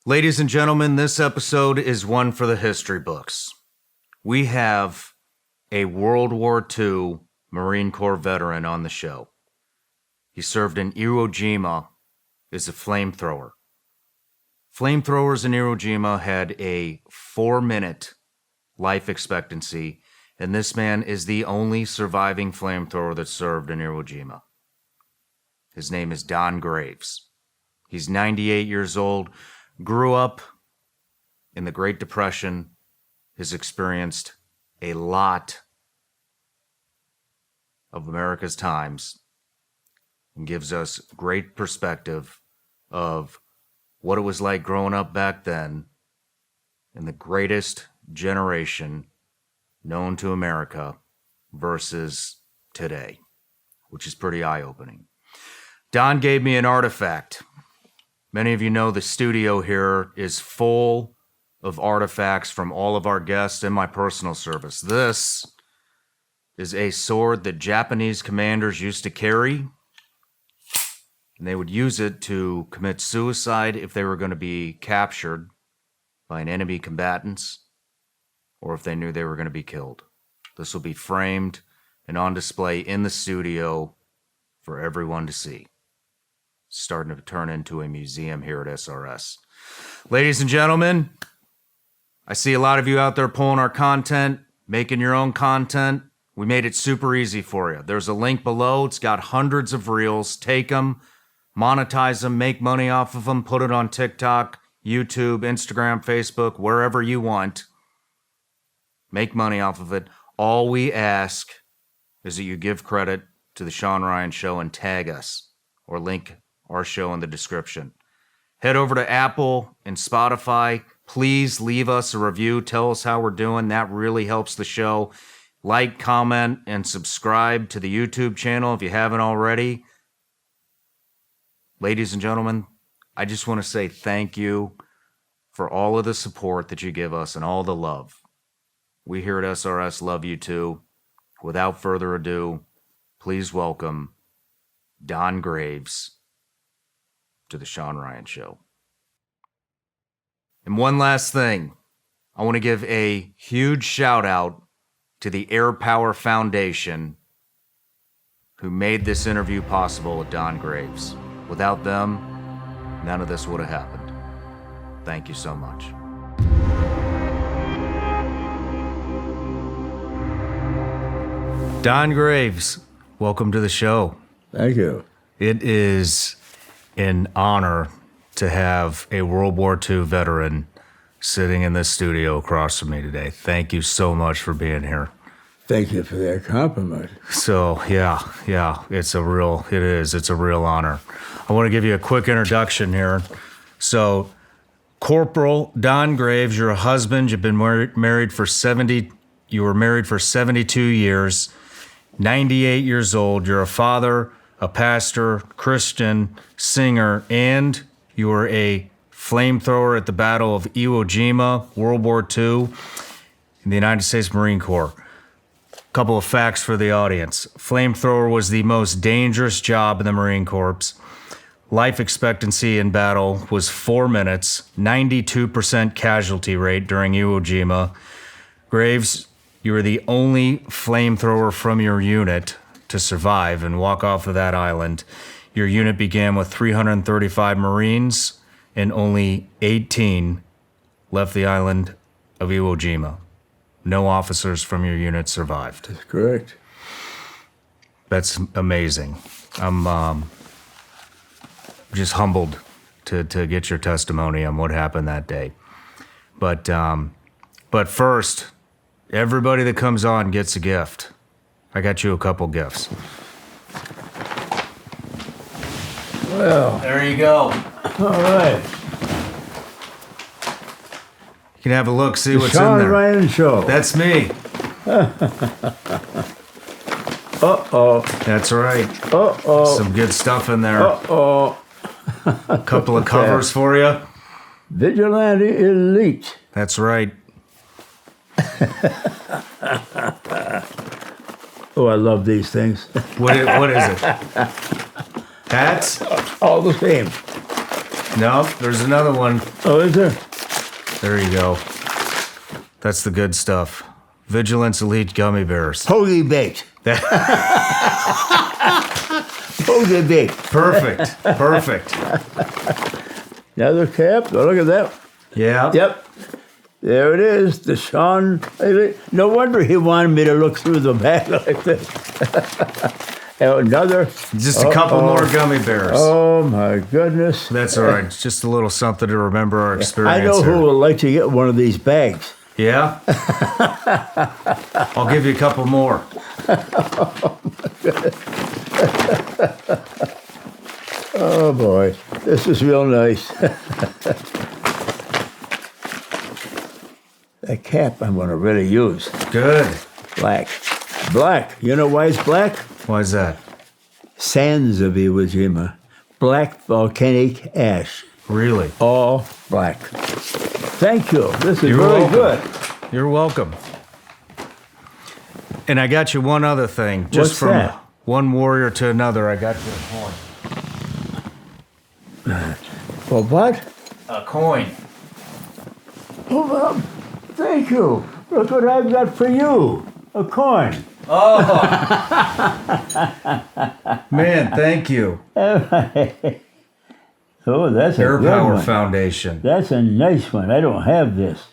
Ladies and gentlemen, this episode is one for the history books. We have a World War II Marine Corps veteran on the show. He served in Iwo Jima as a flamethrower. Flamethrowers in Iwo Jima had a 4-minute life expectancy, and this man is the only surviving flamethrower that served in Iwo Jima. His name is Don Graves. He's 98 years old, grew up in the Great Depression, has experienced a lot of America's times, and gives us great perspective of what it was like growing up back then in the greatest generation known to America versus today, which is pretty eye-opening. Don gave me an artifact. Many of you know the studio here is full of artifacts from all of our guests and my personal service. This is a sword that Japanese commanders used to carry, and they would use it to commit suicide if they were going to be captured by an enemy combatants or if they knew they were going to be killed. This will be framed and on display in the studio for everyone to see. It's starting to turn into a museum here at SRS. Ladies and gentlemen, I see a lot of you out there pulling our content, making your own content. We made it super easy for you. There's a link below. It's got hundreds of reels. Take them, monetize them, make money off of them, put it on TikTok, YouTube, Instagram, Facebook, wherever you want. Make money off of it. All we ask is that you give credit to the Shawn Ryan Show and tag us or link our show in the description. Head over to Apple and Spotify. Please leave us a review. Tell us how we're doing. That really helps the show. Like, comment, and subscribe to the YouTube channel if you haven't already. Ladies and gentlemen, I just want to say thank you for all of the support that you give us and all the love. We here at SRS love you too. Without further ado, please welcome Don Graves to the Shawn Ryan Show. And one last thing, I want to give a huge shout out to the Air Power Foundation who made this interview possible with Don Graves. Without them, none of this would have happened. Thank you so much. Don Graves, welcome to the show. Thank you. It is an honor to have a World War II veteran sitting in this studio across from me today. Thank you so much for being here. Thank you for that compliment. So, it's a real honor. I want to give you a quick introduction here. So, Corporal Don Graves, you're a husband. You've been married for 72 years, 98 years old. You're a father, a pastor, Christian, singer, and you were a flamethrower at the Battle of Iwo Jima, World War II, in the United States Marine Corps. Couple of facts for the audience. Flamethrower was the most dangerous job in the Marine Corps. Life expectancy in battle was 4 minutes, 92% casualty rate during Iwo Jima. Graves, you were the only flamethrower from your unit to survive and walk off of that island. Your unit began with 335 Marines, and only 18 left the island of Iwo Jima. No officers from your unit survived. That's correct. That's amazing. I'm just humbled to get your testimony on what happened that day. But first, everybody that comes on gets a gift. I got you a couple gifts. Well, There you go. all right. You can have a look, see The what's Shawn in there. Ryan Show. That's me. Uh-oh. That's right. Uh-oh. Some good stuff in there. Uh-oh. A couple of covers for you. Vigilante Elite. That's right. Oh, I love these things. What is it? Hats? All the same. No, there's another one. Oh, is there? There you go. That's the good stuff. Vigilance Elite Gummy Bears. Hoagie baked. Hoagie baked. Perfect. Perfect. Another cap. Oh, look at that. Yeah. Yep. There it is, the Shawn. No wonder he wanted me to look through the bag like this. Another. Just a couple more gummy bears. Oh, my goodness. That's all right. It's just a little something to remember our experience. I know here. who would like to get one of these bags. Yeah? I'll give you a couple more. Oh, boy. This is real nice. That cap I'm going to really use. Good. Black. Black. You know why it's black? Why is that? Sands of Iwo Jima. Black volcanic ash. Really? All black. Thank you. This is You're really welcome. good. You're welcome. And I got you one other thing. Just What's from that? one warrior to another, I got you a coin. Well, what? A coin. Oh, well, thank you. Look what I've got for you. A coin. Man, thank you. Oh, that's a Air good Power one. Foundation. That's a nice one. I don't have this.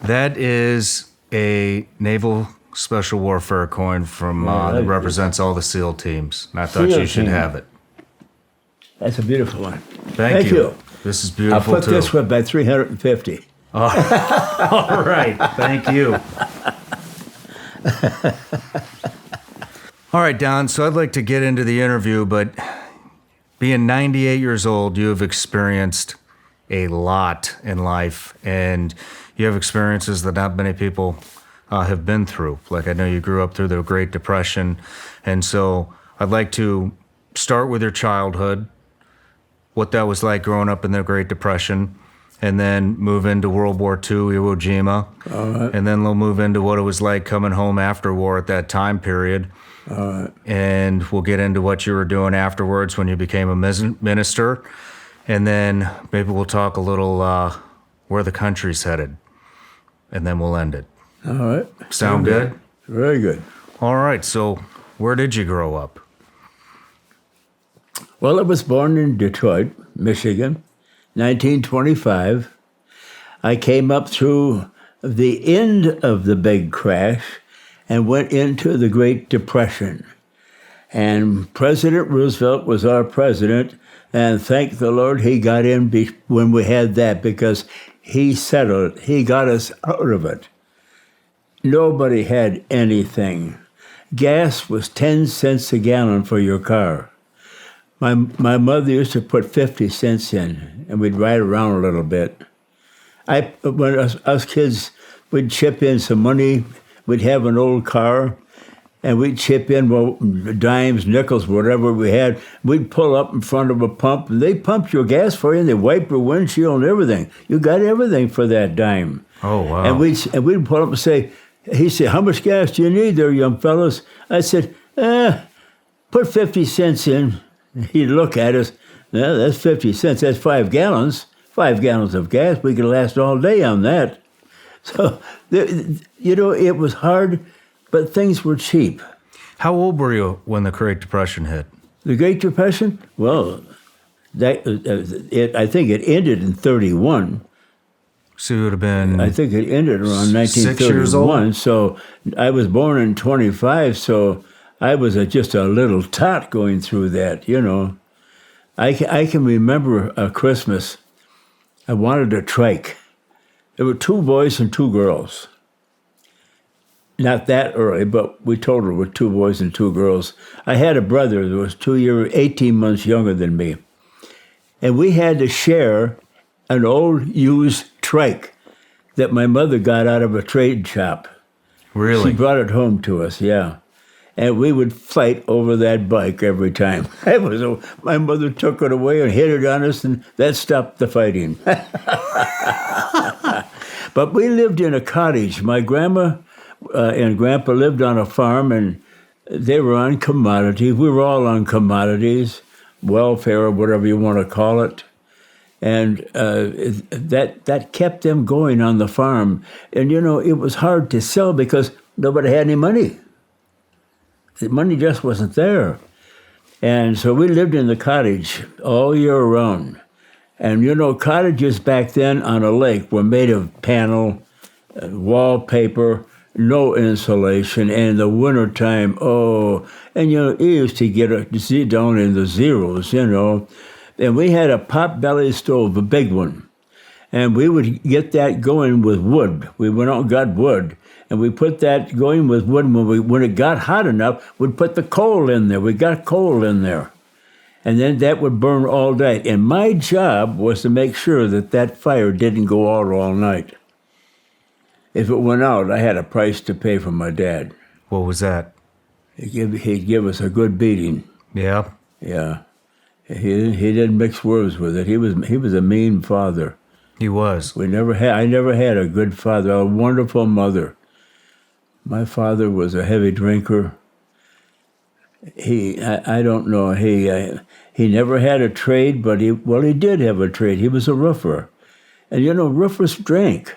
That is a naval special warfare coin from that represents all the SEAL teams. And I thought SEAL you should team. have it. That's a beautiful one. Thank you. This is I'll beautiful put too. this one by 350. All right. Thank you. All right, Don. So I'd like to get into the interview, but being 98 years old, you have experienced a lot in life, and you have experiences that not many people have been through. Like I know you grew up through the Great Depression, and so I'd like to start with your childhood, what that was like growing up in the Great Depression, and then move into World War II, Iwo Jima, and then we'll move into what it was like coming home after war at that time period. And we'll get into what you were doing afterwards when you became a minister, and then maybe we'll talk a little where the country's headed, and then we'll end it. All right. Sound good? Very good. All right, so where did you grow up? Well, I was born in Detroit, Michigan, 1925. I came up through the end of the big crash and went into the Great Depression. And President Roosevelt was our president, and thank the Lord he got in when we had that, because he settled it. He got us out of it. Nobody had anything. Gas was 10 cents a gallon for your car. My mother used to put 50 cents in, and we'd ride around a little bit. When us kids, we'd chip in some money. We'd have an old car, and we'd chip in dimes, nickels, whatever we had. We'd pull up in front of a pump, and they pumped your gas for you, and they wiped your windshield and everything. You got everything for that dime. Oh, wow. And we'd pull up and say, he said, "How much gas do you need there, young fellas?" I said, "Put 50 cents in." He'd look at us. "Yeah, that's 50 cents. That's 5 gallons. 5 gallons of gas. We could last all day on that." So, it was hard, but things were cheap. How old were you when the Great Depression hit? The Great Depression? Well, I think it ended in 31. So you would have been... I think it ended around 6 years old? 1931. So I was born in 25, so I was just a little tot going through that, I can remember a Christmas. I wanted a trike. There were 2 boys and 2 girls. Not that early, but we totaled with 2 boys and 2 girls. I had a brother that was 18 months younger than me. And we had to share an old used trike that my mother got out of a trade shop. Really? She brought it home to us, yeah. And we would fight over that bike every time. My mother took it away and hit it on us, and that stopped the fighting. But we lived in a cottage. My grandma and grandpa lived on a farm, and they were on commodities. We were all on commodities, welfare, or whatever you want to call it. And that kept them going on the farm. And, it was hard to sell because nobody had any money. The money just wasn't there. And so we lived in the cottage all year round. And, cottages back then on a lake were made of panel, wallpaper, no insulation. And in the wintertime, and, it used to get down in the zeros, And we had a pot-belly stove, a big one. And we would get that going with wood. We went out and got wood. And we put that going with wood. When it got hot enough, we'd put the coal in there. We got coal in there. And then that would burn all night. And my job was to make sure that fire didn't go out all night. If it went out, I had a price to pay from my dad. What was that? He'd give us a good beating. Yeah? Yeah. He didn't mix words with it. He was a mean father. He was. I never had a good father, a wonderful mother. My father was a heavy drinker. I don't know. He never had a trade, but he did have a trade. He was a roofer. And roofers drank.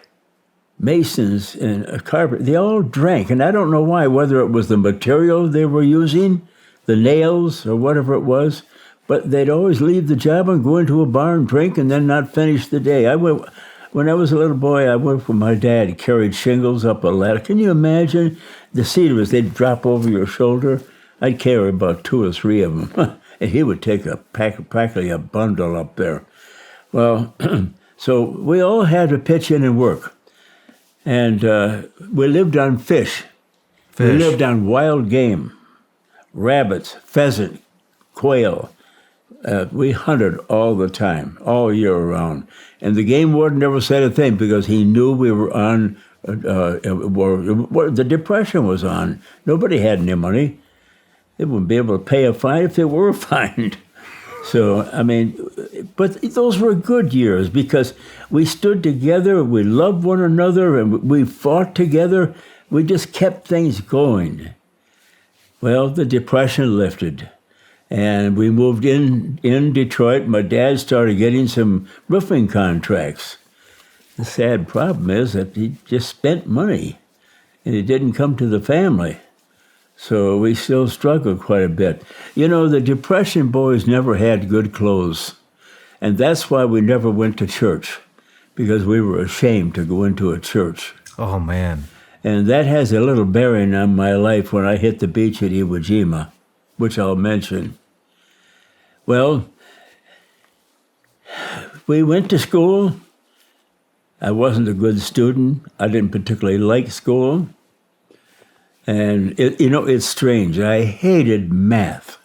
Masons and carpet, they all drank. And I don't know why, whether it was the material they were using, the nails or whatever it was, but they'd always leave the job and go into a bar and drink and then not finish the day. When I was a little boy, I went with my dad, carried shingles up a ladder. Can you imagine? The cedars, they'd drop over your shoulder. I'd carry about 2 or 3 of them. And he would take practically a bundle up there. Well, so we all had to pitch in and work. And we lived on fish. We lived on wild game, rabbits, pheasant, quail. We hunted all the time, all year round. And the game warden never said a thing because he knew we were on, the Depression was on. Nobody had any money. They wouldn't be able to pay a fine if they were fined. So, but those were good years because we stood together, we loved one another, and we fought together. We just kept things going. Well, the Depression lifted, and we moved in Detroit. My dad started getting some roofing contracts. The sad problem is that he just spent money, and it didn't come to the family. So we still struggle quite a bit. The Depression boys never had good clothes. And that's why we never went to church, because we were ashamed to go into a church. Oh, man. And that has a little bearing on my life when I hit the beach at Iwo Jima, which I'll mention. Well, we went to school. I wasn't a good student. I didn't particularly like school. And, it's strange. I hated math.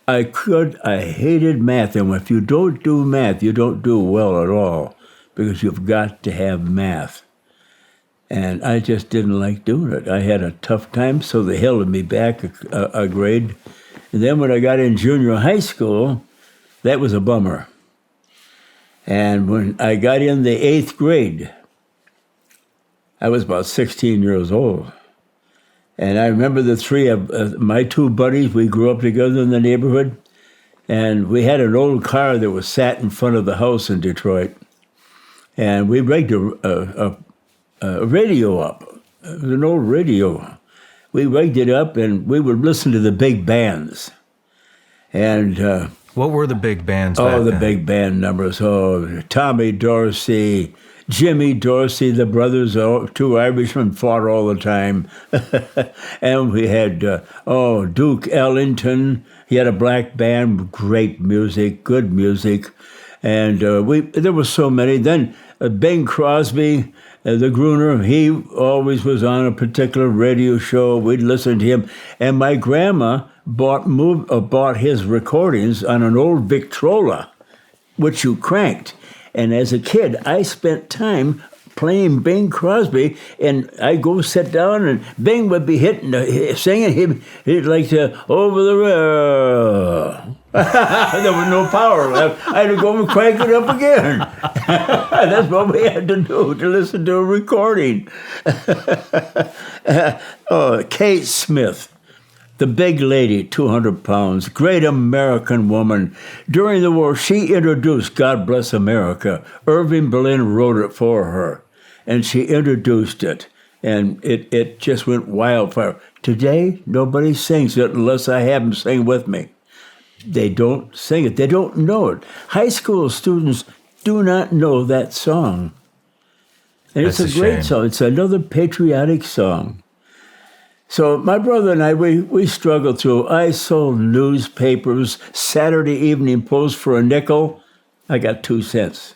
I hated math. And if you don't do math, you don't do well at all because you've got to have math. And I just didn't like doing it. I had a tough time, so they held me back a grade. And then when I got in junior high school, that was a bummer. And when I got in the 8th grade, I was about 16 years old. And I remember the 3 of my 2 buddies, we grew up together in the neighborhood, and we had an old car that was sat in front of the house in Detroit. And we rigged a radio up. It was an old radio. We rigged it up, and we would listen to the big bands. And what were the big bands back the then? big band numbers. Tommy Dorsey, Jimmy Dorsey, the brothers, 2 Irishmen fought all the time. And we had, Duke Ellington. He had a black band, great music, good music. And there were so many. Then Bing Crosby, the crooner, he always was on a particular radio show. We'd listen to him. And my grandma bought his recordings on an old Victrola, which you cranked. And as a kid, I spent time playing Bing Crosby, and I'd go sit down, and Bing would be singing. He'd like to, over the river. There was no power left. I had to go and crank it up again. That's what we had to do, to listen to a recording. Kate Smith. The big lady, 200 pounds, great American woman. During the war, she introduced God Bless America. Irving Berlin wrote it for her, and she introduced it, and it just went wildfire. Today, nobody sings it unless I have them sing with me. They don't sing it. They don't know it. High school students do not know that song. And That's it's a a great shame. song. It's another patriotic song. So my brother and I, we struggled through. I sold newspapers, Saturday Evening Post for a nickel. I got 2 cents.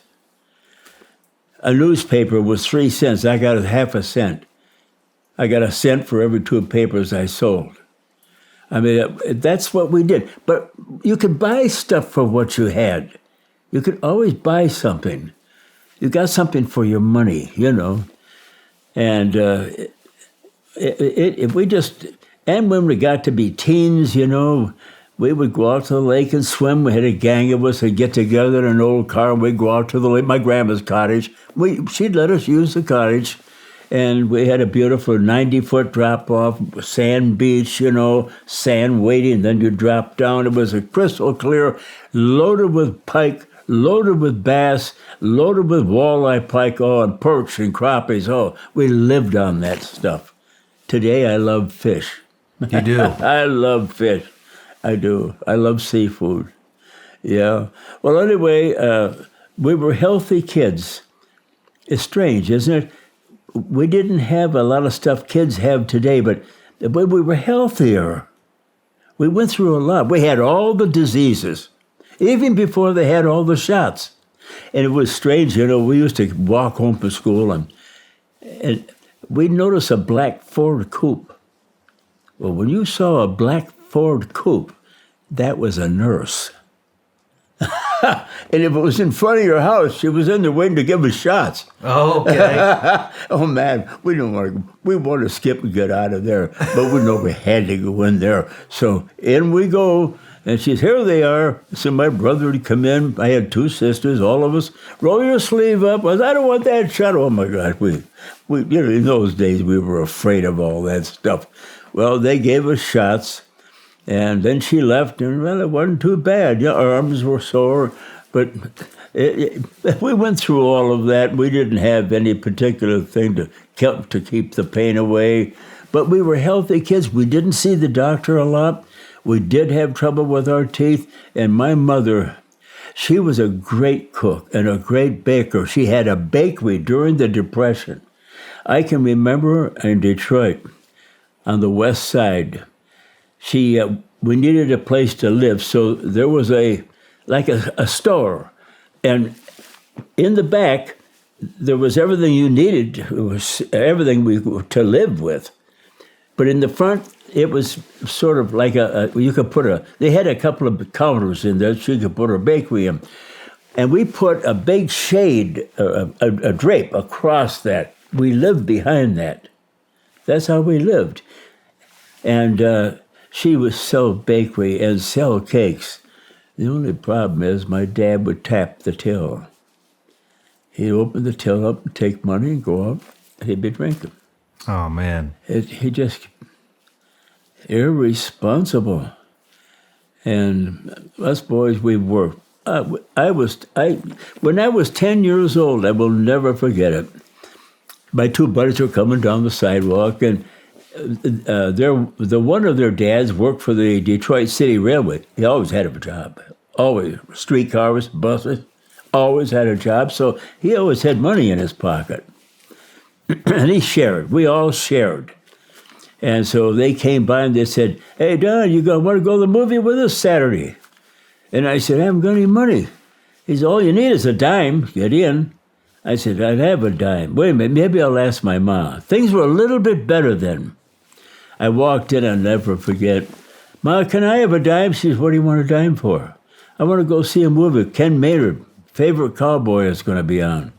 A newspaper was 3 cents. I got half a cent. I got a cent for every 2 papers I sold. I mean, that's what we did. But you could buy stuff for what you had. You could always buy something. You got something for your money, you know. And and when we got to be teens, you know, we would go out to the lake and swim. We had a gang of us that get together in an old car, and we'd go out to the lake, my grandma's cottage. She'd let us use the cottage, and we had a beautiful 90-foot drop-off, sand beach, you know, sand waiting, then you drop down. It was a crystal clear, loaded with pike, loaded with bass, loaded with walleye pike, and perch and crappies. We lived on that stuff. Today, I love fish. You do. I love fish. I do. I love seafood. Yeah. Well, anyway, we were healthy kids. It's strange, isn't it? We didn't have a lot of stuff kids have today, but we were healthier. We went through a lot. We had all the diseases, even before they had all the shots. And it was strange, you know, we used to walk home from school and we'd notice a black Ford coupe. Well, when you saw a black Ford coupe, that was a nurse. And if it was in front of your house, she was in there waiting to give us shots. Oh, okay. Oh man, we want to skip and get out of there, but we know we had to go in there. So in we go, and she's here. They are. So my brother would come in. I had 2 sisters. All of us roll your sleeve up. I don't want that shot. Oh my God, we you know, in those days we were afraid of all that stuff. Well, they gave us shots. And then she left, and well, it wasn't too bad. Yeah, our arms were sore, but we went through all of that. We didn't have any particular thing to keep the pain away. But we were healthy kids. We didn't see the doctor a lot. We did have trouble with our teeth. And my mother, she was a great cook and a great baker. She had a bakery during the Depression. I can remember in Detroit, on the west side, we needed a place to live, so there was a store, and in the back there was everything you needed. It was everything to live with, but in the front it was sort of like you could put they had a couple of counters in there so you could put a bakery in, and we put a big shade, a drape across that. We lived behind that. That's how we lived, and. She would sell bakery and sell cakes. The only problem is my dad would tap the till. He'd open the till up and take money and go out. He'd be drinking. Oh, man. He just irresponsible. And us boys, we worked. When I was 10 years old, I will never forget it. My 2 buddies were coming down the sidewalk, and one of their dads worked for the Detroit City Railway. He always had a job. Always. Streetcars, buses, always had a job. So he always had money in his pocket. And he shared. We all shared. And so they came by and they said, "Hey, Don, you want to go to the movie with us Saturday?" And I said, "I haven't got any money." He said, "All you need is a dime. Get in." I said, "I'd have a dime. Wait a minute, maybe I'll ask my mom." Things were a little bit better then. I walked in, I'll never forget. "Ma, can I have a dime?" She said, "What do you want a dime for?" "I want to go see a movie. Ken Maynard, favorite cowboy, is going to be on."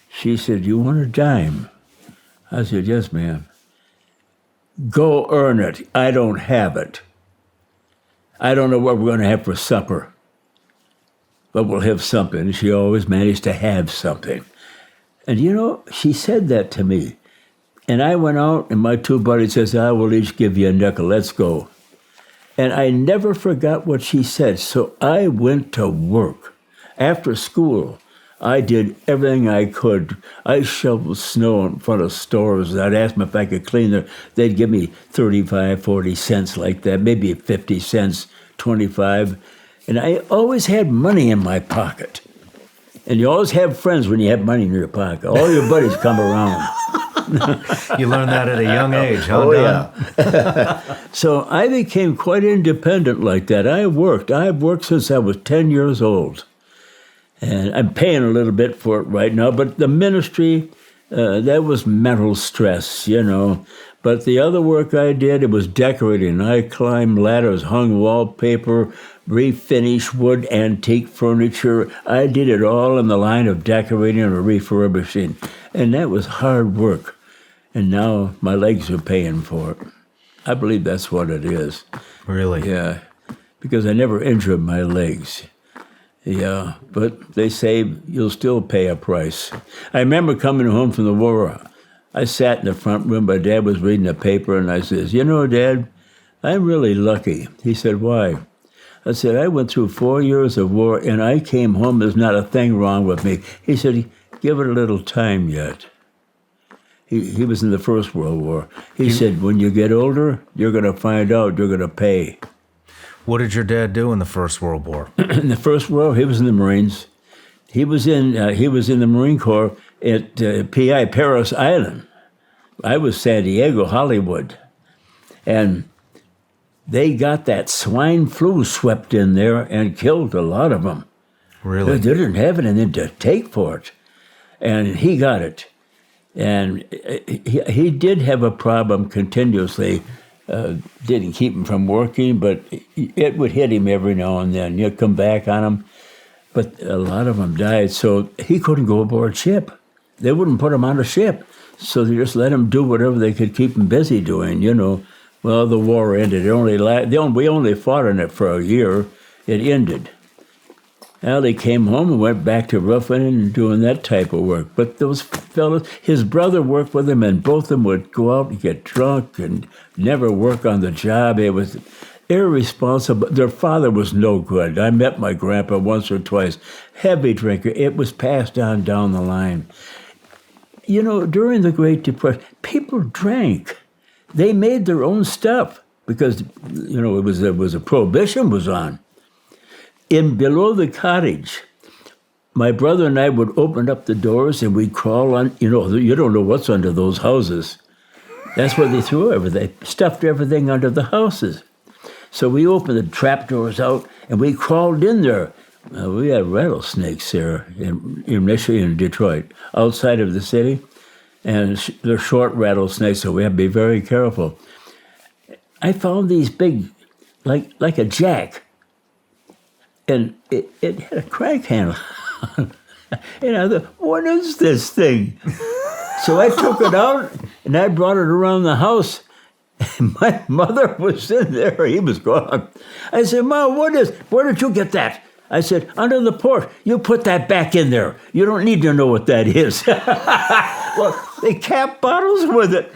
She said, "You want a dime?" I said, "Yes, ma'am." "Go earn it. I don't have it. I don't know what we're going to have for supper, but we'll have something." She always managed to have something. And you know, she said that to me. And I went out, and my two buddies says, I will each give you a nickel. Let's go. And I never forgot what she said. So I went to work. After school, I did everything I could. I shoveled snow in front of stores. I'd ask them if I could clean their, they'd give me 35, 40 cents like that, maybe 50 cents, 25. And I always had money in my pocket. And you always have friends when you have money in your pocket. All your buddies come around. You learned that at a young age, huh? Oh, Don? yeah. So I became quite independent like that. I've worked since I was 10 years old. And I'm paying a little bit for it right now. But the ministry, that was mental stress, you know. But the other work I did, it was decorating. I climbed ladders, hung wallpaper, refinished wood, antique furniture. I did it all in the line of decorating or refurbishing. And that was hard work. And now my legs are paying for it. I believe that's what it is. Really? Yeah, because I never injured my legs. Yeah, but they say you'll still pay a price. I remember coming home from the war. I sat in the front room. My dad was reading the paper, and I says, you know, Dad, I'm really lucky. He said, why? I said, I went through 4 years of war, and I came home. There's not a thing wrong with me. He said, give it a little time yet. He was in the First World War. He said, when you get older, you're going to find out you're going to pay. What did your dad do in the First World War? In the First World, he was in the Marines. He was in the Marine Corps at PI, Paris Island. I was San Diego, Hollywood. And they got that swine flu swept in there and killed a lot of them. Really? They didn't have anything to take for it. And he got it. And he did have a problem continuously. Didn't keep him from working, but it would hit him every now and then. You'd come back on him. But a lot of them died, so he couldn't go aboard ship. They wouldn't put him on a ship. So they just let him do whatever they could keep him busy doing, you know. Well, the war ended. We only fought in it for a year. It ended. Well, he came home and went back to roughing and doing that type of work. But those fellows, his brother worked with him, and both of them would go out and get drunk and never work on the job. It was irresponsible. Their father was no good. I met my grandpa once or twice. Heavy drinker. It was passed on down the line. You know, during the Great Depression, people drank. They made their own stuff because, you know, it was a prohibition was on. In below the cottage, my brother and I would open up the doors and we'd crawl on. You know, you don't know what's under those houses. That's where they threw everything. They stuffed everything under the houses. So we opened the trap doors out and we crawled in there. We had rattlesnakes there in Michigan and Detroit, outside of the city. And they're short rattlesnakes, so we have to be very careful. I found these big, like a jack. And it had a crank handle. And I thought, what is this thing? So I took it out, and I brought it around the house. And my mother was in there. He was gone. I said, Mom, where did you get that? I said, under the porch. You put that back in there. You don't need to know what that is. Well, they capped bottles with it.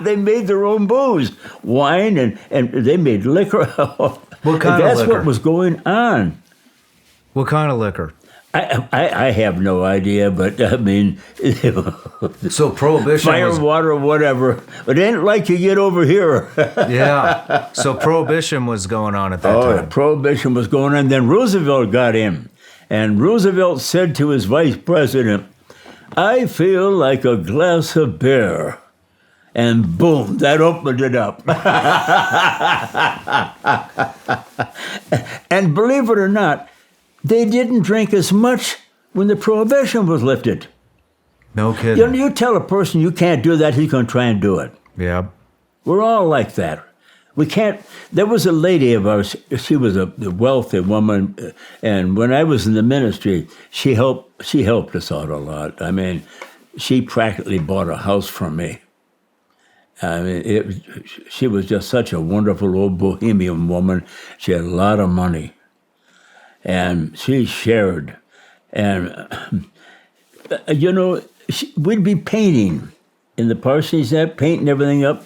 They made their own booze, wine, and they made liquor. What kind of liquor? That's what was going on. What kind of liquor? I have no idea, but I mean, So prohibition fire, water, whatever. But it ain't like you get over here. Yeah. So prohibition was going on at that Oh, time. prohibition was going on. Then Roosevelt got in, and Roosevelt said to his vice president, "I feel like a glass of beer." And boom, that opened it up. And believe it or not, they didn't drink as much when the prohibition was lifted. No kidding. You tell a person you can't do that, he's going to try and do it. Yeah. We're all like that. We can't. There was a lady of ours, she was a wealthy woman, and when I was in the ministry, she helped us out a lot. I mean, she practically bought a house from me. I mean, she was just such a wonderful old bohemian woman. She had a lot of money. And she shared. And, you know, we'd be painting. in the parsonage that painting everything up.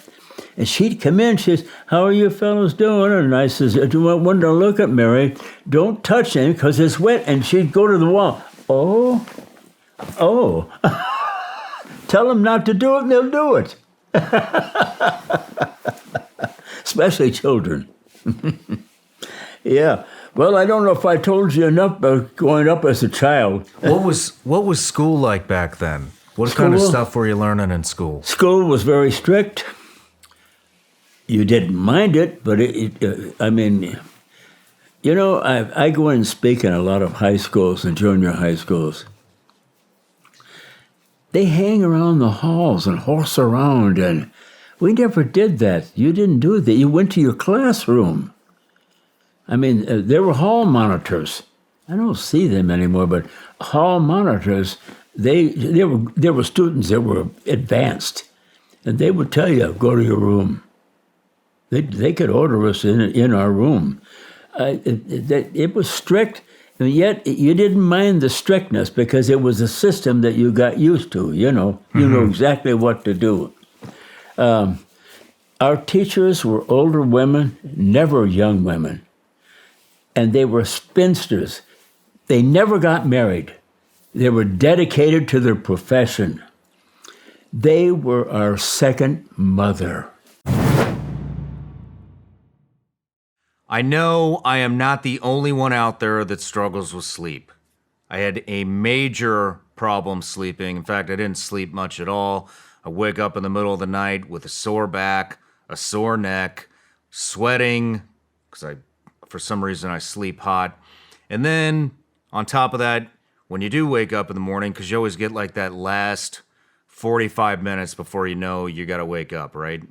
And she'd come in, she says, "How are you fellows doing?" And I says, "I do want one to look at Mary. Don't touch him because it's wet." And she'd go to the wall. Oh. Tell them not to do it and they'll do it. Especially children. Yeah. Well, I don't know if I told you enough about growing up as a child. What was school like back then? What kind of stuff were you learning in school? School was very strict. You didn't mind it, but I go in and speak in a lot of high schools and junior high schools. They hang around the halls and horse around, and we never did that. You didn't do that. You went to your classroom. There were hall monitors. I don't see them anymore, but hall monitors, there were students that were advanced, and they would tell you, "Go to your room." They could order us in our room. It was strict, and yet you didn't mind the strictness because it was a system that you got used to. You know exactly what to do. Our teachers were older women, never young women, and they were spinsters. They never got married. They were dedicated to their profession. They were our second mother. I know I am not the only one out there that struggles with sleep. I had a major problem sleeping. In fact, I didn't sleep much at all. I wake up in the middle of the night with a sore back, a sore neck, sweating, because for some reason I sleep hot. And then on top of that, when you do wake up in the morning, because you always get like that last 45 minutes before you know you got to wake up, right?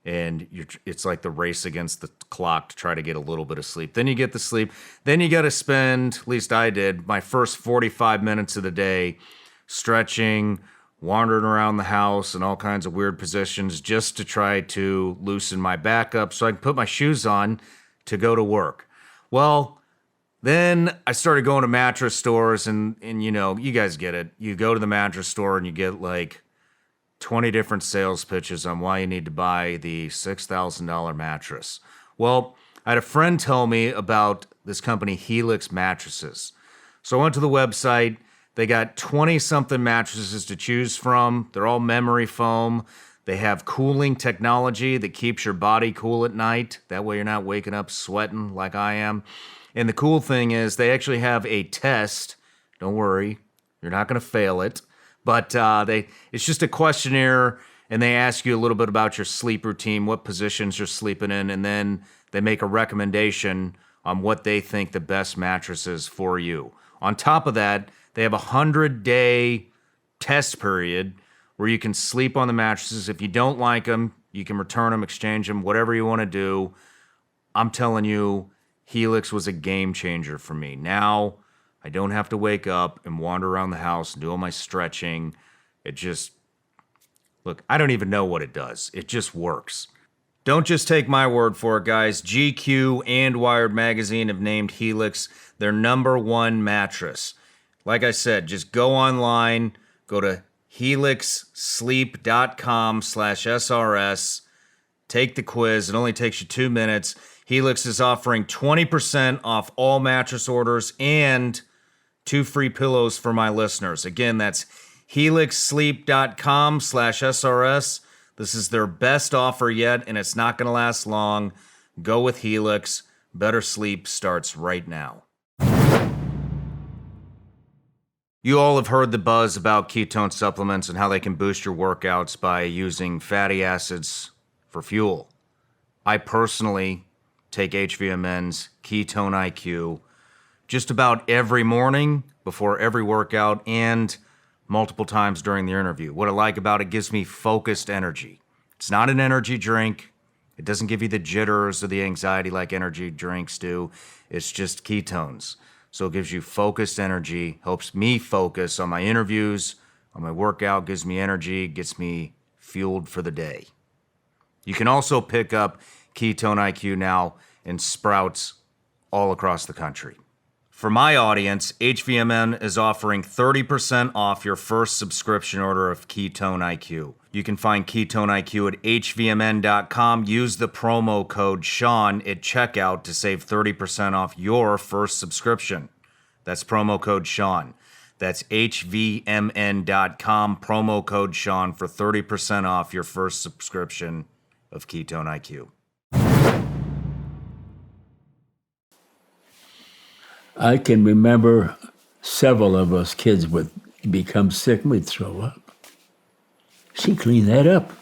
And it's like the race against the clock to try to get a little bit of sleep. Then you get the sleep. Then you got to spend, at least I did, my first 45 minutes of the day stretching, wandering around the house in all kinds of weird positions just to try to loosen my back up so I can put my shoes on to go to work. Well, then I started going to mattress stores and you guys get it. You go to the mattress store and you get like 20 different sales pitches on why you need to buy the $6,000 mattress. Well, I had a friend tell me about this company, Helix Mattresses. So I went to the website. They got 20-something mattresses to choose from. They're all memory foam. They have cooling technology that keeps your body cool at night. That way you're not waking up sweating like I am. And the cool thing is they actually have a test. Don't worry, you're not going to fail it. But it's just a questionnaire, and they ask you a little bit about your sleep routine, what positions you're sleeping in, and then they make a recommendation on what they think the best mattress is for you. On top of that, they have a 100-day test period where you can sleep on the mattresses. If you don't like them, you can return them, exchange them, whatever you want to do. I'm telling you, Helix was a game changer for me. Now, I don't have to wake up and wander around the house and do all my stretching. Look, I don't even know what it does. It just works. Don't just take my word for it, guys. GQ and Wired Magazine have named Helix their #1 mattress. Like I said, just go online, go to helixsleep.com/SRS, take the quiz. It only takes you 2 minutes. Helix is offering 20% off all mattress orders and 2 free pillows for my listeners. Again, that's helixsleep.com/SRS. This is their best offer yet, and it's not going to last long. Go with Helix. Better sleep starts right now. You all have heard the buzz about ketone supplements and how they can boost your workouts by using fatty acids for fuel. I personally take HVMN's Ketone IQ just about every morning before every workout and multiple times during the interview. What I like about it gives me focused energy. It's not an energy drink. It doesn't give you the jitters or the anxiety like energy drinks do. It's just ketones. So it gives you focused energy, helps me focus on my interviews, on my workout, gives me energy, gets me fueled for the day. You can also pick up Ketone IQ now in Sprouts all across the country. For my audience, HVMN is offering 30% off your first subscription order of Ketone IQ. You can find Ketone IQ at hvmn.com. Use the promo code Shawn at checkout to save 30% off your first subscription. That's promo code Shawn. That's hvmn.com, promo code Shawn for 30% off your first subscription of Ketone IQ. I can remember several of us kids would become sick and we'd throw up. She cleaned that up.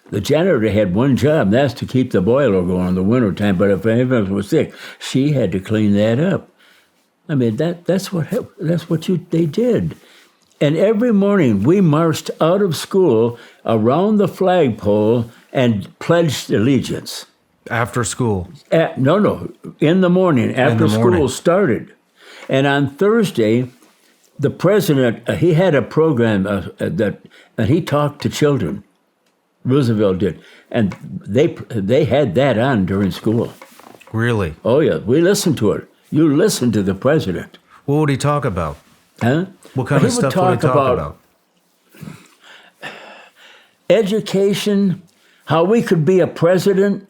The janitor had one job, and that's to keep the boiler going in the wintertime, but if anyone was sick, she had to clean that up. I mean, that's what they did. And every morning we marched out of school around the flagpole and pledged allegiance. After school? No, in the morning, after school started. And on Thursday, the president, he had a program and he talked to children. Roosevelt did. And they had that on during school. Really? Oh, yeah. We listened to it. You listen to the president. What would he talk about? Huh? What kind of stuff would he talk about? Education, how we could be a president.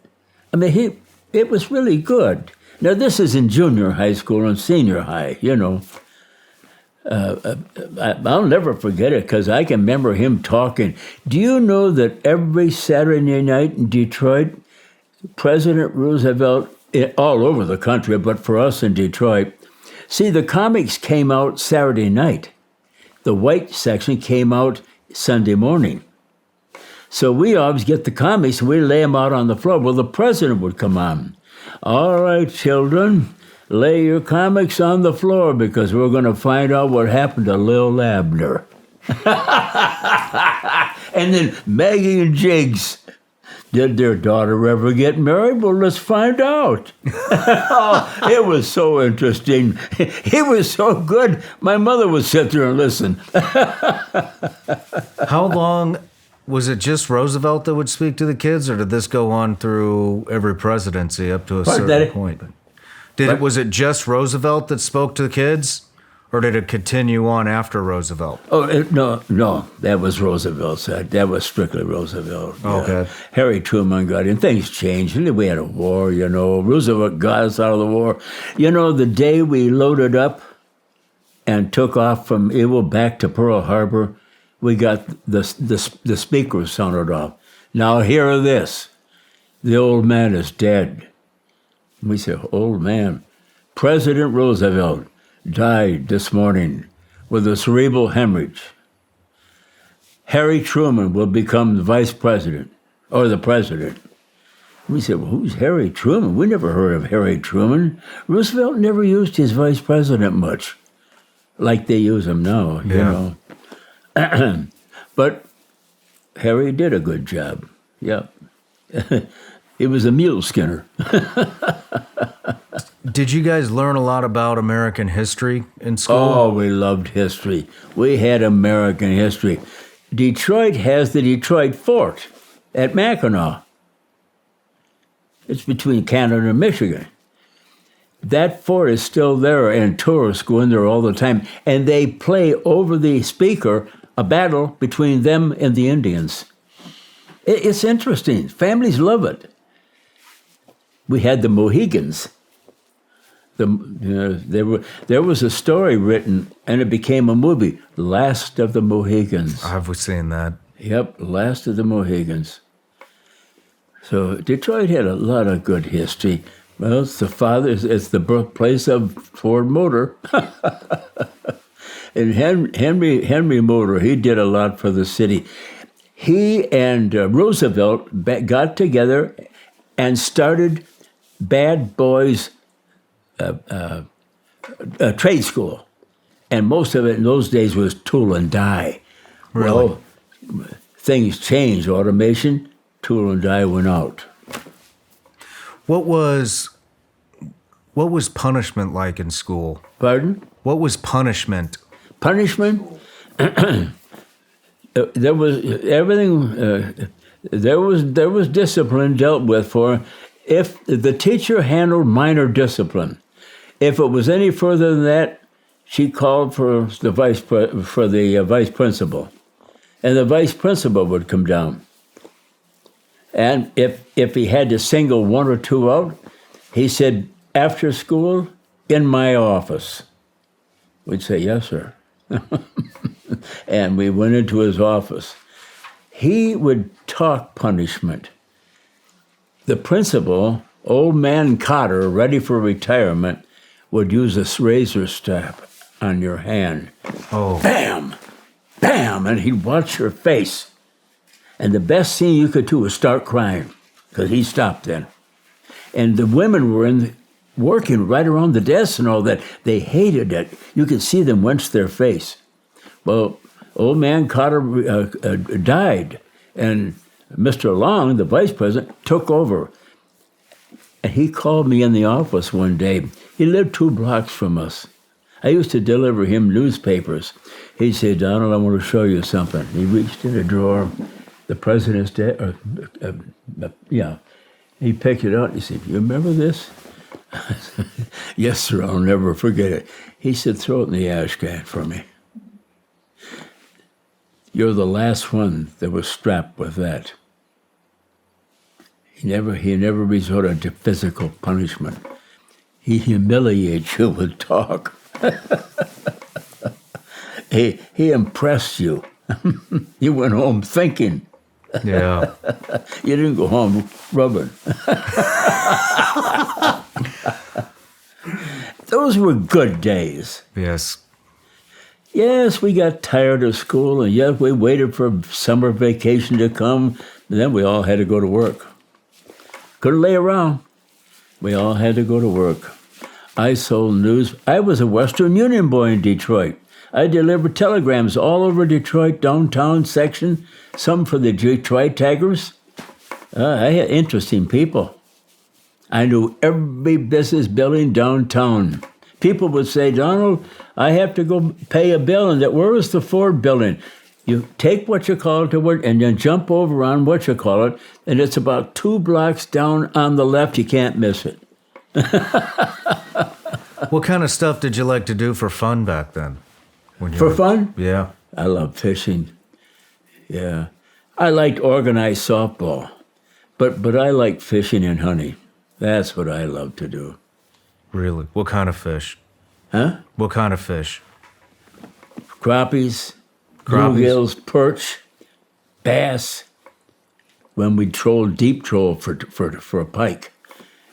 I mean, it was really good. Now, this is in junior high school and senior high, you know. I'll never forget it because I can remember him talking. Do you know that every Saturday night in Detroit, President Roosevelt, all over the country, but for us in Detroit, see, the comics came out Saturday night. The white section came out Sunday morning. So we always get the comics and we lay them out on the floor. Well, the president would come on. All right, children, lay your comics on the floor because we're going to find out what happened to Lil Abner. And then Maggie and Jiggs. Did their daughter ever get married? Well, let's find out. Oh, it was so interesting. It was so good. My mother would sit there and listen. How long was it just Roosevelt that would speak to the kids, or did this go on through every presidency up to a certain point? Was it just Roosevelt that spoke to the kids, or did it continue on after Roosevelt? Oh, no, that was Roosevelt. That was strictly Roosevelt. Okay. Harry Truman got in. Things changed. We had a war, you know. Roosevelt got us out of the war. You know, the day we loaded up and took off from Iwo back to Pearl Harbor, we got the speaker sounded off. Now hear this. The old man is dead. We said, old man. President Roosevelt died this morning with a cerebral hemorrhage. Harry Truman will become the vice president, or the president. We said, well, who's Harry Truman? We never heard of Harry Truman. Roosevelt never used his vice president much, like they use him now, you know. But Harry did a good job, yeah. He was a mule skinner. Did you guys learn a lot about American history in school? Oh, we loved history. We had American history. Detroit has the Detroit Fort at Mackinac. It's between Canada and Michigan. That fort is still there, and tourists go in there all the time. And they play over the speaker a battle between them and the Indians. It's interesting. Families love it. We had the Mohegans. There was a story written, and it became a movie, Last of the Mohegans. Have we seen that? Yep, Last of the Mohegans. So Detroit had a lot of good history. Well, it's the birthplace of Ford Motor. And Henry Motor, he did a lot for the city. He and Roosevelt got together and started Bad Boys trade school. And most of it in those days was tool and die. Really? Well, things changed. Automation, tool and die went out. What was punishment like in school? Pardon? What was punishment? Punishment? There was everything. There was discipline dealt with for if the teacher handled minor discipline. If it was any further than that, she called for the vice principal, and the vice principal would come down. And if he had to single one or two out, he said, after school, in my office. We'd say, yes, sir. And we went into his office. He would talk punishment. The principal, old man Cotter, ready for retirement, would use a razor strap on your hand. Oh. Bam! Bam! And he'd watch your face. And the best thing you could do was start crying, because he stopped then. And the women were working right around the desk and all that. They hated it. You could see them wince their face. Well, old man Cotter died, and Mr. Long, the vice president, took over. And he called me in the office one day. He lived 2 blocks from us. I used to deliver him newspapers. He said, Donald, I want to show you something. He reached in a drawer. The president's dead. Yeah. He picked it up. He said, you remember this? Yes, sir, I'll never forget it. He said, throw it in the ash can for me. You're the last one that was strapped with that. He never resorted to physical punishment. He humiliates you with talk. He impressed you. You went home thinking. Yeah. You didn't go home rubbing. Those were good days. Yes. Yes, we got tired of school, and yes, we waited for summer vacation to come, and then we all had to go to work. Couldn't lay around. We all had to go to work. I sold news. I was a Western Union boy in Detroit. I delivered telegrams all over Detroit, downtown section, some for the Detroit Tigers. I had interesting people. I knew every business building downtown. People would say, Donald, I have to go pay a bill, and where is the Ford building? You take what you call it to work, and then jump over on what you call it, and it's about 2 blocks down on the left. You can't miss it. What kind of stuff did you like to do for fun back then? For fun? Yeah. I loved fishing. Yeah. I liked organized softball, but I liked fishing and hunting. That's what I loved to do. Really? What kind of fish? Huh? What kind of fish? Crappies, bluegills, perch, bass. When we trolled deep troll for a pike.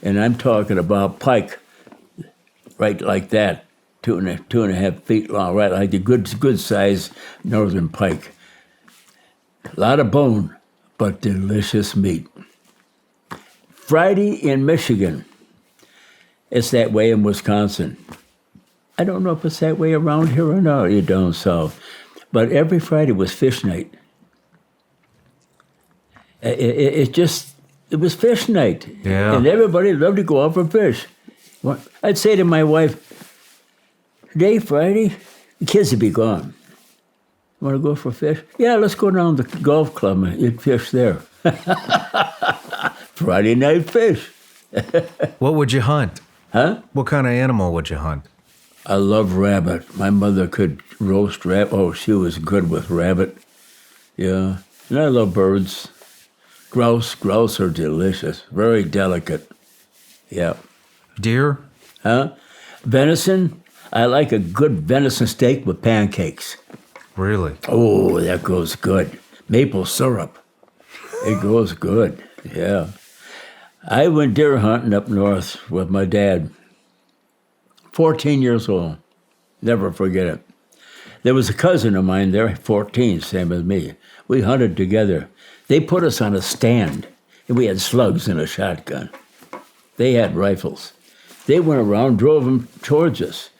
And I'm talking about pike, right like that, 2.5 feet long, right like the good size northern pike. A lot of bone, but delicious meat. Friday in Michigan. It's that way in Wisconsin. I don't know if it's that way around here or not, you down south. But every Friday was fish night. It was fish night. Yeah. And everybody loved to go out for fish. I'd say to my wife, today, Friday, the kids would be gone. Want to go for fish? Yeah, let's go down to the golf club and eat fish there. Friday night fish. What would you hunt? Huh? What kind of animal would you hunt? I love rabbit. My mother could roast rabbit. Oh, she was good with rabbit. Yeah. And I love birds. Grouse are delicious. Very delicate. Yeah. Deer? Huh? Venison. I like a good venison steak with pancakes. Really? Oh, that goes good. Maple syrup. It goes good. Yeah. I went deer hunting up north with my dad. 14 years old. Never forget it. There was a cousin of mine there, 14, same as me. We hunted together. They put us on a stand, and we had slugs and a shotgun. They had rifles. They went around, drove them towards us.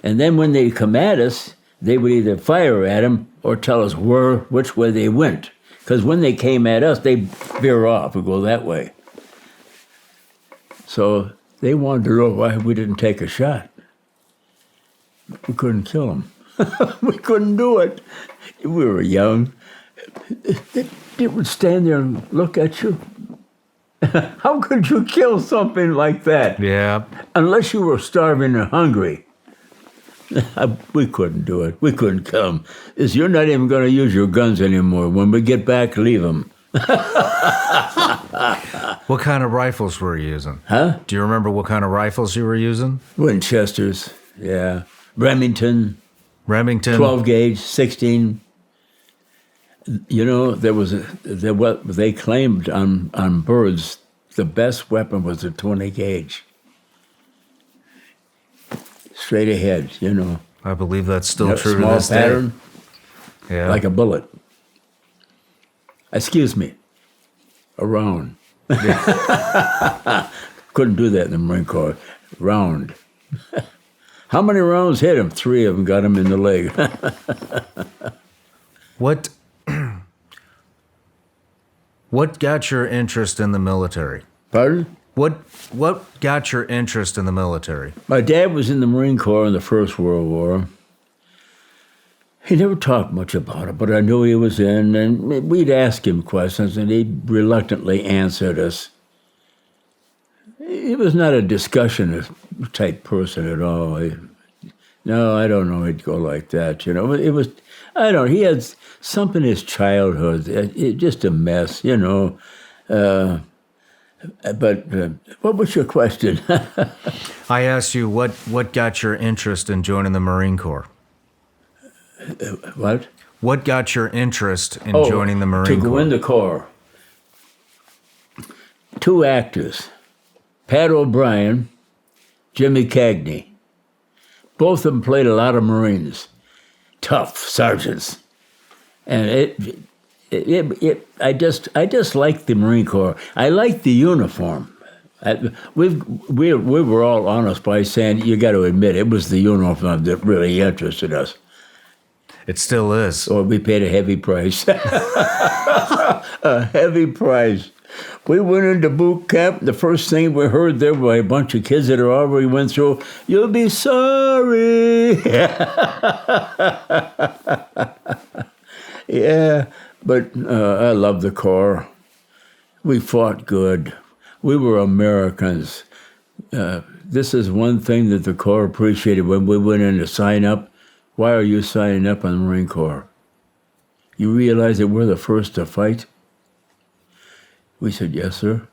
And then when they come at us, they would either fire at them or tell us which way they went. Because when they came at us, they'd veer off and go that way. So they wanted to know why we didn't take a shot. We couldn't kill them. We couldn't do it. We were young. They would stand there and look at you How could you kill something like that? Yeah. Unless you were starving or hungry. We couldn't do it. We couldn't kill them. You're not even going to use your guns anymore. When we get back, leave them. What kind of rifles were you using? Huh? Do you remember what kind of rifles you were using? Winchesters, yeah. Remington, Remington? 12 gauge, 16. You know, what they claimed on birds, the best weapon was a 20 gauge. Straight ahead, you know. I believe that's still true to Small this pattern, day. Yeah. like a bullet. Excuse me, a round. Couldn't do that in the Marine Corps. Round. How many rounds hit him? 3 of them got him in the leg. What got your interest in the military? Pardon? What got your interest in the military? My dad was in the Marine Corps in the First World War. He never talked much about it, but I knew he was in, and we'd ask him questions, and he reluctantly answered us. He was not a discussion type person at all. No, I don't know he'd go like that, you know. It was, I don't know, he had something in his childhood, just a mess, you know. But what was your question? I asked you what got your interest in joining the Marine Corps? What? What got your interest in joining the Marine Corps? To go in the Corps. 2 actors, Pat O'Brien, Jimmy Cagney. Both of them played a lot of Marines, tough sergeants, and I just liked the Marine Corps. I liked the uniform. We were all honest by saying, you got to admit, it was the uniform that really interested us. It still is. So we paid a heavy price. A heavy price. We went into boot camp. The first thing we heard there by a bunch of kids that had already went through, "You'll be sorry." Yeah, but I love the Corps. We fought good. We were Americans. This is one thing that the Corps appreciated when we went in to sign up. Why are you signing up on the Marine Corps? You realize that we're the first to fight? We said, yes, sir.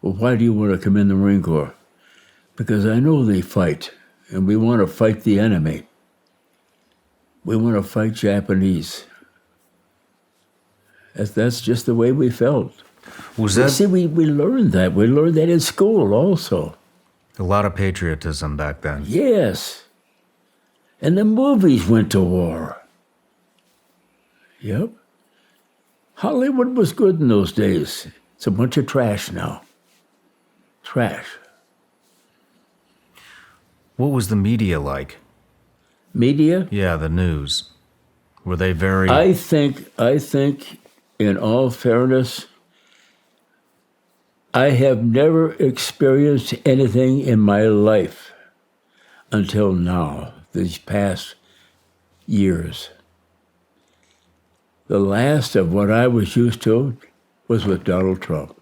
Well, why do you want to come in the Marine Corps? Because I know they fight, and we want to fight the enemy. We want to fight Japanese. That's just the way we felt. See, we learned that. We learned that in school also. A lot of patriotism back then. Yes. And the movies went to war. Yep. Hollywood was good in those days. It's a bunch of trash now. Trash. What was the media like? Media? Yeah, the news. Were they very... I think, in all fairness, I have never experienced anything in my life until now, these past years. The last of what I was used to was with Donald Trump.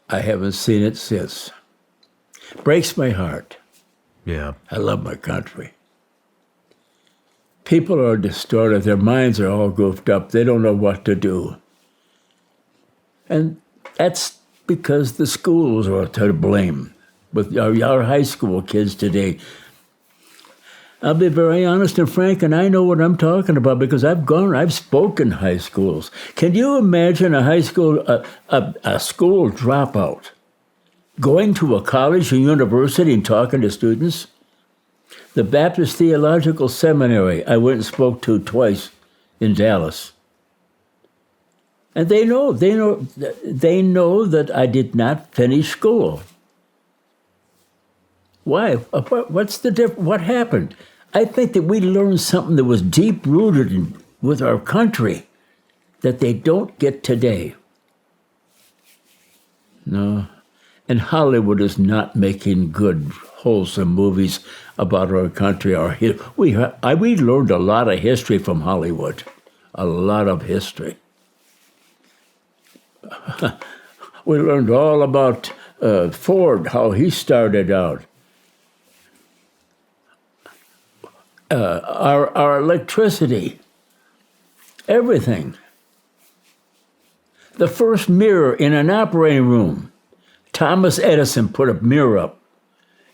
I haven't seen it since. Breaks my heart. Yeah. I love my country. People are distorted. Their minds are all goofed up. They don't know what to do. And that's because the schools are to blame. With our high school kids today, I'll be very honest and frank, and I know what I'm talking about because I've spoken high schools. Can you imagine a school dropout going to a college or university and talking to students? The Baptist Theological Seminary I went and spoke to twice in Dallas. And they know that I did not finish school. Why? What's the difference? What happened? I think that we learned something that was deep-rooted with our country that they don't get today. No. And Hollywood is not making good, wholesome movies about our country. We learned a lot of history from Hollywood. A lot of history. We learned all about Ford, how he started out. Our electricity, everything. The first mirror in an operating room, Thomas Edison put a mirror up,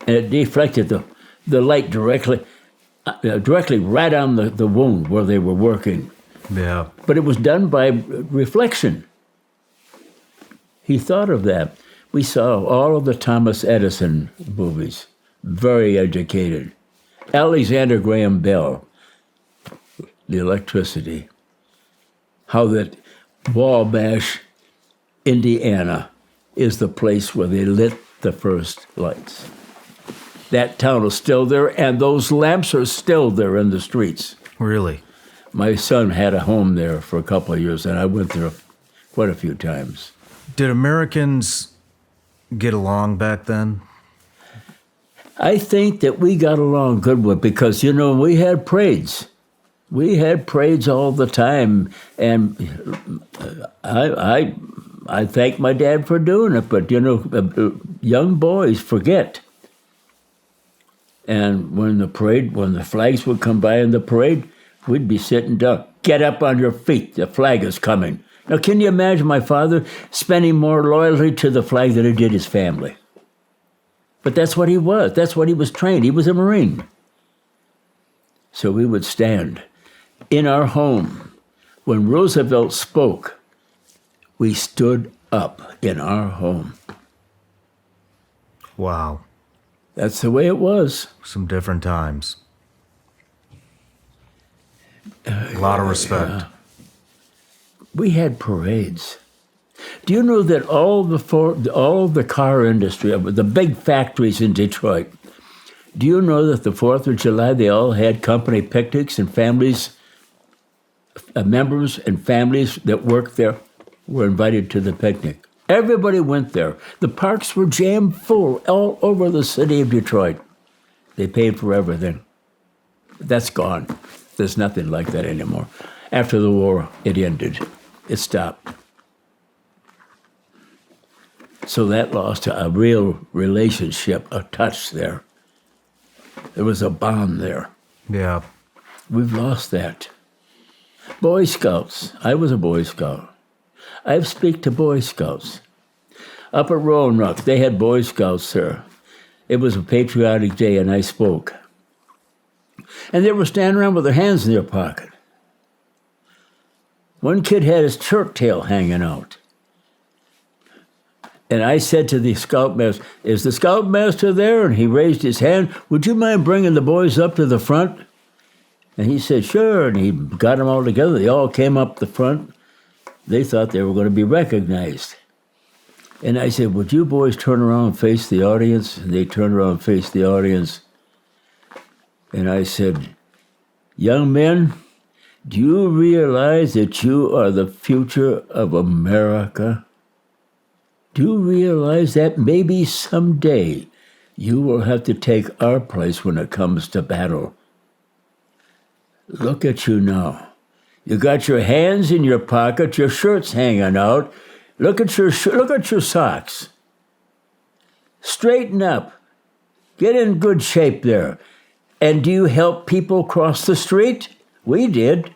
and it deflected the light directly right on the wound where they were working. Yeah. But it was done by reflection. He thought of that. We saw all of the Thomas Edison movies, very educated. Alexander Graham Bell, the electricity. How that Wabash, Indiana, is the place where they lit the first lights. That town is still there, and those lamps are still there in the streets. Really? My son had a home there for a couple of years, and I went there quite a few times. Did Americans get along back then? I think that we got along good with, because, we had parades. We had parades all the time, and I thank my dad for doing it, but, young boys forget. And when the flags would come by in the parade, we'd be sitting down. Get up on your feet, the flag is coming. Now, can you imagine my father spending more loyalty to the flag than he did his family? But that's what he was. That's what he was trained. He was a Marine. So we would stand in our home. When Roosevelt spoke, we stood up in our home. Wow. That's the way it was. Some different times. A lot of respect. We had parades. Do you know that all the car industry, the big factories in Detroit, do you know that the 4th of July, they all had company picnics, and families, members and families that worked there were invited to the picnic? Everybody went there. The parks were jammed full all over the city of Detroit. They paid for everything. That's gone. There's nothing like that anymore. After the war, it ended. It stopped. So that lost a real relationship, a touch there. There was a bond there. Yeah. We've lost that. Boy Scouts. I was a Boy Scout. I speak to Boy Scouts. Up at Roanoke, they had Boy Scouts there. It was a patriotic day, and I spoke. And they were standing around with their hands in their pocket. One kid had his shirt tail hanging out. And I said to the scoutmaster, "Is the scoutmaster there?" And he raised his hand. "Would you mind bringing the boys up to the front?" And he said, "Sure." And he got them all together. They all came up the front. They thought they were going to be recognized. And I said, "Would you boys turn around and face the audience?" And they turned around and faced the audience. And I said, "Young men, do you realize that you are the future of America? Do you realize that maybe someday you will have to take our place when it comes to battle? Look at you now. You got your hands in your pocket, your shirt's hanging out. Look at your socks. Straighten up. Get in good shape there. And do you help people cross the street? We did.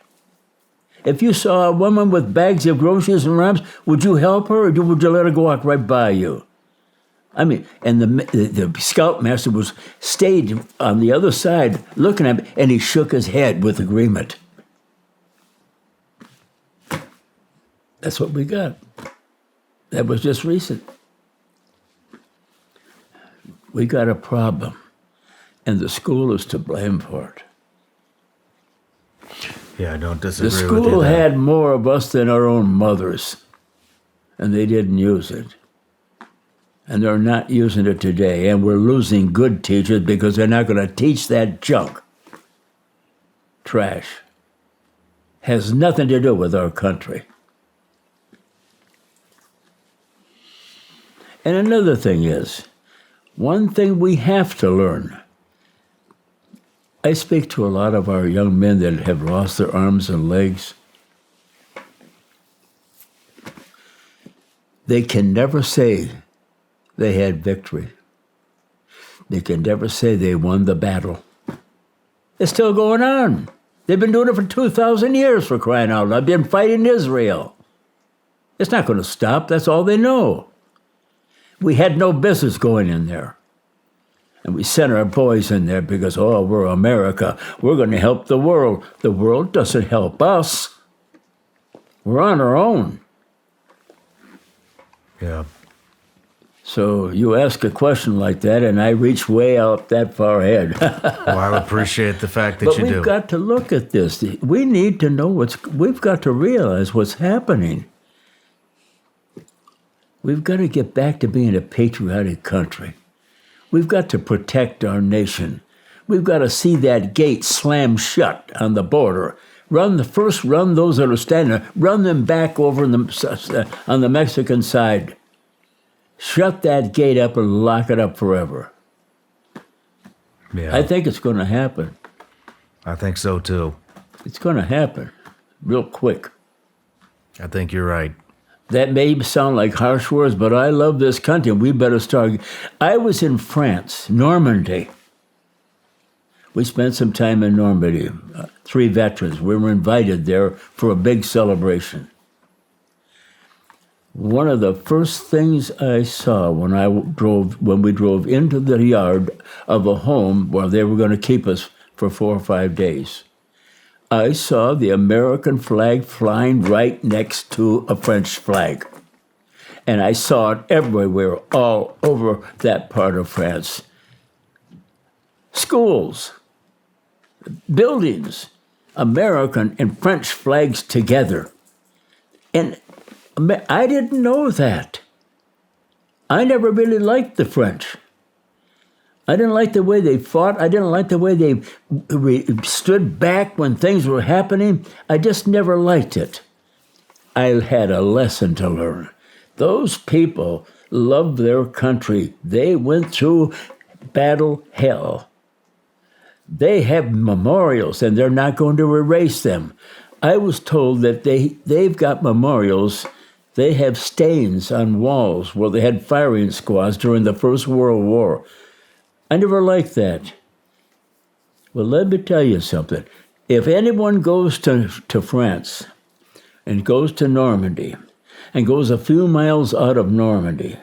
If you saw a woman with bags of groceries and ramps, would you help her, or would you let her walk right by you? I mean, and the scoutmaster stayed on the other side looking at me, and he shook his head with agreement. That's what we got. That was just recent. We got a problem, and the school is to blame for it. Yeah, I don't disagree The with you school there. had more of us than our own mothers, and they didn't use it. And they're not using it today, and we're losing good teachers because they're not going to teach that junk. Trash. Has nothing to do with our country. And another thing is, one thing we have to learn. I speak to a lot of our young men that have lost their arms and legs. They can never say they had victory. They can never say they won the battle. It's still going on. They've been doing it for 2,000 years, for crying out loud. They've been fighting Israel. It's not going to stop. That's all they know. We had no business going in there. And we sent our boys in there because, we're America. We're going to help the world. The world doesn't help us. We're on our own. Yeah. So you ask a question like that, and I reach way out that far ahead. Well, I appreciate the fact that but you do. We've got to look at this. We need to know we've got to realize what's happening. We've got to get back to being a patriotic country. We've got to protect our nation. We've got to see that gate slam shut on the border. Run those that are standing there, run them back over on the Mexican side. Shut that gate up and lock it up forever. Yeah. I think it's going to happen. I think so too. It's going to happen real quick. I think you're right. That may sound like harsh words, but I love this country. We better start. I was in France, Normandy. We spent some time in Normandy. 3 veterans. We were invited there for a big celebration. One of the first things I saw when we drove into the yard of a home where they were going to keep us for 4 or 5 days, I saw the American flag flying right next to a French flag. And I saw it everywhere, all over that part of France. Schools, buildings, American and French flags together. And I didn't know that. I never really liked the French. I didn't like the way they fought. I didn't like the way they stood back when things were happening. I just never liked it. I had a lesson to learn. Those people loved their country. They went through battle hell. They have memorials, and they're not going to erase them. I was told that they've got memorials. They have stains on walls where they had firing squads during the First World War. I never liked that. Well, let me tell you something. If anyone goes to France and goes to Normandy and goes a few miles out of Normandy,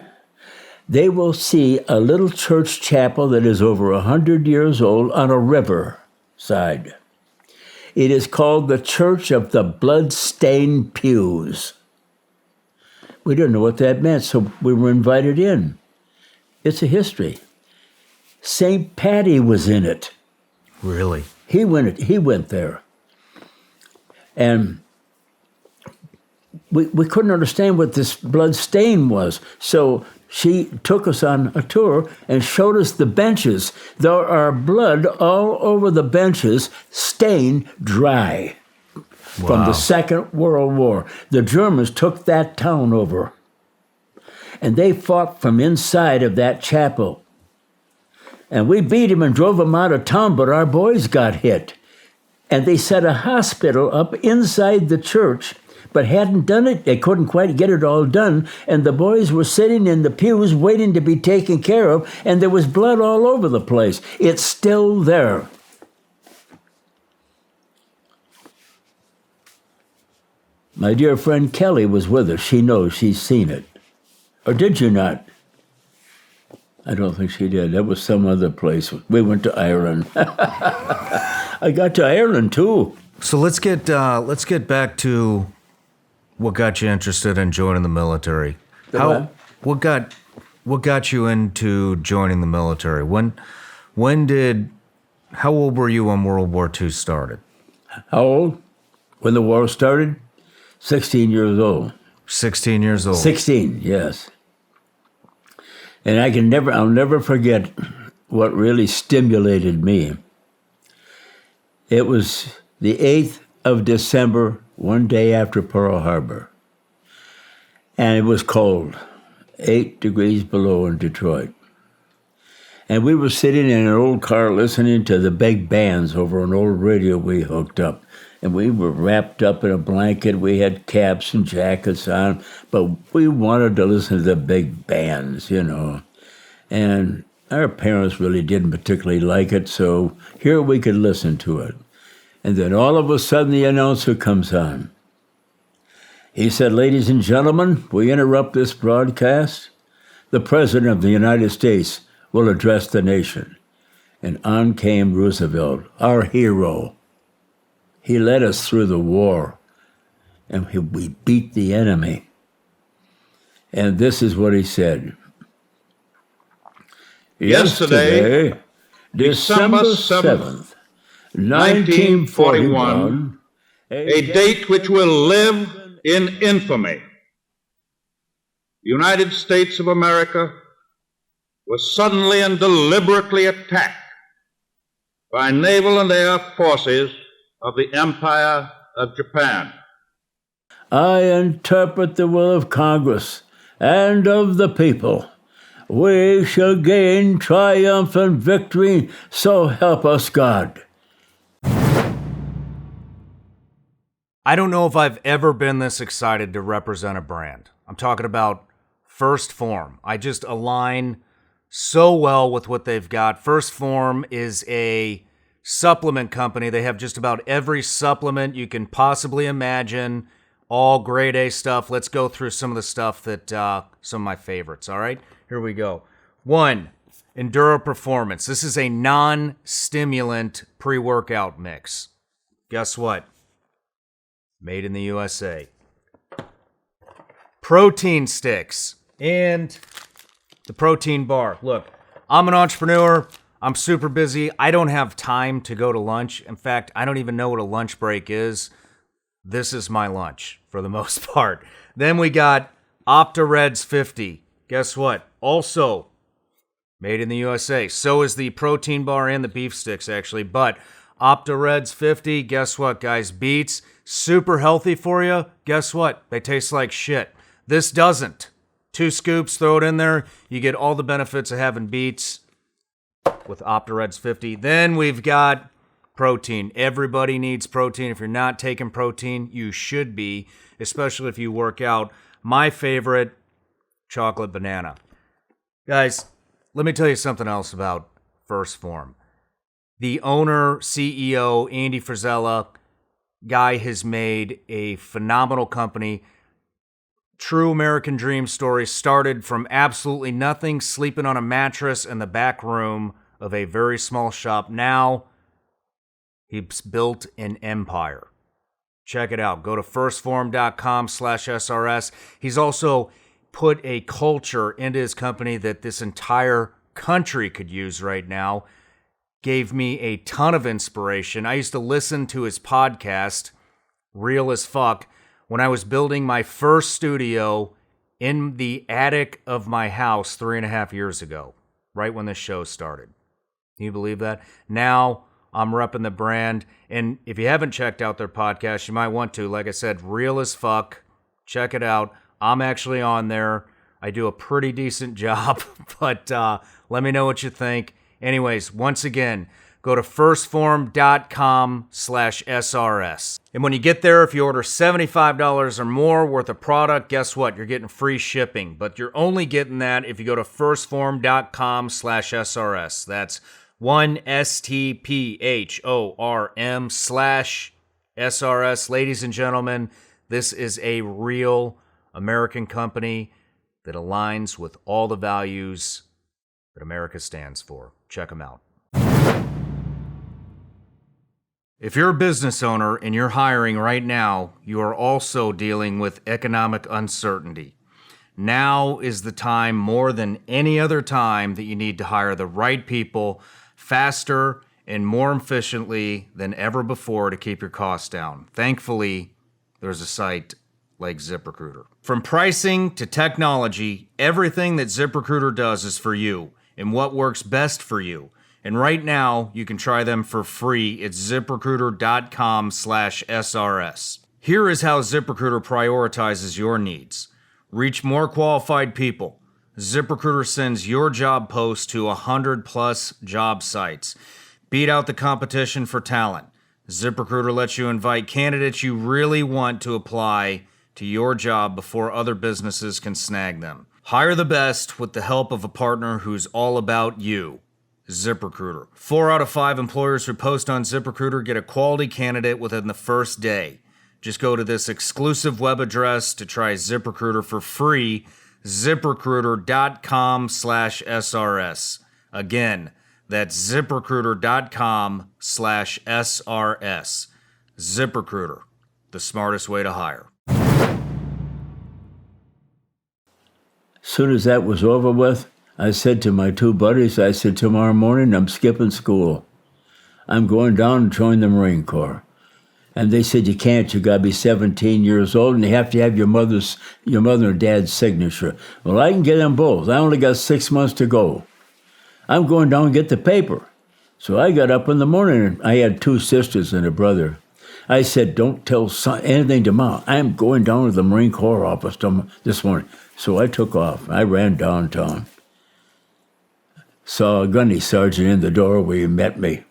they will see a little church chapel that is over 100 years old on a river side. It is called the Church of the Blood-Stained Pews. We didn't know what that meant, so we were invited in. It's a history. St. Patty was in it. Really? He went there. And we couldn't understand what this blood stain was. So she took us on a tour and showed us the benches. There are blood all over the benches, stained dry. Wow. From the Second World War. The Germans took that town over. And they fought from inside of that chapel. And we beat them and drove them out of town, but our boys got hit. And they set a hospital up inside the church, but hadn't done it. They couldn't quite get it all done. And the boys were sitting in the pews waiting to be taken care of, and there was blood all over the place. It's still there. My dear friend Kelly was with us. She knows, she's seen it. Or did you not? I don't think she did. That was some other place. We went to Ireland. I got to Ireland too. So let's get back to what got you interested in joining the military. What got you into joining the military? How old were you when World War II started? How old? When the war started? 16 years old. 16 years old. 16, yes. And I'll never forget what really stimulated me. It was the 8th of December, one day after Pearl Harbor. And it was cold, 8 degrees below in Detroit. And we were sitting in an old car listening to the big bands over an old radio we hooked up. and we were wrapped up in a blanket. We had caps and jackets on, but we wanted to listen to the big bands, you know. And our parents really didn't particularly like it, so here we could listen to it. And then all of a sudden the announcer comes on. He said, "Ladies and gentlemen, we interrupt this broadcast. The President of the United States will address the nation." And on came Roosevelt, our hero. He led us through the war, and we beat the enemy. And this is what he said. Yesterday, December 7th, 1941, a date which will live in infamy. The United States of America was suddenly and deliberately attacked by naval and air forces of the Empire of Japan. I interpret the will of Congress and of the people. We shall gain triumphant victory, so help us God. I don't know if I've ever been this excited to represent a brand. I'm talking about First Form. I just align so well with what they've got. First Form is a supplement company. They have just about every supplement you can possibly imagine, all grade A stuff. Let's go through some of the stuff that, some of my favorites, all right? Here we go. 1, Enduro Performance. This is a non-stimulant pre-workout mix. Guess what? Made in the USA. Protein sticks and the protein bar. Look, I'm an entrepreneur. I'm super busy. I don't have time to go to lunch. In fact, I don't even know what a lunch break is. This is my lunch for the most part. Then we got Opta-Reds 50. Guess what? Also made in the USA. So is the protein bar and the beef sticks, actually. But Opta-Reds 50, guess what, guys? Beets, super healthy for you. Guess what? They taste like shit. This doesn't. 2 scoops, throw it in there. You get all the benefits of having beets with Opta-Reds 50. Then we've got protein. Everybody needs protein. If you're not taking protein, you should be, especially if you work out. My favorite, chocolate banana. Guys, let me tell you something else about First Form. The owner, CEO, Andy Frisella, guy has made a phenomenal company. True American dream story. Started from absolutely nothing, sleeping on a mattress in the back room of a very small shop. Now, he's built an empire. Check it out. Go to firstform.com/SRS. He's also put a culture into his company that this entire country could use right now. Gave me a ton of inspiration. I used to listen to his podcast, Real as Fuck, when I was building my first studio in the attic of my house 3.5 years ago, right when this show started. Can you believe that? Now I'm repping the brand. And if you haven't checked out their podcast, you might want to. Like I said, Real as Fuck. Check it out. I'm actually on there. I do a pretty decent job, but let me know what you think. Anyways, once again, go to firstform.com/SRS. And when you get there, if you order $75 or more worth of product, guess what? You're getting free shipping. But you're only getting that if you go to firstform.com/SRS. That's 1STPHORM/SRS. Ladies and gentlemen, this is a real American company that aligns with all the values that America stands for. Check them out. If you're a business owner and you're hiring right now, you are also dealing with economic uncertainty. Now is the time more than any other time that you need to hire the right people faster and more efficiently than ever before to keep your costs down. Thankfully, there's a site like ZipRecruiter. From pricing to technology, everything that ZipRecruiter does is for you and what works best for you. And right now, you can try them for free at ZipRecruiter.com/SRS. Here is how ZipRecruiter prioritizes your needs. Reach more qualified people. ZipRecruiter sends your job post to 100+ job sites. Beat out the competition for talent. ZipRecruiter lets you invite candidates you really want to apply to your job before other businesses can snag them. Hire the best with the help of a partner who's all about you. ZipRecruiter. 4 out of 5 employers who post on ZipRecruiter get a quality candidate within the first day. Just go to this exclusive web address to try ZipRecruiter for free. ZipRecruiter.com/SRS. Again, that's ZipRecruiter.com/SRS. ZipRecruiter, the smartest way to hire. Soon as that was over with, I said to my 2 buddies, I said, tomorrow morning I'm skipping school. I'm going down and join the Marine Corps. And they said, you can't, you got to be 17 years old and you have to have your mother and dad's signature. Well, I can get them both. I only got 6 months to go. I'm going down and get the paper. So I got up in the morning and I had 2 sisters and a brother. I said, don't tell anything to Mom. I'm going down to the Marine Corps office this morning. So I took off. I ran downtown. Saw a gunny sergeant in the doorway. He met me.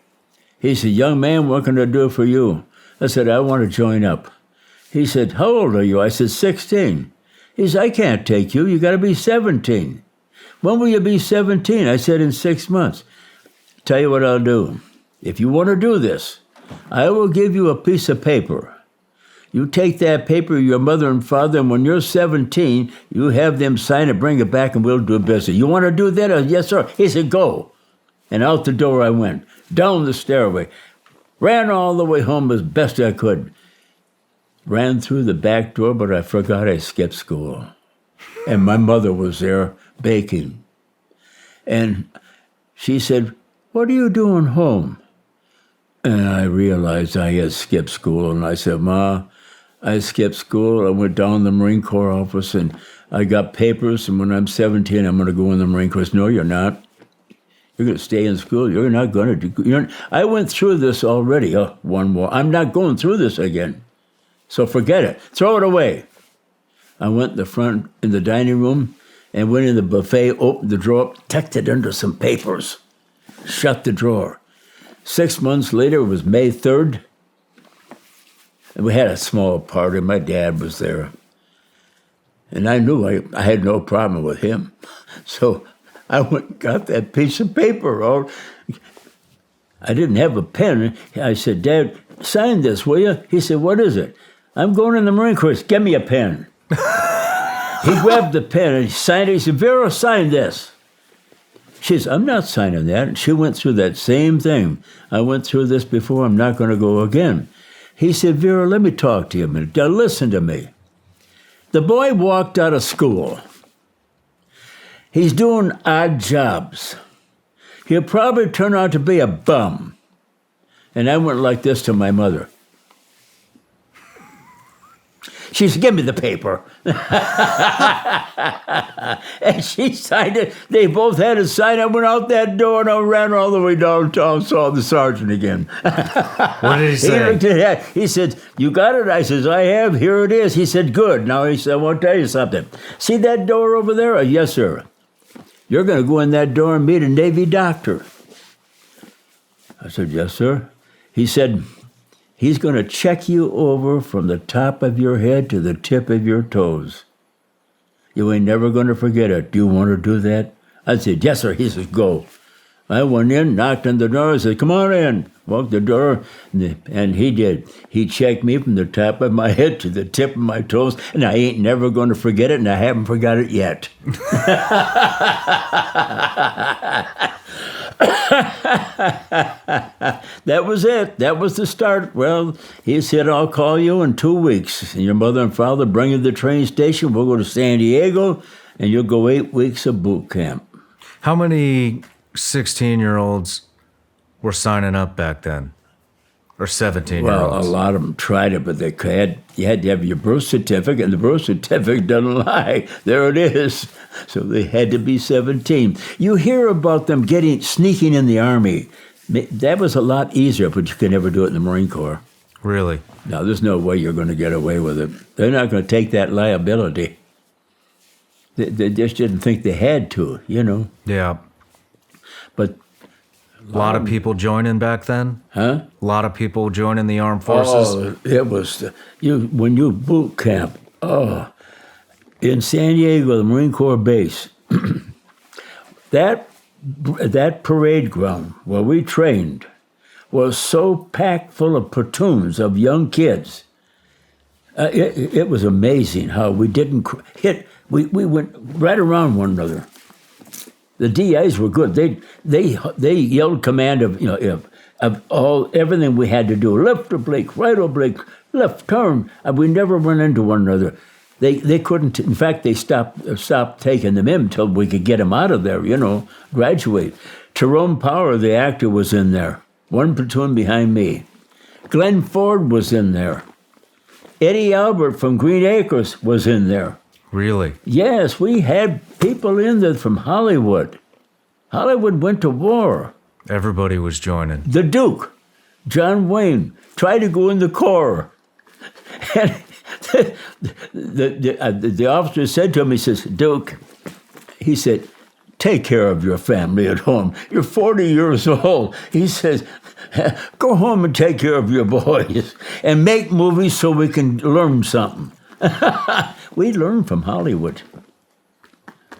He said, young man, what can I do for you? I said, I want to join up. He said, how old are you? I said, 16. He said, I can't take you. You got to be 17. When will you be 17? I said, in 6 months. Tell you what I'll do. If you want to do this, I will give you a piece of paper. You take that paper to your mother and father, and when you're 17, you have them sign it, bring it back, and we'll do business. You want to do that? Yes, sir. He said, go. And out the door I went, down the stairway. Ran all the way home as best I could. Ran through the back door, but I forgot I skipped school. And my mother was there baking. And she said, what are you doing home? And I realized I had skipped school. And I said, Ma, I skipped school. I went down to the Marine Corps office and I got papers. And when I'm 17, I'm going to go in the Marine Corps. No, you're not. You're going to stay in school. You're not going to do. I went through this already. One more. I'm not going through this again. So forget it. Throw it away. I went in the front in the dining room and went in the buffet, opened the drawer, tucked it under some papers, shut the drawer. 6 months later, it was May 3rd, and we had a small party. My dad was there. And I knew I had no problem with him. So I went and got that piece of paper. I didn't have a pen. I said, Dad, sign this, will you? He said, what is it? I'm going in the Marine Corps. Give me a pen. He grabbed the pen and he signed it. He said, Vera, sign this. She said, I'm not signing that. And she went through that same thing. I went through this before. I'm not going to go again. He said, Vera, let me talk to you a minute. Now, listen to me. The boy walked out of school. He's doing odd jobs. He'll probably turn out to be a bum. And I went like this to my mother. She said, give me the paper. And she signed it. They both had to sign it. I went out that door and I ran all the way downtown, saw the sergeant again. What did he say? He looked at that. He said, you got it? I said, I have. Here it is. He said, good. Now he said, I want to tell you something. See that door over there? Yes, sir. You're going to go in that door and meet a Navy doctor. I said, yes, sir. He said, he's going to check you over from the top of your head to the tip of your toes. You ain't never going to forget it. Do you want to do that? I said, yes, sir. He said, go. I went in, knocked on the door, I said, come on in. Walked the door, and he did. He checked me from the top of my head to the tip of my toes, and I ain't never going to forget it, and I haven't forgot it yet. That was it. That was the start. Well, he said, I'll call you in 2 weeks. And your mother and father bring you to the train station. We'll go to San Diego, and you'll go 8 weeks of boot camp. How many 16-year-olds were signing up back then? Or 17-year-olds? Well, a lot of them tried it, but you had to have your birth certificate, and the birth certificate doesn't lie. There it is. So they had to be 17. You hear about them sneaking in the Army. That was a lot easier, but you could never do it in the Marine Corps. Really? No, there's no way you're going to get away with it. They're not going to take that liability. They just didn't think they had to, you know. Yeah. But A lot of people joining back then? Huh? A lot of people joining the armed forces? Oh, it was when you boot camp. Oh, in San Diego, the Marine Corps base. that parade ground where we trained was so packed full of platoons of young kids. It was amazing how we didn't hit. We went right around one another. The DIs were good. They yelled command of everything we had to do. Left oblique, right oblique, left turn. And we never run into one another. They couldn't. In fact, they stopped taking them in until we could get them out of there. Graduate. Tyrone Power, the actor, was in there. One platoon behind me. Glenn Ford was in there. Eddie Albert from Green Acres was in there. Really? Yes, we had people in there from Hollywood. Hollywood went to war. Everybody was joining. The Duke, John Wayne, tried to go in the Corps. And the officer said to him, he says, Duke, he said, take care of your family at home. You're 40 years old. He says, go home and take care of your boys and make movies so we can learn something. We learned from Hollywood.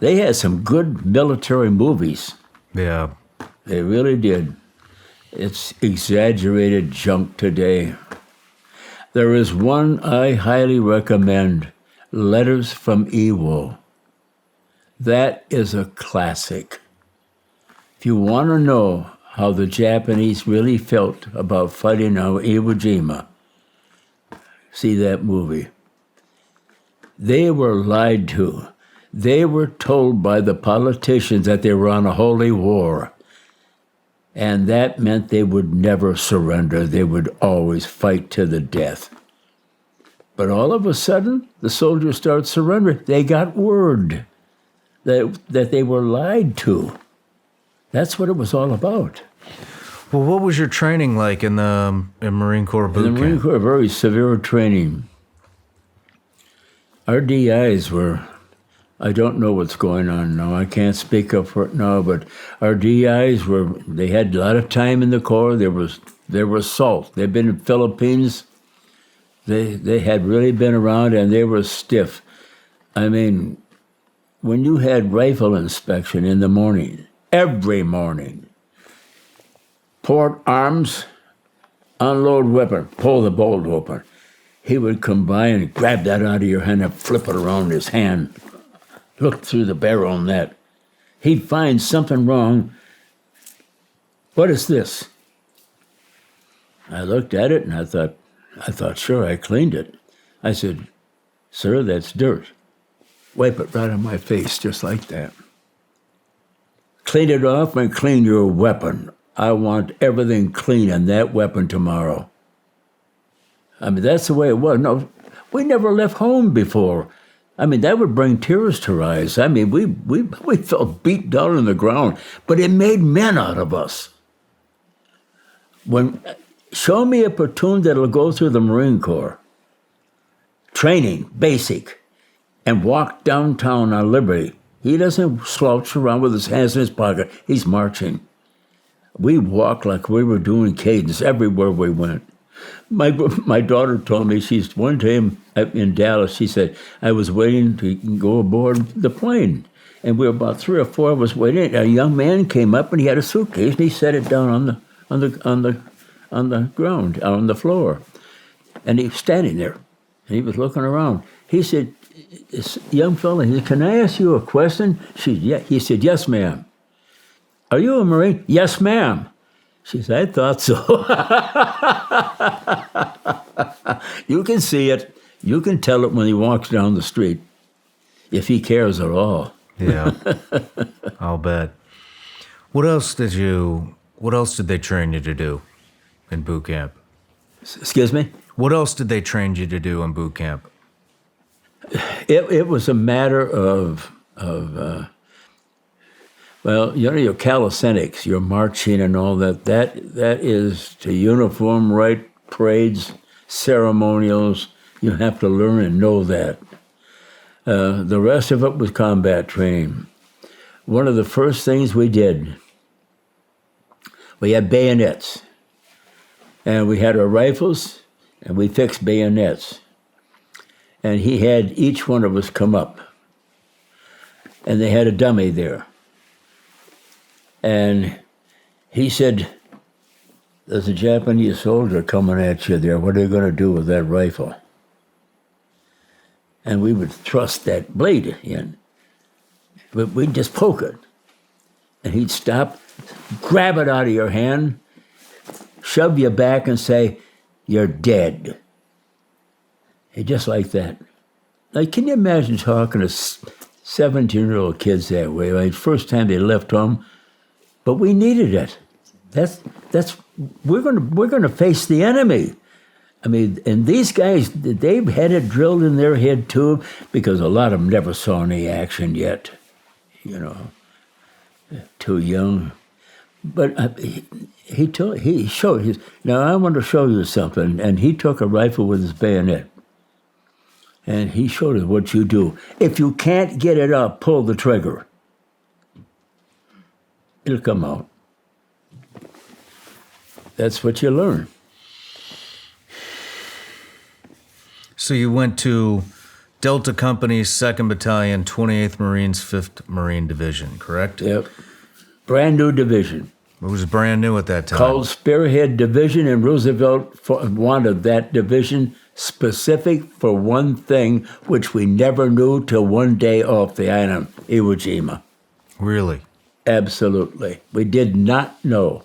They had some good military movies. Yeah. They really did. It's exaggerated junk today. There is one I highly recommend, Letters from Iwo. That is a classic. If you want to know how the Japanese really felt about fighting on Iwo Jima, see that movie. They were lied to. They were told by the politicians that they were on a holy war. And that meant they would never surrender. They would always fight to the death. But all of a sudden, the soldiers started surrendering. They got word that they were lied to. That's what it was all about. Well, what was your training like in Marine Corps boot camp? The Marine Corps, very severe training. Our DIs were, I don't know what's going on now. I can't speak up for it now, but our DIs they had a lot of time in the Corps. They were salt. They'd been in the Philippines. They had really been around, and they were stiff. I mean, when you had rifle inspection in the morning, every morning, port arms, unload weapon, pull the bolt open. He would come by and grab that out of your hand and flip it around his hand. Look through the barrel on that. He'd find something wrong. What is this? I looked at it and I thought, sure, I cleaned it. I said, sir, that's dirt. Wipe it right on my face, just like that. Clean it off and clean your weapon. I want everything clean on that weapon tomorrow. I mean, that's the way it was. No, we never left home before. I mean, that would bring tears to our eyes. I mean, we felt beat down on the ground, but it made men out of us. Show me a platoon that'll go through the Marine Corps, training, basic, and walk downtown on Liberty. He doesn't slouch around with his hands in his pocket. He's marching. We walked like we were doing cadence everywhere we went. My daughter told me, one time in Dallas, she said, I was waiting to go aboard the plane. And we were about 3 or 4 of us waiting. A young man came up and he had a suitcase and he set it down on the ground, on the floor. And he was standing there and he was looking around. He said, this young fella, he said, can I ask you a question? He said, yes, ma'am. Are you a Marine? Yes, ma'am. She said, I thought so. You can see it. You can tell it when he walks down the street, if he cares at all. Yeah, I'll bet. What else did they train you to do in boot camp? Excuse me? What else did they train you to do in boot camp? It was a matter of your calisthenics, your marching and all that. That is to uniform right, parades, ceremonials. You have to learn and know that. The rest of it was combat training. One of the first things we did We had bayonets. And we had our rifles, and we fixed bayonets. And he had each one of us come up. And they had a dummy there. And he said, there's a Japanese soldier coming at you there. What are you going to do with that rifle? And we would thrust that blade in. But we'd just poke it. And he'd stop, grab it out of your hand, shove you back and say, you're dead. Hey, just like that. Like, can you imagine talking to 17-year-old kids that way? Like, first time they left home, but we needed it. We're gonna face the enemy. I mean, and these guys, they've had it drilled in their head too, because a lot of them never saw any action yet. You know, too young. But he showed his. Now I want to show you something, and he took a rifle with his bayonet, and he showed us what you do. If you can't get it up, pull the trigger. It'll come out. That's what you learn. So you went to Delta Company's 2nd Battalion, 28th Marines, 5th Marine Division, correct? Yep. Brand new division. It was brand new at that time. Called Spearhead Division, and Roosevelt wanted that division specific for one thing, which we never knew till one day off the island, Iwo Jima. Really? Absolutely. We did not know.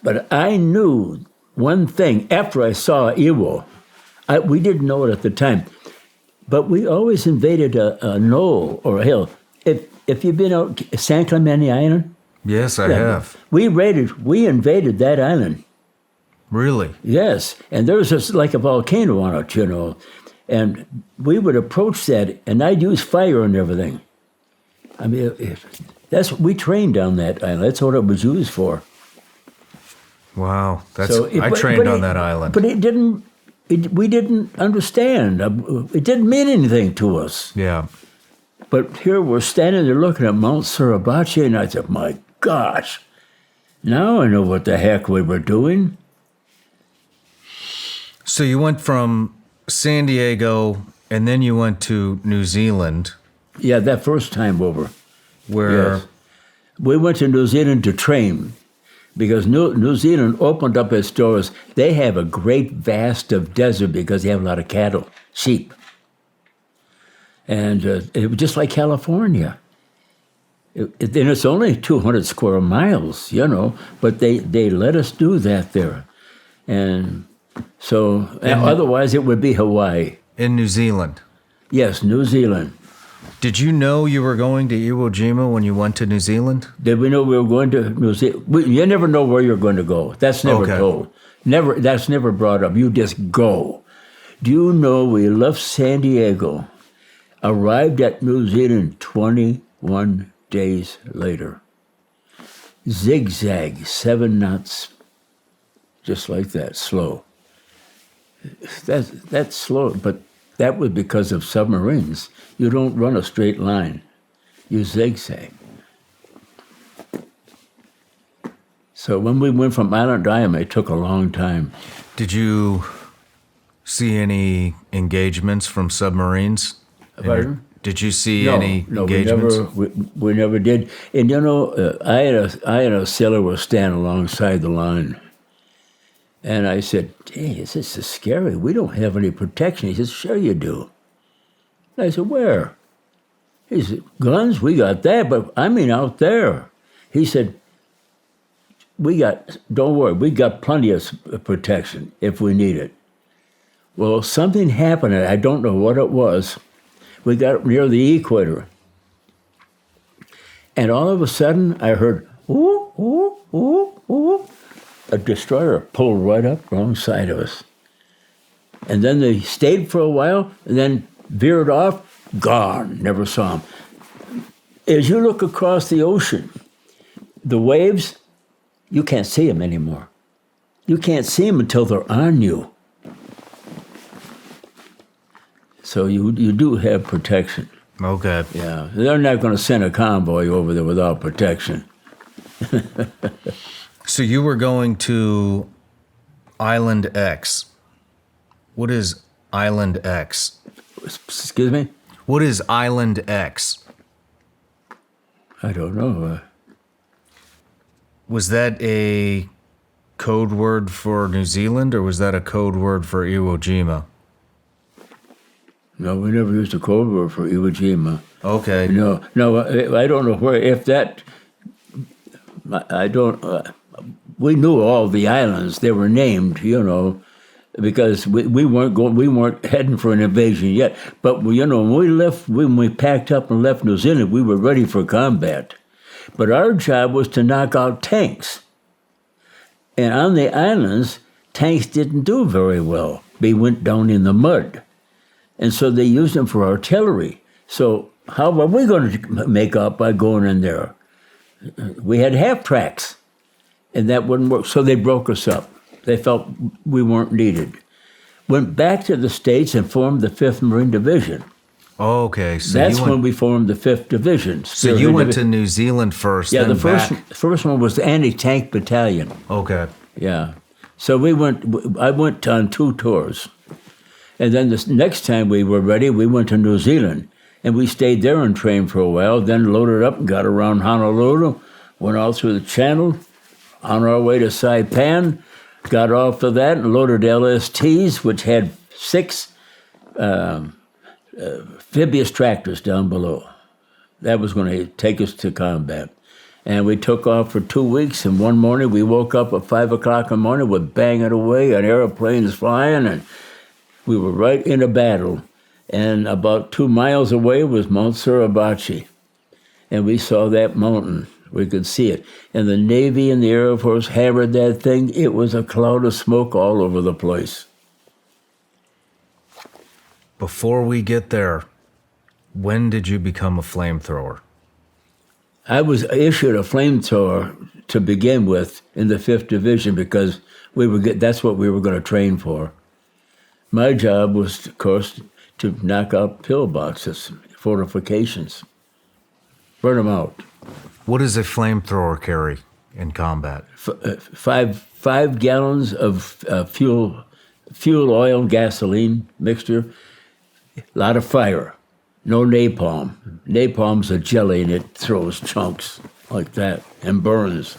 But I knew one thing after I saw Iwo. We didn't know it at the time, but we always invaded a knoll or a hill. If you've been out San Clemente Island? Yes, I have. We invaded that island. Really? Yes, and there was just like a volcano on it, you know, and we would approach that, and I'd use fire and everything. I mean, we trained on that island. That's what it was used for. Wow, I trained on that island. But we didn't understand. It didn't mean anything to us. Yeah. But here we're standing there looking at Mount Suribachi, and I said, my gosh, now I know what the heck we were doing. So you went from San Diego, and then you went to New Zealand. Yeah, that first time over. Where? Yes. We went to New Zealand to train. Because New Zealand opened up its doors. They have a great vast of desert because they have a lot of cattle, sheep. And it was just like California. And it's only 200 square miles, you know, but they let us do that there. And so, otherwise it would be Hawaii. In New Zealand? Yes, New Zealand. Did you know you were going to Iwo Jima when you went to New Zealand? Did we know we were going to New Zealand? You never know where you're going to go. That's never told. That's never brought up. You just go. Do you know we left San Diego, arrived at New Zealand 21 days later. Zigzag, 7 knots, just like that, slow. That's slow, but that was because of submarines. You don't run a straight line. You zigzag. So when we went from island to island, it took a long time. Did you see any engagements from submarines? Did you see any engagements? We never did. And you know, I had a sailor was standing alongside the line. And I said, hey, this is scary. We don't have any protection. He said, sure you do. And I said, where? He said, guns, we got that, but I mean out there. He said, don't worry, we got plenty of protection if we need it. Well, something happened, and I don't know what it was. We got near the equator. And all of a sudden, I heard, ooh, ooh, ooh, ooh. A destroyer pulled right up alongside of us. And then they stayed for a while, and then veered off, gone, never saw them. As you look across the ocean, the waves, you can't see them anymore. You can't see them until they're on you. So you do have protection. Okay. Yeah, they're not going to send a convoy over there without protection. So you were going to Island X. What is Island X? Excuse me? What is Island X? I don't know. Was that a code word for New Zealand, or was that a code word for Iwo Jima? No, we never used a code word for Iwo Jima. Okay. No, I don't know where, if that, I don't, we knew all the islands. They were named, because we weren't heading for an invasion yet. But, when we packed up and left New Zealand, we were ready for combat. But our job was to knock out tanks. And on the islands, tanks didn't do very well. They went down in the mud. And so they used them for artillery. So how were we going to make up by going in there? We had half tracks, and that wouldn't work. So they broke us up. They felt we weren't needed. Went back to the States and formed the 5th Marine Division. Okay. So That's when we formed the 5th Division. So you went to New Zealand first, Yeah, then the back. first one was the Anti-Tank Battalion. Okay. Yeah. So I went on 2 tours. And then the next time we were ready, we went to New Zealand. And we stayed there and trained for a while, then loaded up and got around Honolulu, went all through the channel, on our way to Saipan, got off of that and loaded LSTs, which had 6 amphibious tractors down below. That was going to take us to combat. And we took off for 2 weeks, and one morning we woke up at 5 o'clock in the morning, we're banging away, and airplanes flying, and we were right in a battle. And about 2 miles away was Mount Suribachi. And we saw that mountain. We could see it. And the Navy and the Air Force hammered that thing. It was a cloud of smoke all over the place. Before we get there, when did you become a flamethrower? I was issued a flamethrower to begin with in the 5th Division because that's what we were going to train for. My job was, of course, to knock out pillboxes, fortifications, burn them out. What does a flamethrower carry in combat? 5 gallons of fuel, oil, gasoline mixture, a lot of fire, no napalm. Napalm's a jelly and it throws chunks like that and burns.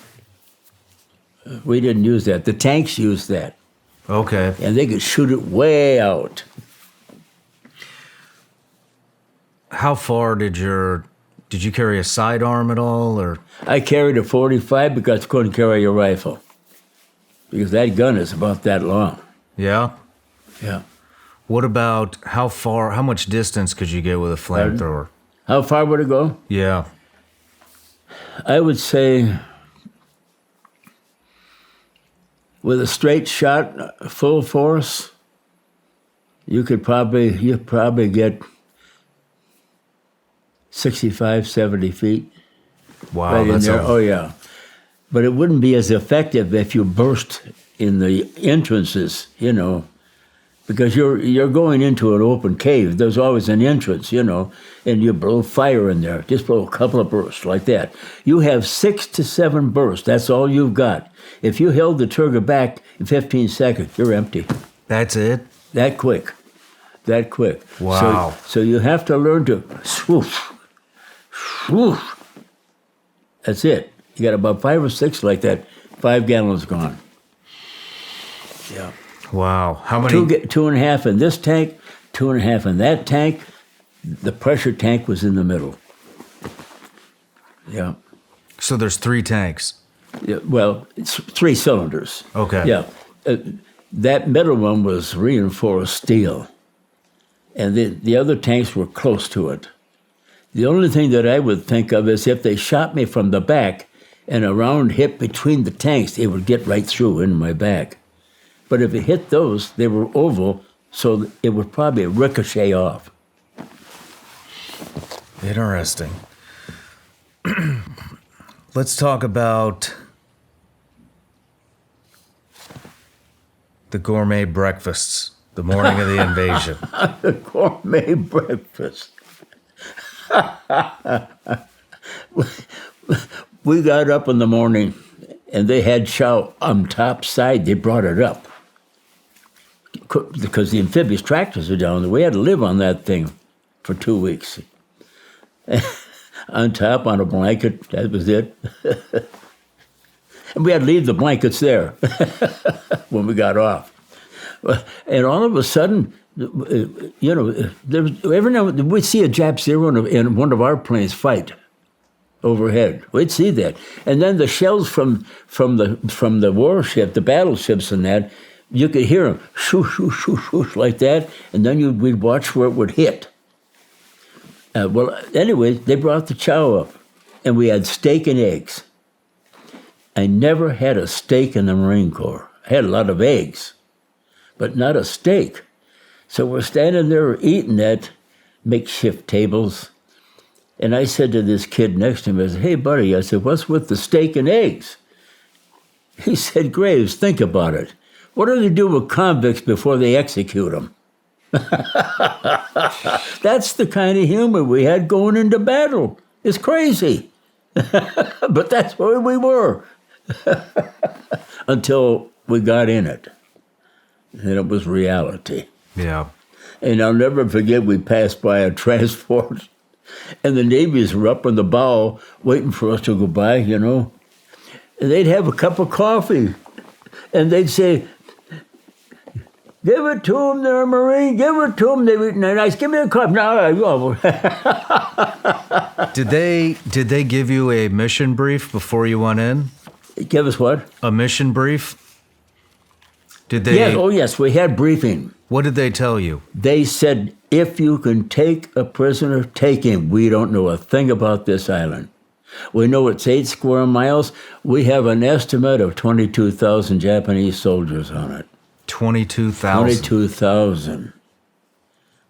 We didn't use that. The tanks used that. Okay. And they could shoot it way out. How far did you carry a sidearm at all, or? I carried a .45 because I couldn't carry a rifle. Because that gun is about that long. Yeah? Yeah. What about how much distance could you get with a flamethrower? How far would it go? Yeah. I would say with a straight shot, full force, you'd probably get 65, 70 feet. Wow. Right in there. Oh, yeah. But it wouldn't be as effective if you burst in the entrances, because you're going into an open cave. There's always an entrance, and you blow fire in there. Just blow a couple of bursts like that. You have 6 to 7 bursts. That's all you've got. If you held the trigger back in 15 seconds, you're empty. That's it? That quick. Wow. So you have to learn to swoosh. Swoosh. That's it. You got about 5 or 6 like that. 5 gallons gone. Yeah. Wow. How many? 2.5 in this tank, 2.5 in that tank. The pressure tank was in the middle. Yeah. So there's 3 tanks. Yeah, well, it's 3 cylinders. Okay. Yeah. That middle one was reinforced steel. And the other tanks were close to it. The only thing that I would think of is if they shot me from the back and a round hit between the tanks, it would get right through in my back. But if it hit those, they were oval, so it would probably ricochet off. Interesting. Let's talk about the gourmet breakfasts the morning of the invasion. The gourmet breakfast. we got up in the morning, and they had chow on top side. They brought it up because the amphibious tractors were down there. We had to live on that thing for 2 weeks. On top, on a blanket, that was it. And we had to leave the blankets there when we got off. And all of a sudden, there was, every now and then we'd see a Jap Zero in one of our planes fight overhead. We'd see that. And then the shells from the warship, the battleships and that, you could hear them shoo, shoo, shoo, shoo, like that, and then we'd watch where it would hit. Well, anyway, they brought the chow up, and we had steak and eggs. I never had a steak in the Marine Corps. I had a lot of eggs, but not a steak. So we're standing there eating at makeshift tables, and I said to this kid next to me, I said, "Hey, buddy," I said, "what's with the steak and eggs?" He said, "Graves, think about it. What do they do with convicts before they execute them?" That's the kind of humor we had going into battle. It's crazy. But that's where we were. Until we got in it. And it was reality. Yeah. And I'll never forget, we passed by a transport, and the Navies were up on the bow waiting for us to go by, And they'd have a cup of coffee, and they'd say, "Give it to them, they're a Marine, give it to them." They were nice, "Give me a cup." No. Did they give you a mission brief before you went in? Give us what? A mission brief? Did they? Yes, yes, we had briefing. What did they tell you? They said, if you can take a prisoner, take him. We don't know a thing about this island. We know it's 8 square miles. We have an estimate of 22,000 Japanese soldiers on it. 22,000? 22,000.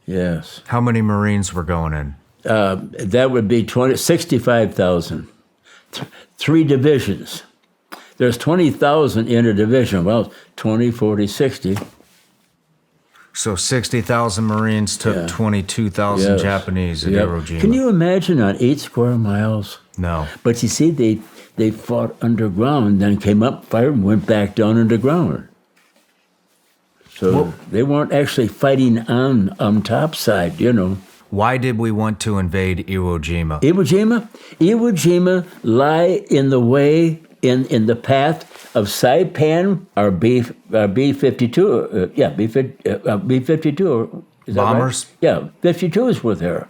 Yes. How many Marines were going in? That would be 65,000. 3 divisions. There's 20,000 in a division. Well, 20, 40, 60. So 60,000 Marines took 22,000 Yes. Japanese at Iwo Jima. Can you imagine on 8 square miles? No. But you see, they fought underground, then came up, fired, and went back down underground. So they weren't actually fighting on top side, Why did we want to invade Iwo Jima? Iwo Jima lie in the way, in the path of Saipan, our B-52, B-52. Is that Bombers? Right? Yeah, 52s were there.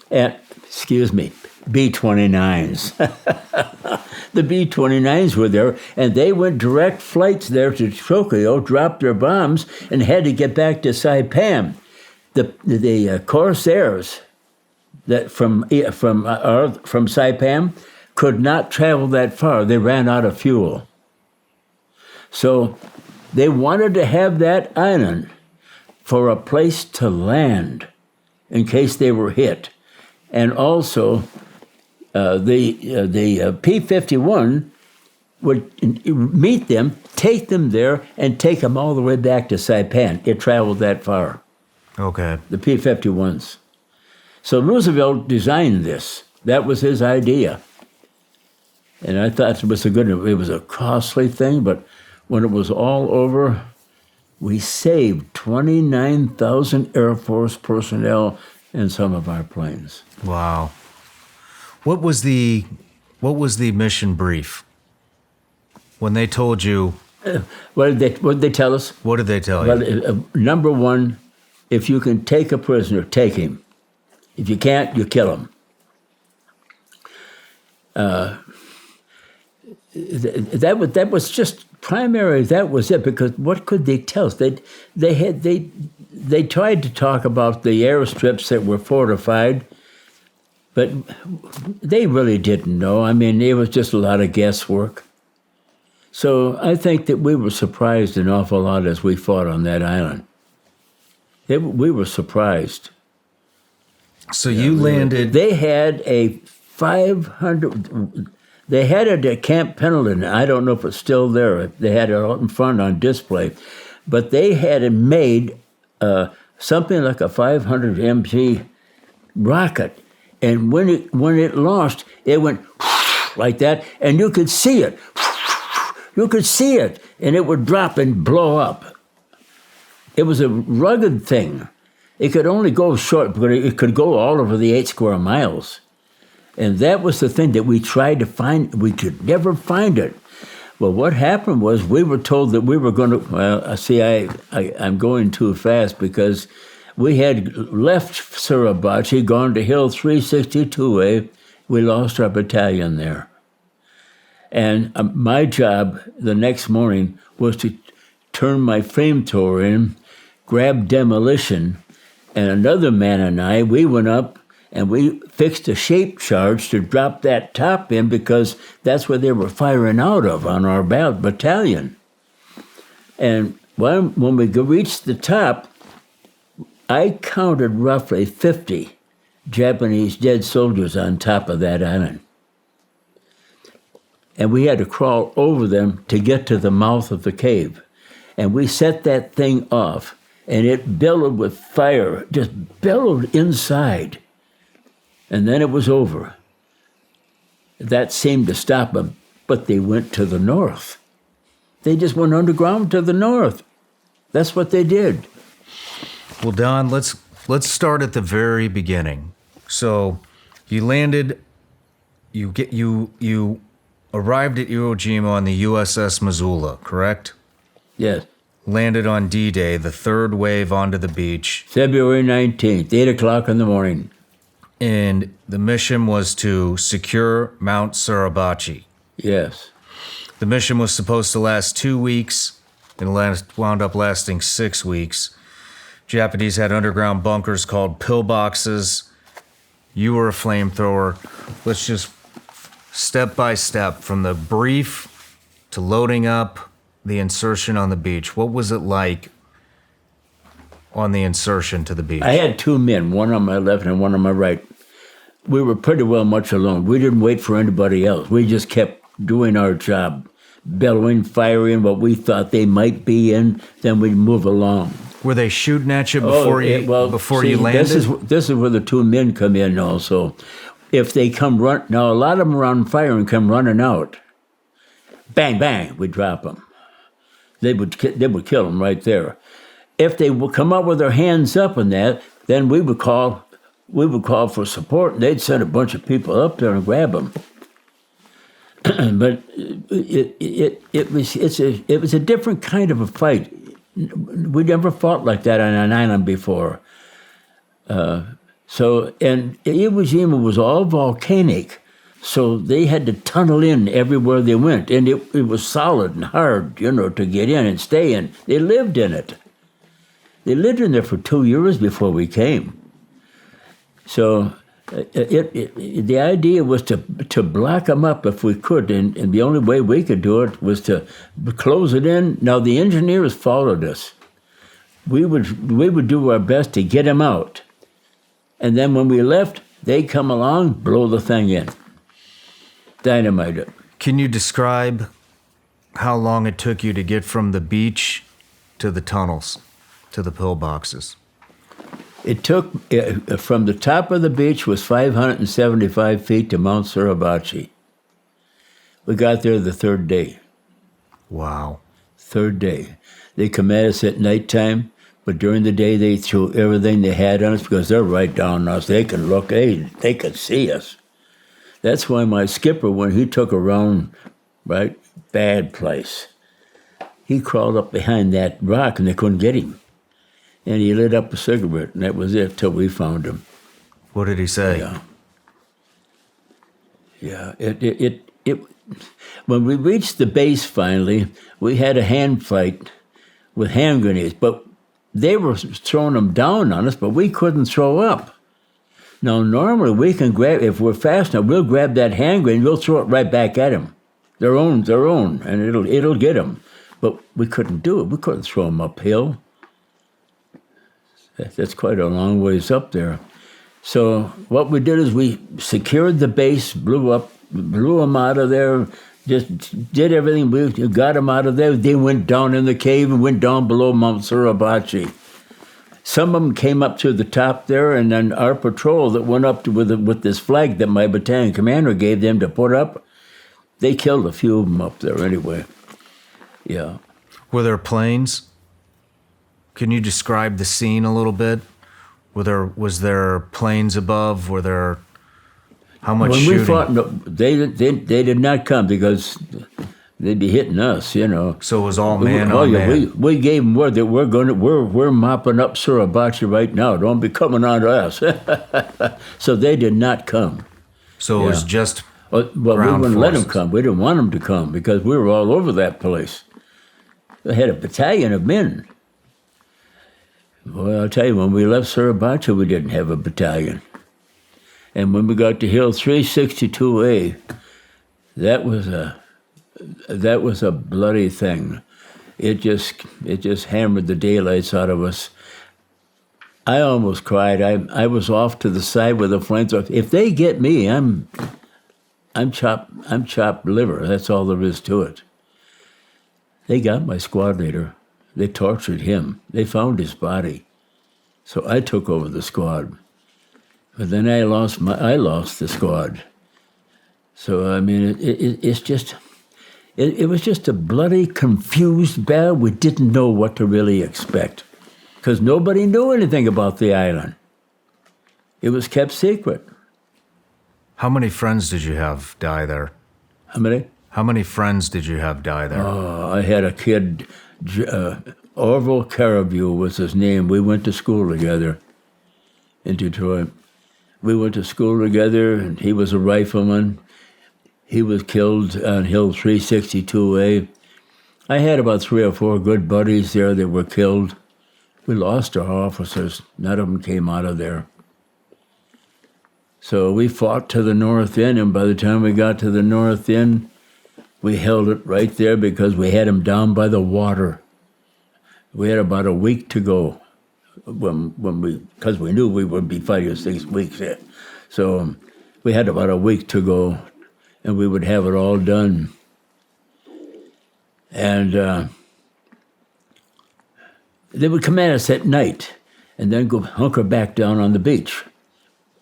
And, B-29s. The B-29s were there, and they went direct flights there to Tokyo, dropped their bombs, and had to get back to Saipan. The Corsairs that from Saipan could not travel that far. They ran out of fuel. So they wanted to have that island for a place to land in case they were hit. And also, the P-51 would meet them, take them there, and take them all the way back to Saipan. It traveled that far. Okay. The P-51s. So Roosevelt designed this. That was his idea. And I thought it was a costly thing, but when it was all over, we saved 29,000 Air Force personnel in some of our planes. Wow. What was the mission brief? When they told you... What did they tell us? What did they tell you? Well, number one, if you can take a prisoner, take him. If you can't, you kill him. That was just primary. That was it. Because what could they tell us? They tried to talk about the airstrips that were fortified, but they really didn't know. I mean, it was just a lot of guesswork. So I think that we were surprised an awful lot as we fought on that island. We were surprised. So you landed... They had a 500... They had it at Camp Pendleton. I don't know if it's still there. They had it out in front on display. But they had it made something like a 500 MG rocket. And when it launched, it went like that, and you could see it. You could see it, and it would drop and blow up. It was a rugged thing. It could only go short, but it could go all over the 8 square miles. And that was the thing that we tried to find. We could never find it. Well, what happened was we were told that we were going to, well, see, I'm going too fast because we had left Suribachi, gone to Hill 362A. We lost our battalion there. And my job the next morning was to turn my flamethrower in, grab demolition, and another man and I, we went up and we fixed a shape charge to drop that top in because that's where they were firing out of on our battalion. And when we reached the top, I counted roughly 50 Japanese dead soldiers on top of that island. And we had to crawl over them to get to the mouth of the cave. And we set that thing off, and it billowed with fire, just billowed inside. And then it was over. That seemed to stop them, but they went to the north. They just went underground to the north. That's what they did. Well, Don, let's start at the very beginning. So, you landed. You arrived at Iwo Jima on the USS Missoula, correct? Yes. Landed on D-Day, the third wave onto the beach. February 19th, 8 o'clock in the morning. And the mission was to secure Mount Suribachi. Yes. The mission was supposed to last 2 weeks. It wound up lasting 6 weeks. Japanese had underground bunkers called pillboxes. You were a flamethrower. Let's just step by step from the brief to loading up the insertion on the beach. What was it like on the insertion to the beach? I had 2 men, one on my left and one on my right. We were pretty well much alone. We didn't wait for anybody else. We just kept doing our job, bellowing, firing what we thought they might be in, then we'd move along. Were they shooting at you before you landed? This is where the 2 men come in also. If they come now a lot of them are on fire and come running out. Bang, bang, we drop them. They would kill them right there. If they would come up with their hands up in that, then we would call for support, and they'd send a bunch of people up there and grab them. But it was a different kind of a fight. We never fought like that on an island before. And Iwo Jima was all volcanic. So they had to tunnel in everywhere they went. And it was solid and hard, to get in and stay in. They lived in it. They lived in there for 2 years before we came. So the idea was to block them up if we could. And the only way we could do it was to close it in. Now, the engineers followed us. We would do our best to get them out. And then when we left, they'd come along, blow the thing in. Dynamite it. Can you describe how long it took you to get from the beach to the tunnels, to the pillboxes? It took, from the top of the beach was 575 feet to Mount Suribachi. We got there the 3rd day. Wow. 3rd day. They come at us at nighttime, but during the day they threw everything they had on us because they're right down on us. They can look, they could see us. That's why my skipper, when he took a round, right, bad place, he crawled up behind that rock and they couldn't get him. And he lit up a cigarette, and that was it till we found him. What did he say? Yeah. When we reached the base finally, we had a hand fight with hand grenades, but they were throwing them down on us, but we couldn't throw up. Now, normally we can grab, if we're fast enough, we'll grab that hand grenade, we'll throw it right back at them. Their own, and it'll get them. But we couldn't do it. We couldn't throw them uphill. That's quite a long ways up there. So what we did is we secured the base, blew them out of there, just did everything. We got them out of there. They went down in the cave and went down below Mount Suribachi. Some of them came up to the top there, and then our patrol that went up with this flag that my battalion commander gave them to put up, They killed a few of them up there anyway. Yeah. Were there planes? Can you describe the scene a little bit? Was there planes above? Were there how much When shooting? we fought, no, they did not come because they'd be hitting us, you know. So it was all man on man. We gave them word that we're mopping up Suribachi right now. Don't be coming on to us. So they did not come. So it was just Well, we ground wouldn't let them forces. come. We didn't want them to come because we were all over that place. They had a battalion of men. Well, I'll tell you, when we left Suribachi, we didn't have a battalion. And when we got to Hill 362A, that was a bloody thing. It just hammered the daylights out of us. I almost cried. I was off to the side with the flamethrower. If they get me, I'm chopped liver. That's all there is to it. They got my squad leader. They tortured him. They found his body. So I took over the squad. But then I lost the squad. So I mean, it was just a bloody, confused battle. We didn't know what to really expect because nobody knew anything about the island. It was kept secret. How many friends did you have die there? How many? How many friends did you have die there? I had a kid, Orville Caribou was his name. We went to school together in Detroit. We went to school together, and he was a rifleman. He was killed on Hill 362A. I had about 3 or 4 good buddies there that were killed. We lost our officers. None of them came out of there. So we fought to the north end, and by the time we got to the north end, we held it right there because we had them down by the water. We had about a week to go because we knew we would be fighting 6 weeks there. So we had about a week to go, and we would have it all done. And they would come at us at night and then go hunker back down on the beach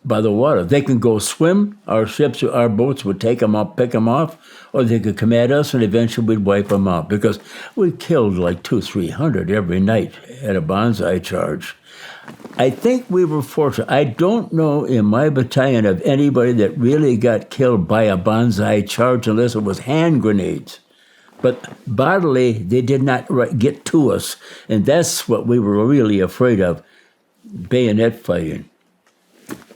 by the water. They can go swim. Our ships, our boats would take them up, pick them off, or they could come at us, and eventually we'd wipe them out because we killed like 200-300 every night at a banzai charge. I think we were fortunate. I don't know in my battalion of anybody that really got killed by a banzai charge unless it was hand grenades. But bodily, they did not get to us, and that's what we were really afraid of, bayonet fighting.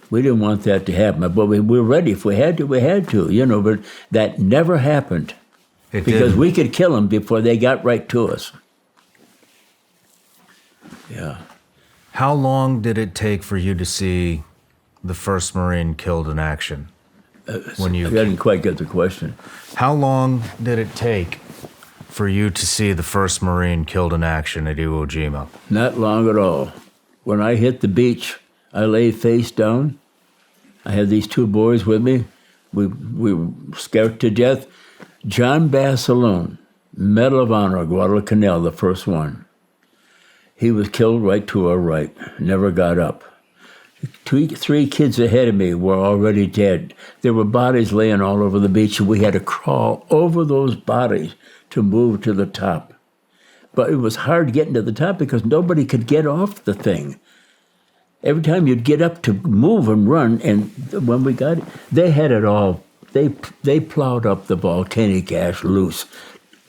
We didn't want that to happen, but we were ready. If we had to, we had to, you know, but that never happened because we could kill them before they got right to us. Yeah. How long did it take for you to see the first Marine killed in action? I didn't quite get the question. How long did it take for you to see the first Marine killed in action at Iwo Jima? Not long at all. When I hit the beach, I lay face down. I had these 2 boys with me. We were scared to death. John Bassalone, Medal of Honor, Guadalcanal, the first one. He was killed right to our right, never got up. 3 kids ahead of me were already dead. There were bodies laying all over the beach, and we had to crawl over those bodies to move to the top. But it was hard getting to the top because nobody could get off the thing. Every time you'd get up to move and run, and when we got it, they had it all. They plowed up the volcanic ash loose,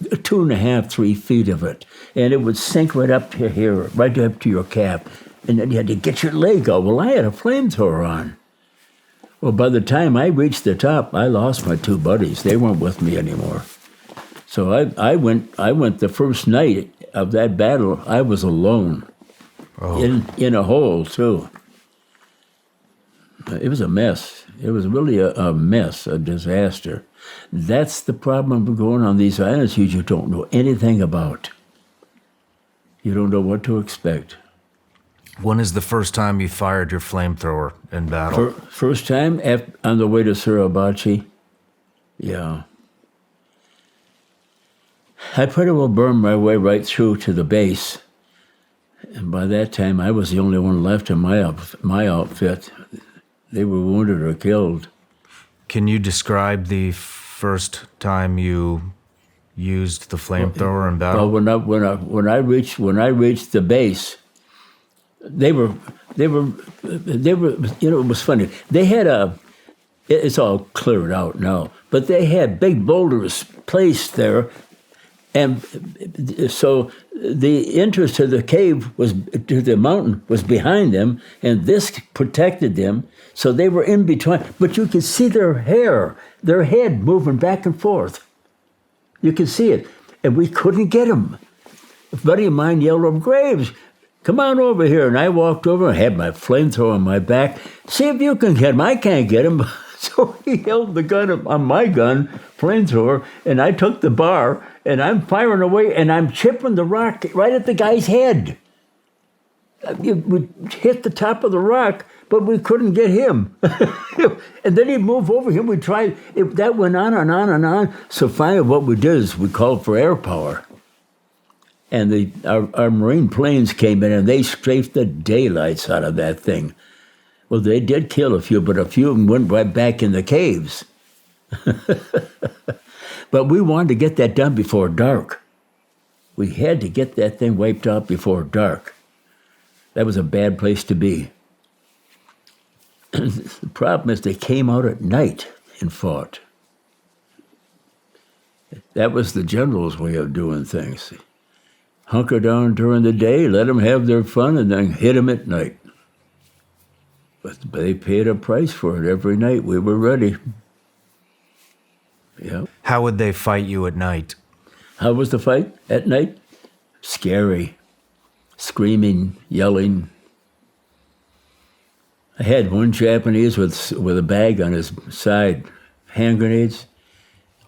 2.5, 3 feet of it, and it would sink right up to here, right up to your calf, and then you had to get your leg out. Well, I had a flamethrower on. Well, by the time I reached the top, I lost my 2 buddies. They weren't with me anymore. So I went the first night of that battle. I was alone. Oh. In a hole, too. It was a mess. It was really a mess, a disaster. That's the problem of going on these islands you don't know anything about. You don't know what to expect. When is the first time you fired your flamethrower in battle? First time on the way to Suribachi, yeah. I pretty well burned my way right through to the base. And by that time, I was the only one left in my outfit. They were wounded or killed. Can you describe the first time you used the flamethrower in battle? Well, when I reached the base, they were, it was funny. They had it's all cleared out now, but they had big boulders placed there, and so the entrance to the cave to the mountain was behind them, and this protected them. So they were in between, but you could see their head moving back and forth. You could see it, and we couldn't get them. A buddy of mine yelled over, "Graves, come on over here." And I walked over and had my flamethrower on my back. "See if you can get him. I can't get him." So he held the gun on my gun, flamethrower, and I took the bar, and I'm firing away, and I'm chipping the rock right at the guy's head. We hit the top of the rock, but we couldn't get him. And then he'd move over him. We tried. That went on and on and on. So finally what we did is we called for air power. And our Marine planes came in, and they strafed the daylights out of that thing. Well, they did kill a few, but a few of them went right back in the caves. But we wanted to get that done before dark. We had to get that thing wiped out before dark. That was a bad place to be. The problem is they came out at night and fought. That was the general's way of doing things. Hunker down during the day, let them have their fun, and then hit them at night. But they paid a price for it every night. We were ready. Yeah. How would they fight you at night? How was the fight at night? Scary. Screaming, yelling. I had one Japanese with a bag on his side, hand grenades.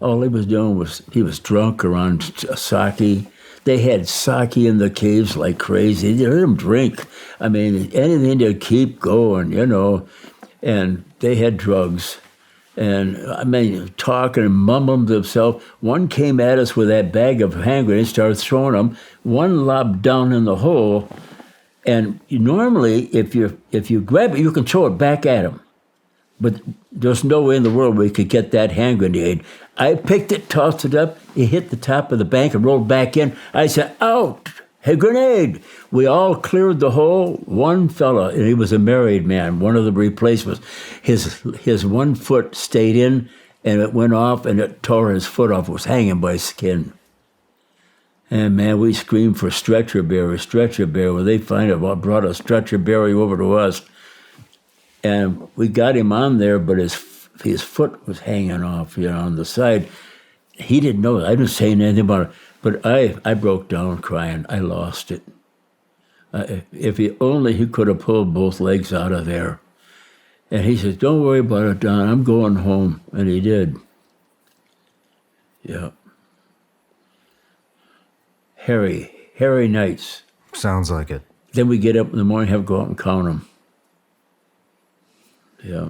All he was doing was, he was drunk around sake. They had sake in the caves like crazy. They let them drink. I mean, anything to keep going, And they had drugs. And, I mean, talking and mumbling to himself. One came at us with that bag of hand grenades, started throwing them. One lobbed down in the hole. And normally, if you grab it, you can throw it back at him. But there's no way in the world we could get that hand grenade. I picked it, tossed it up. It hit the top of the bank and rolled back in. I said, "Out! Hey, grenade!" We all cleared the hole. One fella, and he was a married man, one of the replacements. His one foot stayed in, and it went off, and it tore his foot off. It was hanging by his skin. And, man, we screamed for stretcher bearers. Well, they brought a stretcher bearer over to us. And we got him on there, but his foot was hanging off, on the side. He didn't know it. I didn't say anything about it. But I broke down crying. I lost it. If he could have pulled both legs out of there. And he said, "Don't worry about it, Don. I'm going home." And he did. Yeah. Hairy nights. Sounds like it. Then we get up in the morning, have to go out and count them. Yeah.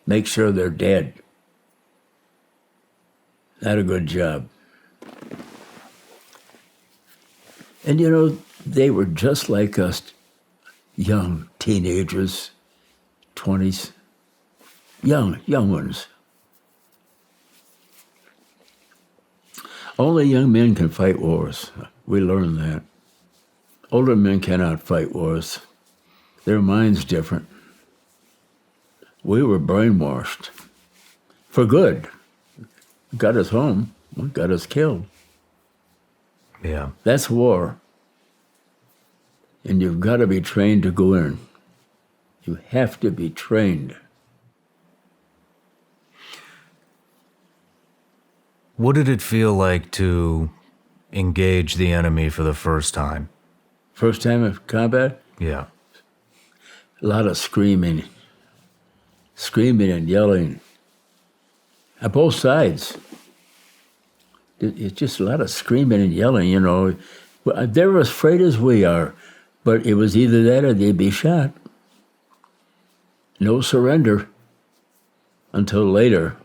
Make sure they're dead. Not a good job. And they were just like us, young teenagers, 20s, young ones. Only young men can fight wars. We learned that. Older men cannot fight wars. Their mind's different. We were brainwashed. For good. Got us home. Got us killed. Yeah. That's war. And you've got to be trained to go in. You have to be trained. What did it feel like to engage the enemy for the first time? First time in combat? Yeah. A lot of screaming. Screaming and yelling. On both sides. It's just a lot of screaming and yelling, They're as afraid as we are, but it was either that or they'd be shot. No surrender until later.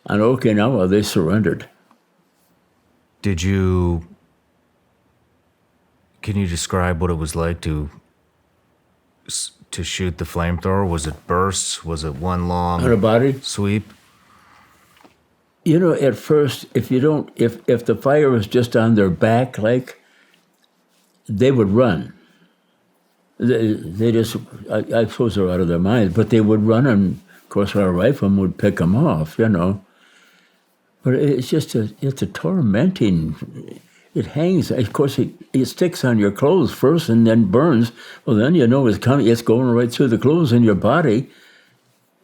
On Okinawa, they surrendered. Can you describe what it was like to shoot the flamethrower? Was it bursts? Was it one long On a body? sweep? At first, if the fire was just on their back, like, they would run. They just, I suppose they're out of their minds, but they would run, and of course our rifleman would pick them off, But it's a tormenting. It hangs. Of course, it sticks on your clothes first, and then burns. Well, then it's coming. It's going right through the clothes in your body,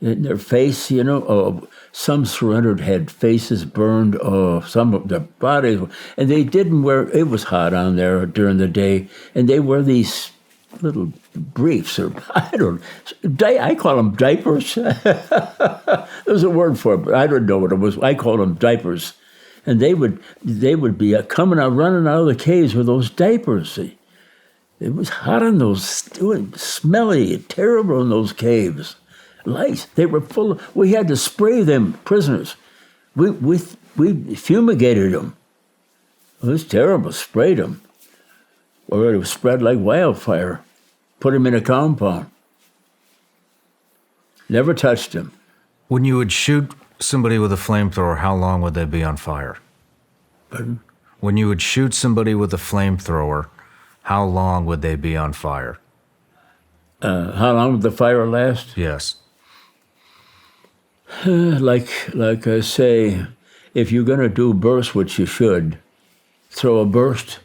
in their face. Oh, some surrendered had faces burned. Oh, some of their bodies, and they didn't wear. It was hot on there during the day, and they wear these little briefs, or I call them diapers. There's a word for it, but I don't know what it was. I call them diapers, and they would be coming out, running out of the caves with those diapers. It was hot in those, it was smelly, terrible in those caves. Lice, they were full of. We had to spray them prisoners. We fumigated them. It was terrible. Sprayed them, or it was spread like wildfire. Put them in a compound. Never touched them. When you would shoot somebody with a flamethrower, how long would they be on fire? Pardon? When you would shoot somebody with a flamethrower, how long would they be on fire? How long would the fire last? Yes. Like I say, if you're going to do burst, which you should, throw a burst,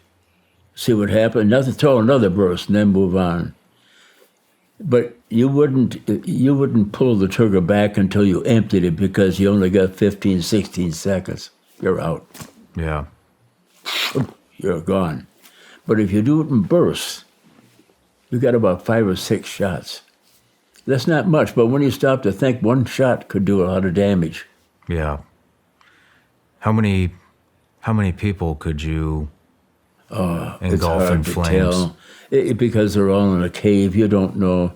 see what happens. Nothing, throw another burst, and then move on. But you wouldn't pull the trigger back until you emptied it, because you only got 15, 16 seconds. You're out. Yeah. You're gone. But if you do it in bursts, you got about 5 or 6 shots. That's not much, but when you stop to think, one shot could do a lot of damage. Yeah. How many people could you engulf in flames? Because they're all in a cave, you don't know.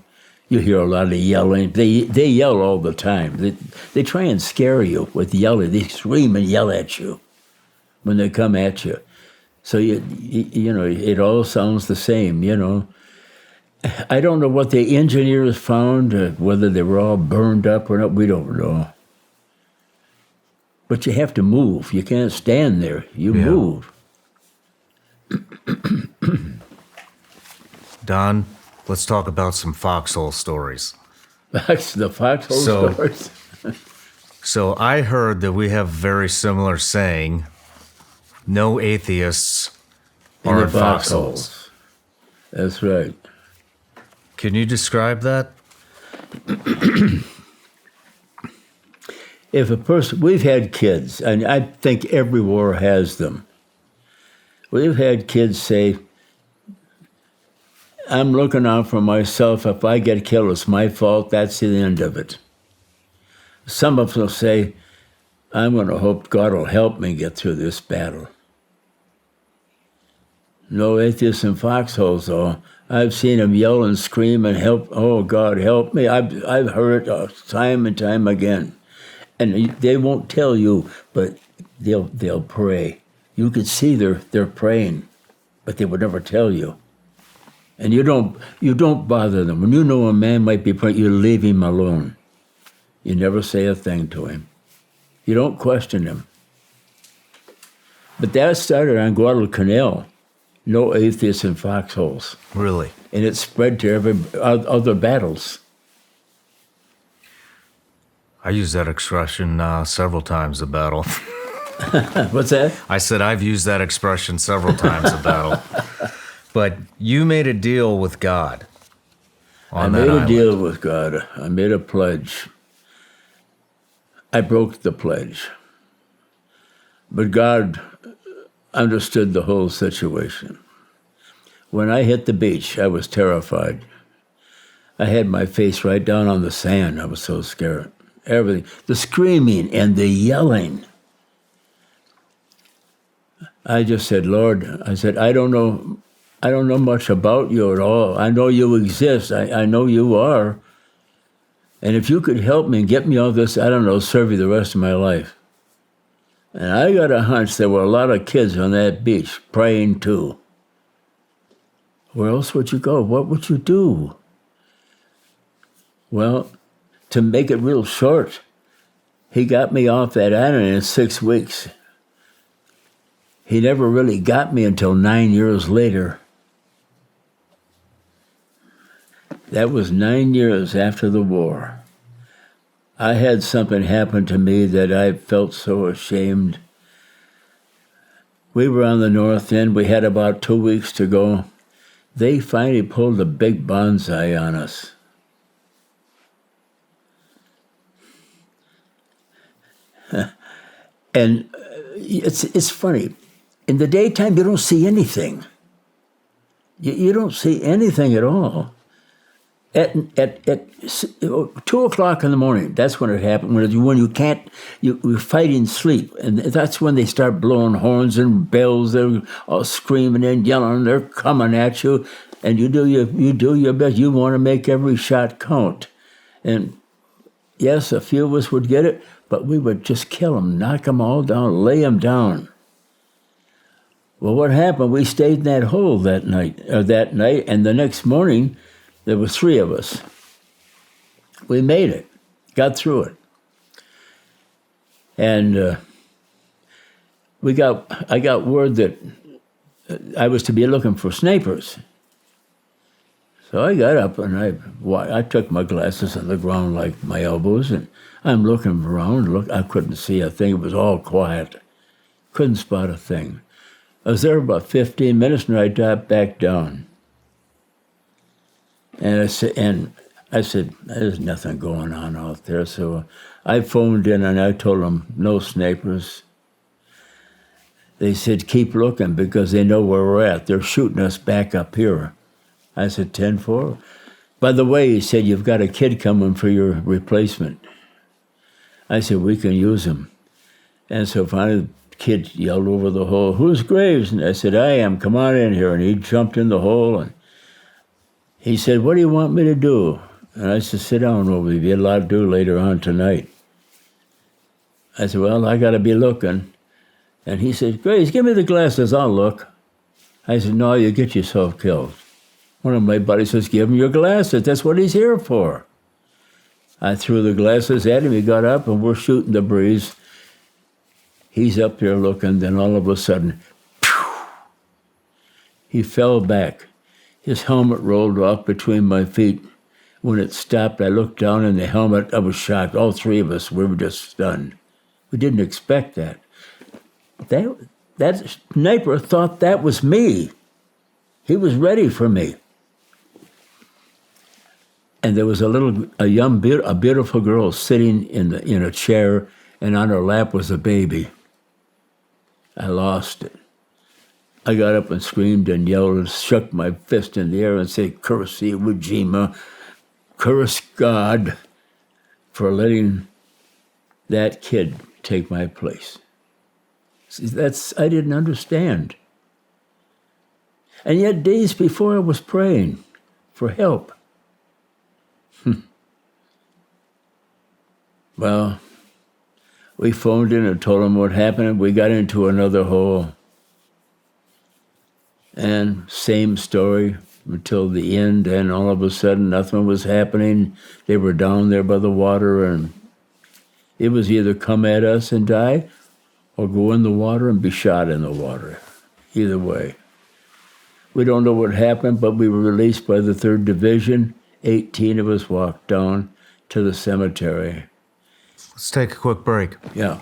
You hear a lot of yelling. They yell all the time. They try and scare you with yelling. They scream and yell at you when they come at you. So it all sounds the same. I don't know what the engineers found, whether they were all burned up or not. We don't know. But you have to move. You can't stand there. You move. Don, let's talk about some foxhole stories. The foxhole stories. So I heard that we have a very similar saying, no atheists are in foxholes. That's right. Can you describe that? If a person, we've had kids, and I think every war has them. We've had kids say, I'm looking out for myself. If I get killed, it's my fault. That's the end of it. Some of them will say, I'm going to hope God will help me get through this battle. No atheists in foxholes, though. I've seen them yell and scream and help. Oh, God, help me. I've heard it time and time again. And they won't tell you, but they'll pray. You can see they're praying, but they would never tell you. And you don't bother them. When you know a man might be praying, you leave him alone. You never say a thing to him. You don't question him. But that started on Guadalcanal. No atheists in foxholes. Really? And it spread to every other battles. I used that expression several times a battle. What's that? I said I've used that expression several times a battle. But you made a deal with God on that island. I made a deal with God. I made a pledge. I broke the pledge. But God understood the whole situation. When I hit the beach, I was terrified. I had my face right down on the sand. I was so scared. Everything. The screaming and the yelling. I just said, Lord, I don't know much about you at all. I know you exist. I know you are. And if you could help me and get me out of this, I don't know, serve you the rest of my life. And I got a hunch there were a lot of kids on that beach praying too. Where else would you go? What would you do? Well, to make it real short, He got me off that island in 6 weeks. He never really got me until 9 years later. That was 9 years after the war. I had something happen to me that I felt so ashamed. We were on the north end. We had about 2 weeks to go. They finally pulled a big bonsai on us. And it's funny. In the daytime, you don't see anything. You don't see anything at all. At 2 o'clock in the morning, that's when it happened. When you can't, you're fighting sleep, and that's when they start blowing horns and bells. They're all screaming and yelling. They're coming at you, and you do your best. You want to make every shot count, and yes, a few of us would get it, but we would just kill them, knock them all down, lay them down. Well, what happened? We stayed in that hole that night, and the next morning. There were 3 of us. We made it, got through it. And I got word that I was to be looking for snipers. So I got up and I took my glasses on the ground like my elbows, and I'm looking around. I couldn't see a thing. It was all quiet. Couldn't spot a thing. I was there about 15 minutes, and I dropped back down. And I said, there's nothing going on out there. So I phoned in and I told them, no snipers. They said, keep looking because they know where we're at. They're shooting us back up here. I said, 10-4. By the way, he said, you've got a kid coming for your replacement. I said, we can use him. And so finally the kid yelled over the hole, who's Graves? And I said, I am, come on in here. And he jumped in the hole and he said, what do you want me to do? And I said, sit down over there. You have a lot to do later on tonight. I said, well, I got to be looking. And he said, Grace, give me the glasses, I'll look. I said, no, you get yourself killed. One of my buddies says, give him your glasses. That's what he's here for. I threw the glasses at him. He got up, and we're shooting the breeze. He's up there looking. Then all of a sudden, phew, he fell back. His helmet rolled off between my feet. When it stopped, I looked down in the helmet. I was shocked. All 3 of us, we were just stunned. We didn't expect that. That sniper thought that was me. He was ready for me. And there was a beautiful girl sitting in a chair, and on her lap was a baby. I lost it. I got up and screamed and yelled and shook my fist in the air and said, curse Iwo Jima, curse God for letting that kid take my place. See, I didn't understand. And yet days before I was praying for help. Well, we phoned in and told them what happened. We got into another hole. And same story until the end, and all of a sudden nothing was happening. They were down there by the water, and it was either come at us and die or go in the water and be shot in the water. Either way. We don't know what happened, but we were released by the 3rd Division. 18 of us walked down to the cemetery. Let's take a quick break. Yeah.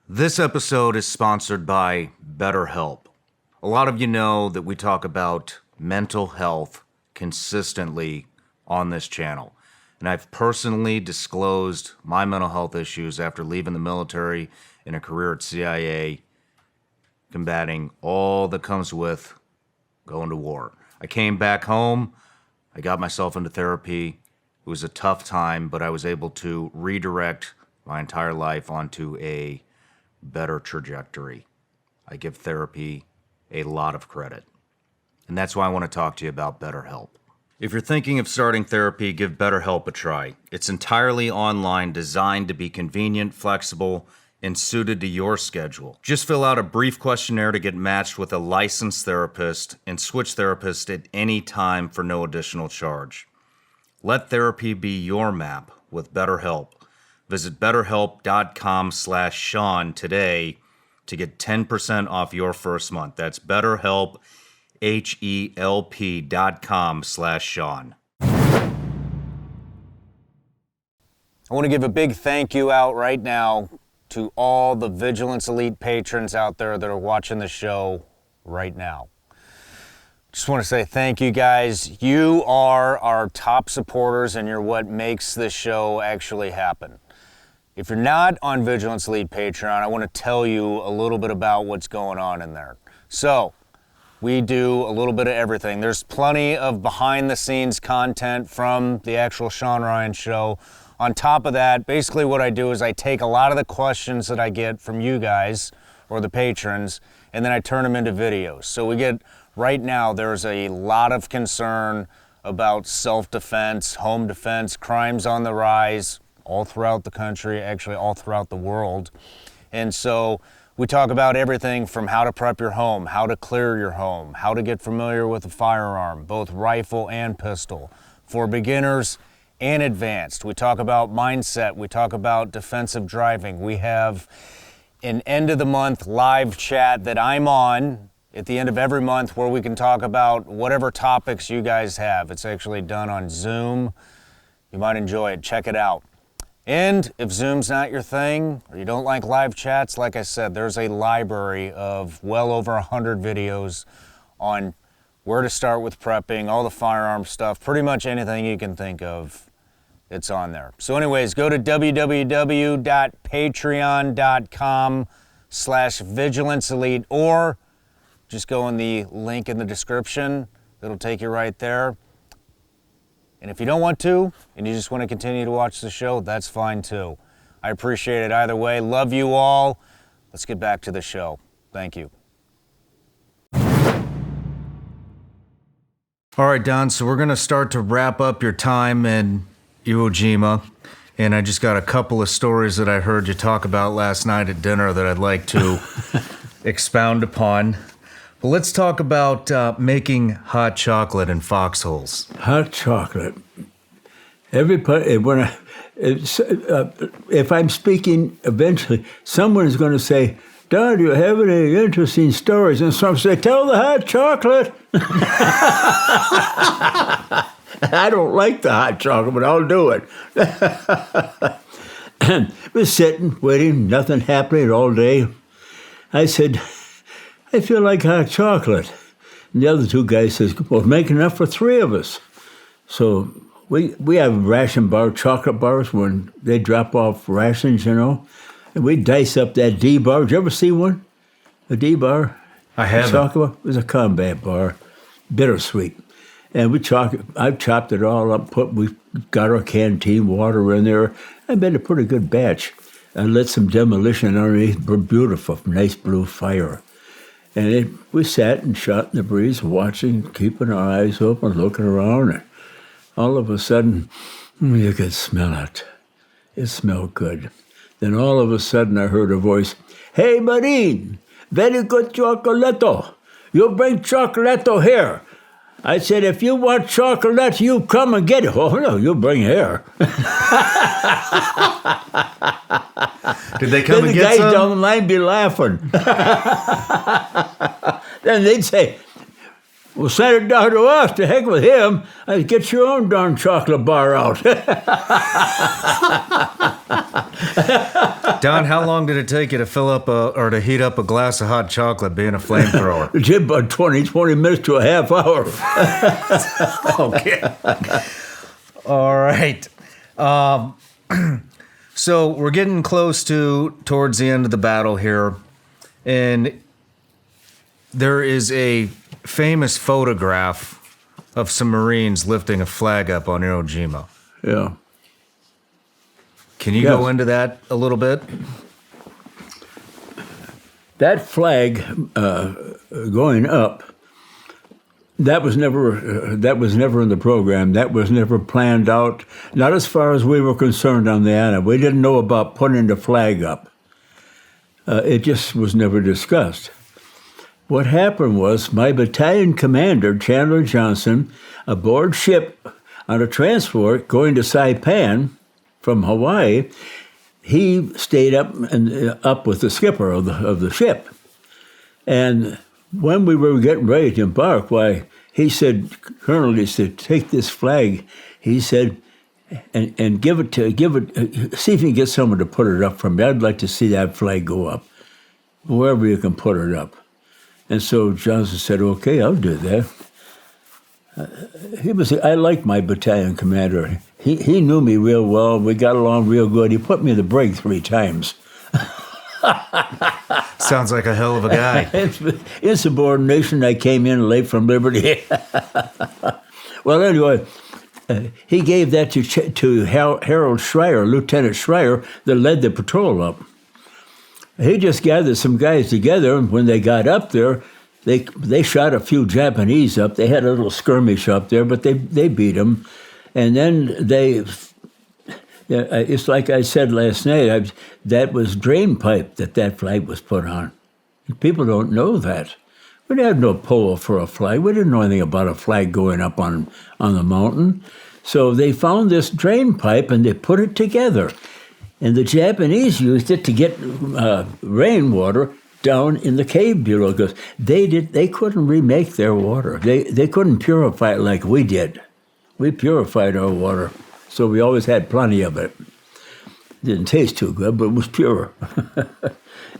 This episode is sponsored by BetterHelp. A lot of you know that we talk about mental health consistently on this channel. And I've personally disclosed my mental health issues after leaving the military and a career at CIA, combating all that comes with going to war. I came back home. I got myself into therapy. It was a tough time, but I was able to redirect my entire life onto a better trajectory. I give therapy a lot of credit. And that's why I want to talk to you about BetterHelp. If you're thinking of starting therapy, give BetterHelp a try. It's entirely online, designed to be convenient, flexible, and suited to your schedule. Just fill out a brief questionnaire to get matched with a licensed therapist and switch therapists at any time for no additional charge. Let therapy be your map with BetterHelp. Visit betterhelp.com/Shawn today to get 10% off your first month. That's BetterHelp, HELP.com/Shawn. I want to give a big thank you out right now to all the Vigilance Elite patrons out there that are watching the show right now. Just want to say thank you guys. You are our top supporters and you're what makes this show actually happen. If you're not on Vigilance Elite Patreon, I want to tell you a little bit about what's going on in there. So, we do a little bit of everything. There's plenty of behind-the-scenes content from the actual Shawn Ryan show. On top of that, basically what I do is I take a lot of the questions that I get from you guys, or the patrons, and then I turn them into videos. So we get, right now, there's a lot of concern about self-defense, home defense, crimes on the rise, all throughout the country, actually all throughout the world. And so we talk about everything from how to prep your home, how to clear your home, how to get familiar with a firearm, both rifle and pistol, for beginners and advanced. We talk about mindset, we talk about defensive driving. We have an end of the month live chat that I'm on at the end of every month where we can talk about whatever topics you guys have. It's actually done on Zoom. You might enjoy it, check it out. And if Zoom's not your thing, or you don't like live chats, like I said, there's a library of well over 100 videos on where to start with prepping, all the firearm stuff, pretty much anything you can think of, it's on there. So anyways, go to www.patreon.com/vigilanceelite, or just go in the link in the description. It'll take you right there. And if you don't want to, and you just want to continue to watch the show, that's fine too. I appreciate it either way. Love you all. Let's get back to the show. Thank you. All right, Don, so we're going to start to wrap up your time in Iwo Jima. And I just got a couple of stories that I heard you talk about last night at dinner that I'd like to expound upon. But let's talk about making hot chocolate in foxholes. Hot chocolate. Everybody, if I'm speaking eventually, someone is going to say, Don, do you have any interesting stories? And some say, tell the hot chocolate. I don't like the hot chocolate, but I'll do it. We're sitting, waiting, nothing happening all day. I said, I feel like hot chocolate. And the other two guys says, well, make enough for three of us. So we have ration bar, chocolate bars when they drop off rations, you know. And we dice up that D bar. Did you ever see one? A D bar? I haven't. Chocolate? It was a combat bar, bittersweet. And I've chopped it all up, we got our canteen water in there. I made a pretty good batch. I lit some demolition underneath, beautiful, nice blue fire. And we sat and shot in the breeze, watching, keeping our eyes open, looking around. And all of a sudden, you could smell it. It smelled good. Then all of a sudden, I heard a voice, Hey, Marine, very good chocolatto. You bring chocolatto here. I said, if you want chocolate, you come and get it. Oh, no, you bring here. Did they come and get some? Then the guys down the line be laughing. Then they'd say, well, send it down to us. To heck with him. I'd get your own darn chocolate bar out. Don, how long did it take you to fill up or to heat up a glass of hot chocolate being a flamethrower? It took about 20 minutes to a half hour. Okay. All right. So we're getting close towards the end of the battle here. And there is a famous photograph of some Marines lifting a flag up on Iwo Jima. Yeah. Can you go into that a little bit? That flag going up, that was never in the program. That was never planned out. Not as far as we were concerned on the island. We didn't know about putting the flag up. It just was never discussed. What happened was my battalion commander, Chandler Johnson, aboard ship on a transport going to Saipan, from Hawaii, he stayed up with the skipper of the ship. And when we were getting ready to embark, why, he said, Colonel, he said, take this flag, he said, and see if you can get someone to put it up for me. I'd like to see that flag go up, wherever you can put it up. And so Johnson said, okay, I'll do that. I liked my battalion commander. He knew me real well. We got along real good. He put me in the brig 3 times. Sounds like a hell of a guy. Insubordination, I came in late from Liberty. Well, anyway, he gave that to Harold Schreier, Lieutenant Schreier, that led the patrol up. He just gathered some guys together, and when they got up there, they shot a few Japanese up. They had a little skirmish up there, but they beat them. And then it's like I said last night, that was drain pipe that flag was put on. People don't know that. We had no pole for a flag. We didn't know anything about a flag going up on the mountain. So they found this drain pipe and they put it together. And the Japanese used it to get rainwater down in the cave below because they couldn't remake their water. They couldn't purify it like we did. We purified our water, so we always had plenty of it. Didn't taste too good, but it was pure.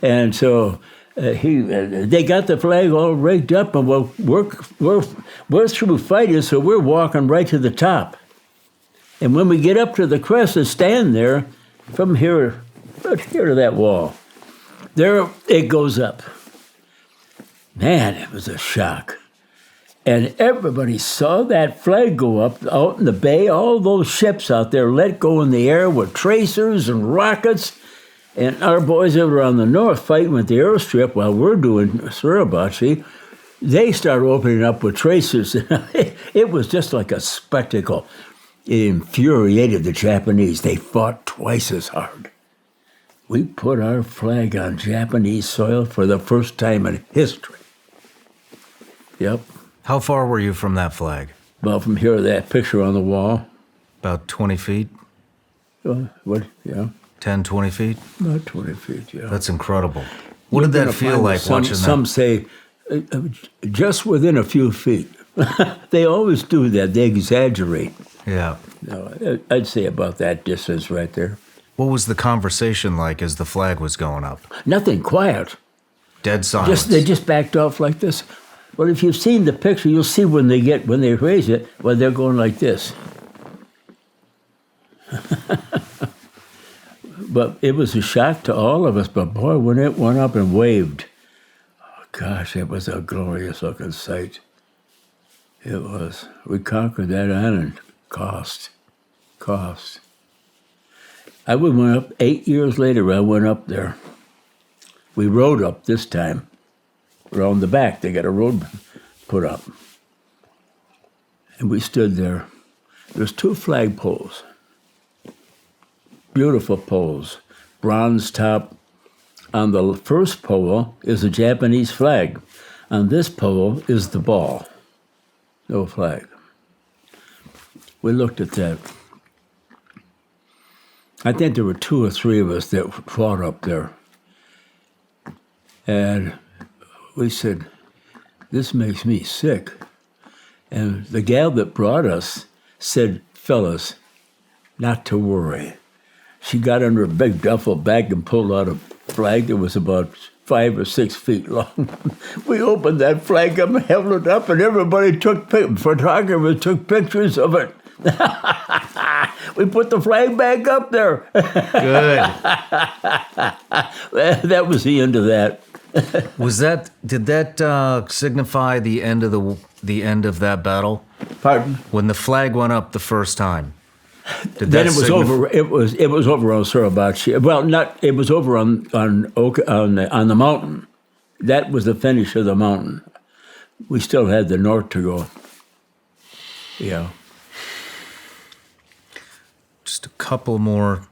And so they got the flag all rigged up, and we're through fighting, so we're walking right to the top. And when we get up to the crest and stand there, from here, right here to that wall, there it goes up. Man, it was a shock. And everybody saw that flag go up out in the bay. All those ships out there let go in the air with tracers and rockets. And our boys that were on the north fighting with the airstrip while we're doing Suribachi, they started opening up with tracers. It was just like a spectacle. It infuriated the Japanese. They fought twice as hard. We put our flag on Japanese soil for the first time in history. Yep. How far were you from that flag? Well, from here, that picture on the wall. About 20 feet? What? Yeah. 10, 20 feet? About 20 feet, yeah. That's incredible. What did that feel like watching that? Some say just within a few feet. They always do that. They exaggerate. Yeah. No, I'd say about that distance right there. What was the conversation like as the flag was going up? Nothing, quiet. Dead silence. They just backed off like this. Well, if you've seen the picture, you'll see when they raise it, well, they're going like this. But it was a shock to all of us. But boy, when it went up and waved, oh gosh, it was a glorious looking sight. It was. We conquered that island. Cost. I went up 8 years later. I went up there. We rode up this time. Around the back, they got a road put up. And we stood there. There's 2 flagpoles. Beautiful poles. Bronze top. On the first pole is a Japanese flag. On this pole is the ball. No flag. We looked at that. I think there were 2 or 3 of us that fought up there. And we said, this makes me sick. And the gal that brought us said, fellas, not to worry. She got under a big duffel bag and pulled out a flag that was about 5 or 6 feet long. We opened that flag up and held it up, and everybody photographers took pictures of it. We put the flag back up there. Good. That was the end of that. Did that signify the end of that battle? Pardon? When the flag went up the first time. Then it was over. It was over on Suribachi. Well, not. It was over on the mountain. That was the finish of the mountain. We still had the north to go. Yeah. Just a couple more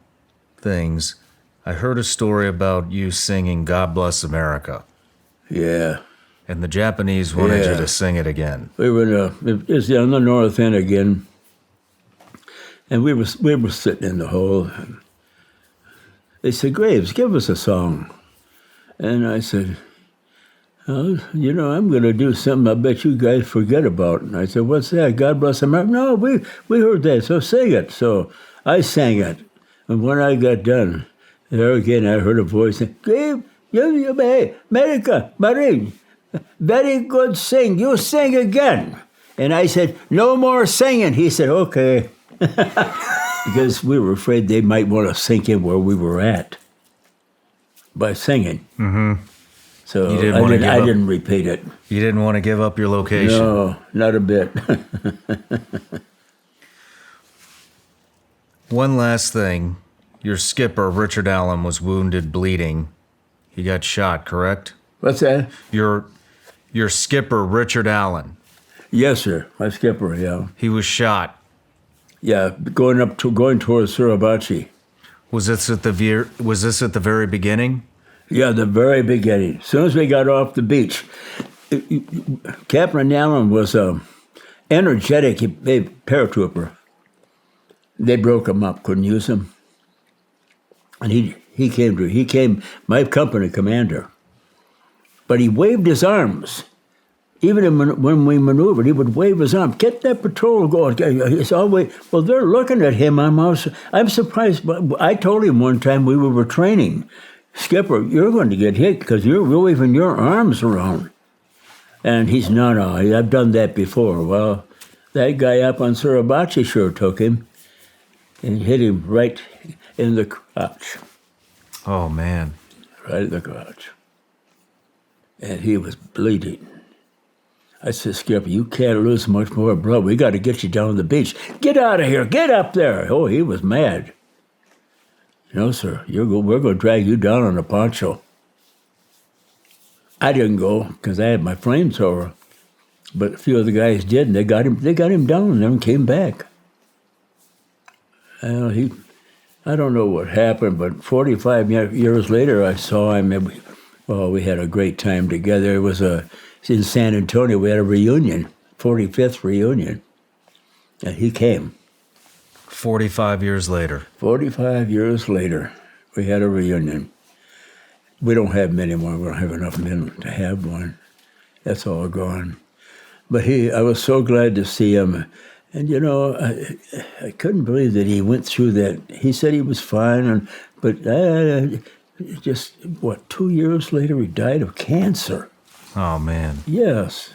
things. I heard a story about you singing "God Bless America." Yeah. And the Japanese wanted you to sing it again. We were it was on the north end again. And we were sitting in the hole. They said, Graves, give us a song. And I said, oh, you know, I'm going to do something I bet you guys forget about. And I said, what's that? God Bless America? No, we heard that, so sing it. So I sang it. And when I got done, there again I heard a voice saying, Grave, you America, Marine, very good sing. You sing again. And I said, no more singing. He said, okay. Because we were afraid they might want to sink in where we were at by singing. Mm-hmm. So You I didn't repeat it. You didn't want to give up your location. No, not a bit. One last thing. Your skipper, Richard Allen, was wounded, bleeding. He got shot, correct? What's that? Your skipper, Richard Allen. Yes, sir. My skipper, yeah. He was shot. Yeah, going towards Suribachi. Was this at the very beginning? Yeah, the very beginning. As soon as we got off the beach, Captain Allen was an energetic paratrooper. They broke him up, couldn't use him. And he came my company commander. But he waved his arms. Even when we maneuvered, he would wave his arm. Get that patrol going. It's always, well, they're looking at him. I'm surprised. But I told him one time we were training, Skipper, you're going to get hit because you're waving your arms around. And he's, no, I've done that before. Well, that guy up on Suribachi sure took him and hit him right in the crotch. Oh, man. Right in the crotch. And he was bleeding. I said, Skipper, you can't lose much more blood. We got to get you down the beach. Get out of here. Get up there. Oh, he was mad. No, sir. We're going to drag you down on a poncho. I didn't go because I had my flamethrower. But a few of the guys did, and they got him down and then came back. Well, I don't know what happened, but 45 years later, I saw him. We had a great time together. It was in San Antonio. We had a reunion, 45th reunion, and he came. 45 years later. 45 years later, we had a reunion. We don't have many more. We don't have enough men to have one. That's all gone. But I was so glad to see him. And, you know, I couldn't believe that he went through that. He said he was fine, but just, 2 years later, he died of cancer. Oh, man. Yes,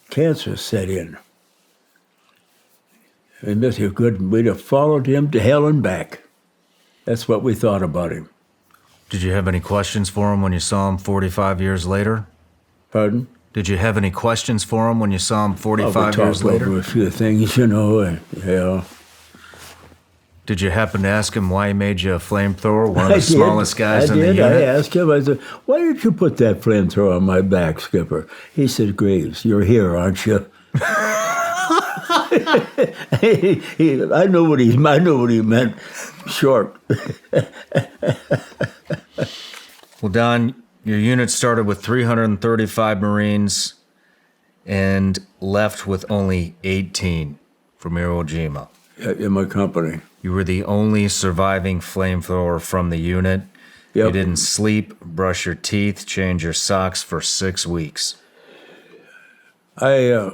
cancer set in. And we'd have followed him to hell and back. That's what we thought about him. Did you have any questions for him when you saw him 45 years later? Pardon? Did you have any questions for him when you saw him 45 years we later? talked over a few things, you know. Yeah. Did you happen to ask him why he made you a flamethrower, one of the smallest guys in the unit? I asked him, I said, why did you put that flamethrower on my back, Skipper? He said, Graves, you're here, aren't you? I know what he meant. Short. Well, Don, your unit started with 335 Marines and left with only 18 from Iwo Jima. In my company. You were the only surviving flamethrower from the unit. Yep. You didn't sleep, brush your teeth, change your socks for 6 weeks. When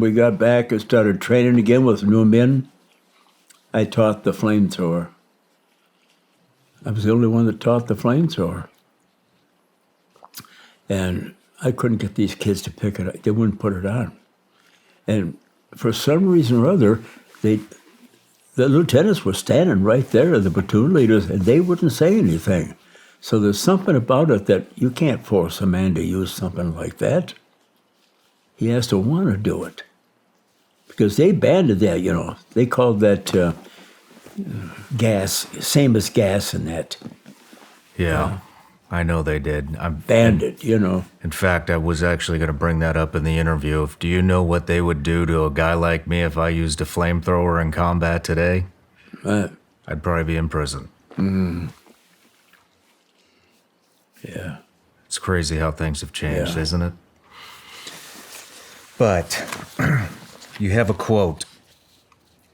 we got back and started training again with new men, I taught the flamethrower. I was the only one that taught the flamethrower. And I couldn't get these kids to pick it up. They wouldn't put it on. And for some reason or other, the lieutenants were standing right there, the platoon leaders, and they wouldn't say anything. So there's something about it that you can't force a man to use something like that. He has to want to do it. Because they banded that, you know. They called that gas, same as gas in that. Yeah, I know they did. Banded, you know. In fact, I was actually going to bring that up in the interview. Do you know what they would do to a guy like me if I used a flamethrower in combat today? I'd probably be in prison. Mm. Yeah. It's crazy how things have changed, Yeah. isn't it? But you have a quote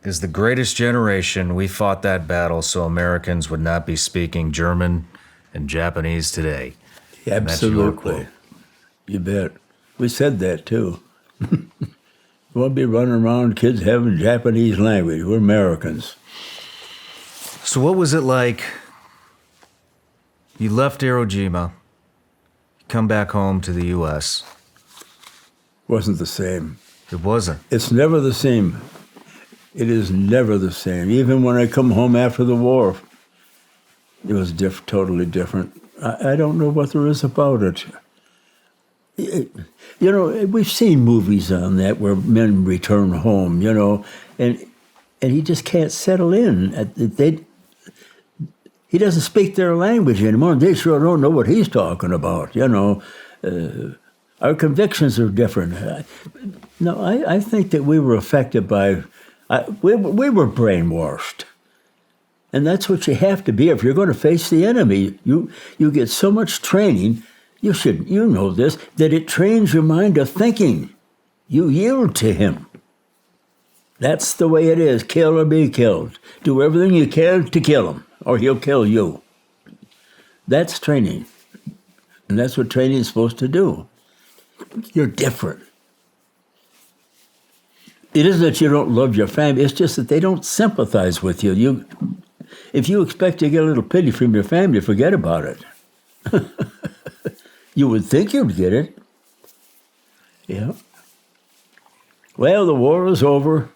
As the greatest generation, we fought that battle so Americans would not be speaking German and Japanese today. And that's your Absolutely. quote. You bet. We said that too. We won't be running around kids having Japanese language. We're Americans. So what was it like? You left Iwo Jima, you come back home to the U.S. Wasn't the same. It wasn't. It's never the same. It is never the same. Even when I come home after the war, it was totally different. I don't know what there is about it. We've seen movies on that where men return home, and he just can't settle in. He doesn't speak their language anymore. They sure don't know what he's talking about, Our convictions are different. I think that we were affected by... we were brainwashed. And that's what you have to be if you're going to face the enemy. You get so much training, you know this, that it trains your mind to thinking. You yield to him. That's the way it is. Kill or be killed. Do everything you can to kill him, or he'll kill you. That's training. And that's what training is supposed to do. You're different. It isn't that you don't love your family, it's just that they don't sympathize with you. If you expect to get a little pity from your family, forget about it. You would think you'd get it. Yeah. Well, the war is over.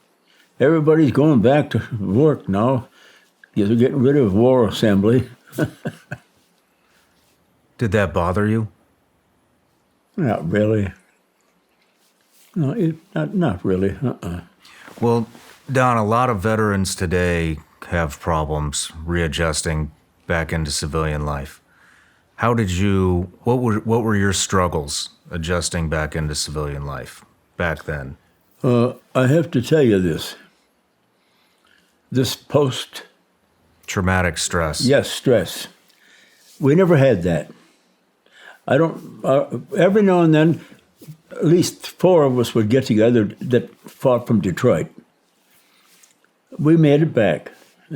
Everybody's going back to work now. They're getting rid of war assembly. Did that bother you? Not really. No, not really. Well, Don, a lot of veterans today have problems readjusting back into civilian life. How did you, what were your struggles adjusting back into civilian life back then? I have to tell you this. This post... Traumatic stress. Yes, stress. We never had that. I don't... every now and then, at least 4 of us would get together that fought from Detroit. We made it back.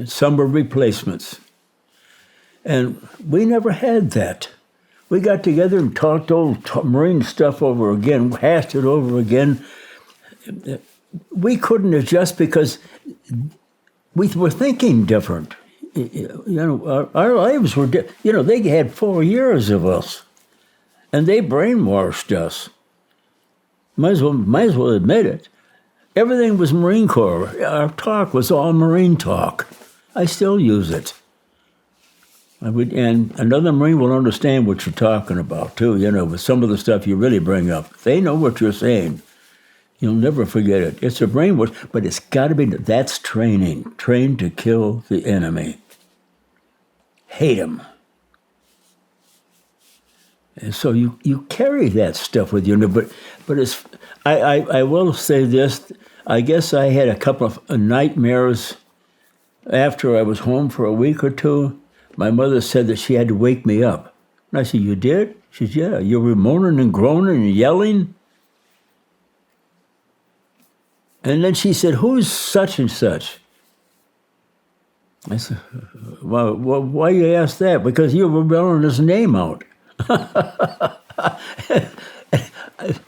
Some were replacements. And we never had that. We got together and talked old Marine stuff over again, hashed it over again. We couldn't adjust because we were thinking different. Our lives were different. They had 4 years of us, and they brainwashed us. Might as well admit it. Everything was Marine Corps. Our talk was all Marine talk. I still use it. And another Marine will understand what you're talking about, too, with some of the stuff you really bring up. They know what you're saying. You'll never forget it. It's a brainwash, but it's got to be, that's training. Train to kill the enemy. Hate him. And so you carry that stuff with you. But it's, I will say this. I guess I had a couple of nightmares after I was home for a week or two. My mother said that she had to wake me up. And I said, you did? She said, yeah. You were moaning and groaning and yelling. And then she said, who's such and such? I said, well, why you ask that? Because you were yelling his name out.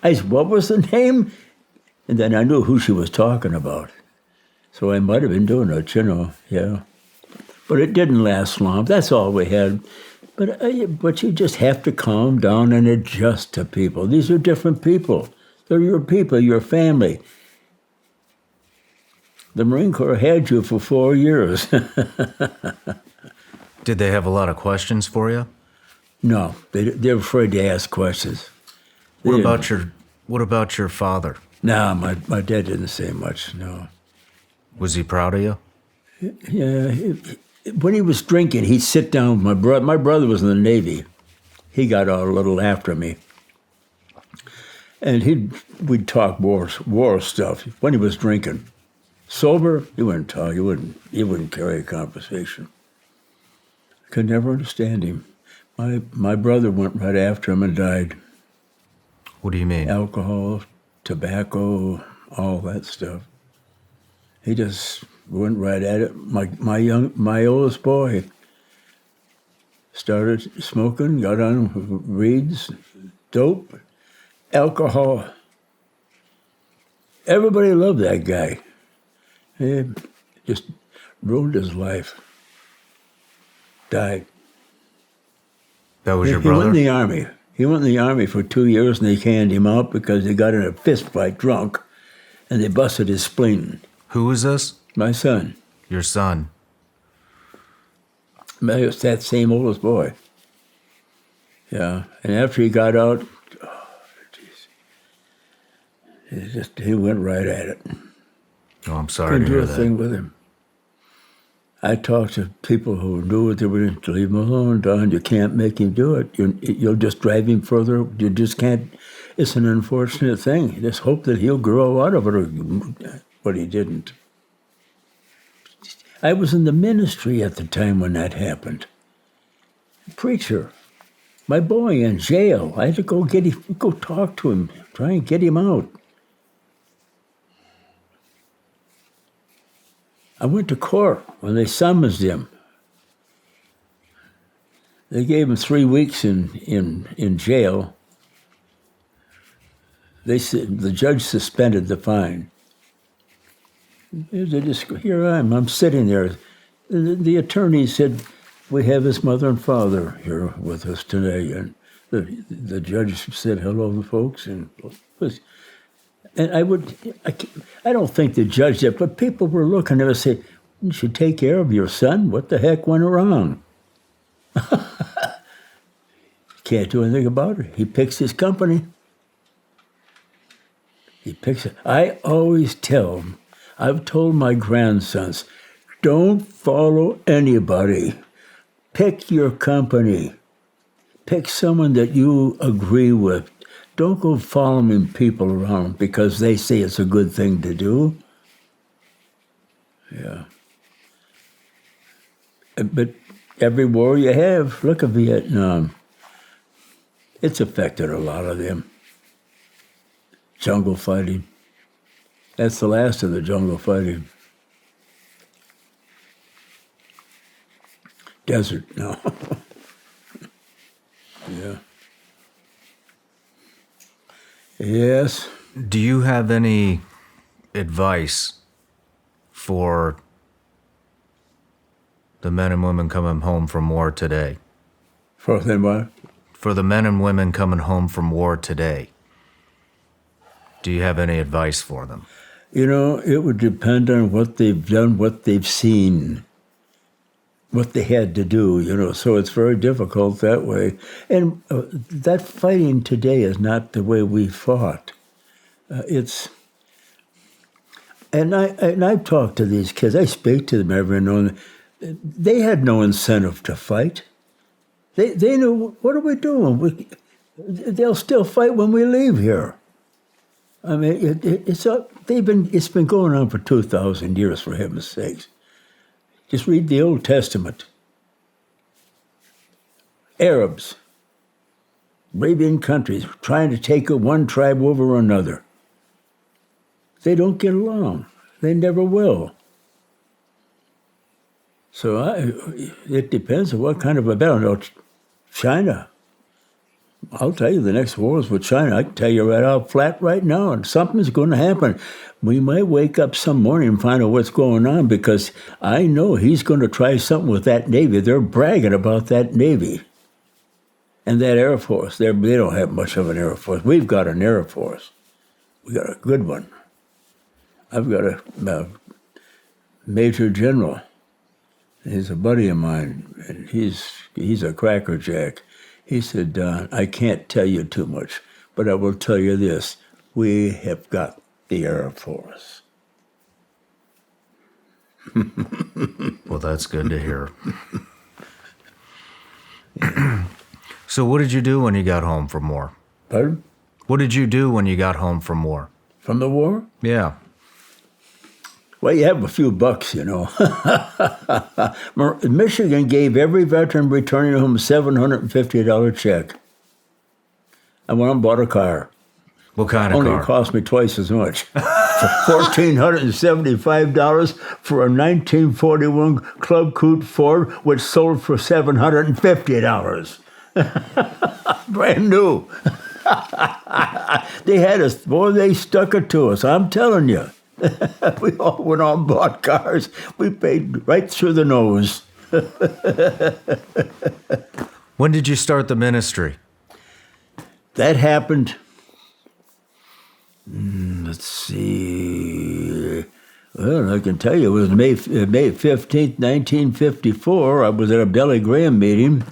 I said, what was the name? And then I knew who she was talking about. So I might have been doing it, yeah. But it didn't last long. That's all we had. But you just have to calm down and adjust to people. These are different people. They're your people, your family. The Marine Corps had you for 4 years. Did they have a lot of questions for you? No, they're afraid to ask questions. What about your father? No, my dad didn't say much, no. Was he proud of you? Yeah, when he was drinking, he'd sit down with my brother. My brother was in the Navy. He got out a little after me. And we'd talk war stuff when he was drinking. Sober, he wouldn't talk. He wouldn't carry a conversation. I could never understand him. My brother went right after him and died. What do you mean? Alcohol, tobacco, all that stuff. He just went right at it. My oldest boy started smoking, got on reeds, dope, alcohol. Everybody loved that guy. He just ruined his life. Died. That was your He went brother? in the Army. He went in the Army for 2 years, and they canned him out because he got in a fist fight drunk, and they busted his spleen. Who was this? My son. Your son. It's that same oldest boy. Yeah, and after he got out, he went right at it. Oh, I'm sorry Couldn't to do hear a that. thing with him. I talked to people who knew what they were doing to leave him alone, Don. You can't make him do it. You'll just drive him further. You just can't. It's an unfortunate thing. Just hope that he'll grow out of it, but he didn't. I was in the ministry at the time when that happened. Preacher. My boy in jail. I had to go talk to him, try and get him out. I went to court when they summoned him. They gave him 3 weeks in jail. The judge suspended the fine. Here I'm sitting there. The attorney said, "We have his mother and father here with us today." And the judge said hello to folks, and I don't think the judge did, but people were looking at us and say, "You should take care of your son. What the heck went wrong?" Can't do anything about it. He picks his company. He picks it. I always tell him, I've told my grandsons, don't follow anybody. Pick your company. Pick someone that you agree with. Don't go following people around because they say it's a good thing to do. Yeah. But every war you have, look at Vietnam. It's affected a lot of them. Jungle fighting. That's the last of the jungle fighting. Desert, no. Yeah. Yes. Do you have any advice for the men and women coming home from war today? For them what? For the men and women coming home from war today, do you have any advice for them? You know, it would depend on what they've done, what they've seen, what they had to do, you know, so it's very difficult that way. And that fighting today is not the way we fought. And I've talked to these kids, I speak to them every now and then. They had no incentive to fight. They knew, what are we doing? They'll still fight when we leave here. I mean, it's been going on for 2,000 years, for heaven's sakes. Just read the Old Testament. Arabs, Arabian countries, trying to take one tribe over another. They don't get along. They never will. So it depends on what kind of a battle. No, China. I'll tell you, the next war is with China. I can tell you right out flat right now, and something's going to happen. We might wake up some morning and find out what's going on, because I know he's going to try something with that Navy. They're bragging about that Navy and that Air Force. They don't have much of an Air Force. We've got an Air Force. We got a good one. I've got a Major General. He's a buddy of mine, and he's a crackerjack. He said, "Don, I can't tell you too much, but I will tell you this. We have got the Air Force." Well, that's good to hear. So what did you do when you got home from war? Pardon? What did you do when you got home from war? From the war? Yeah. Well, you have a few bucks, you know. Michigan gave every veteran returning home a $750 check. I went and bought a car. What kind of Only car? cost me twice as much. $1,475 for a 1941 Club Coupe Ford, which sold for $750. Brand new. They had us, boy, they stuck it to us. I'm telling you. We all went on and bought cars. We paid right through the nose. When did you start the ministry? That happened, let's see. Well, I can tell you, it was May 15th, 1954. I was at a Billy Graham meeting.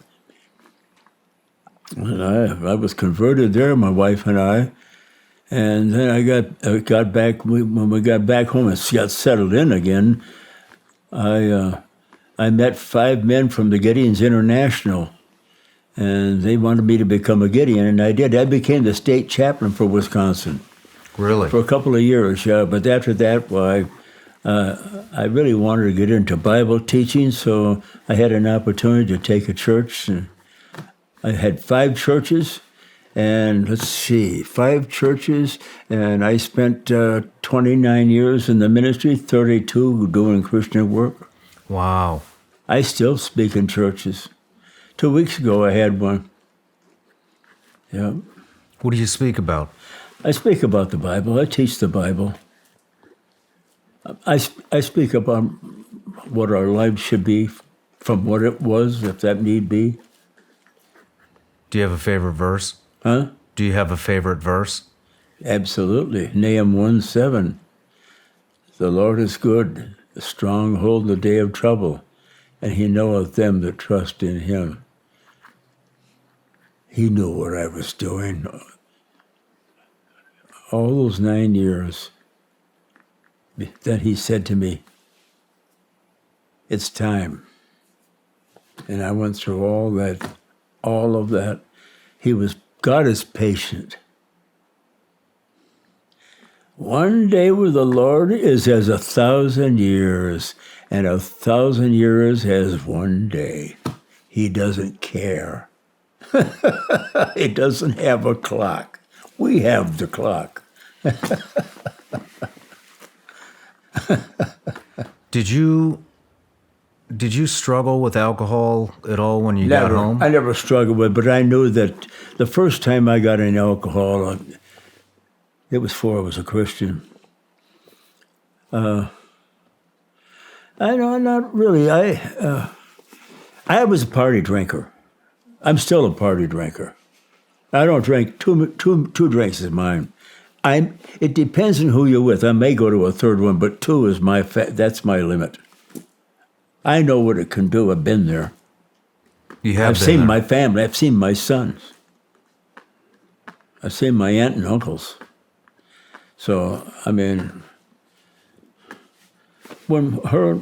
And I was converted there, my wife and I. And then I got back, when we got back home and got settled in again, I met 5 men from the Gideons International. And they wanted me to become a Gideon, and I did. I became the state chaplain for Wisconsin. Really? For a couple of years, yeah. But after that, well, I really wanted to get into Bible teaching, so I had an opportunity to take a church. And I had 5 churches, and 5 churches, and I spent 29 years in the ministry, 32 doing Christian work. Wow. I still speak in churches. 2 weeks ago, I had one. Yeah. What do you speak about? I speak about the Bible. I teach the Bible. I speak about what our lives should be from what it was, if that need be. Do you have a favorite verse? Huh? Do you have a favorite verse? Absolutely. Nahum 1:7. The Lord is good, a stronghold in the day of trouble, and he knoweth them that trust in him. He knew what I was doing. All those 9 years, then he said to me, it's time. And I went through all of that. God is patient. One day with the Lord is as 1,000 years, and 1,000 years as one day. He doesn't care. He doesn't have a clock. We have the clock. Did you struggle with alcohol at all when you got home? I never struggled with it, but I knew that the first time I got in alcohol, it was before I was a Christian. I know, not really. I was a party drinker. I'm still a party drinker. I don't drink. Two drinks is mine. It depends on who you're with. I may go to a third one, but 2 is that's my limit. I know what it can do. I've been there. I've seen my family. I've seen my sons. I've seen my aunt and uncles. So, I mean, when her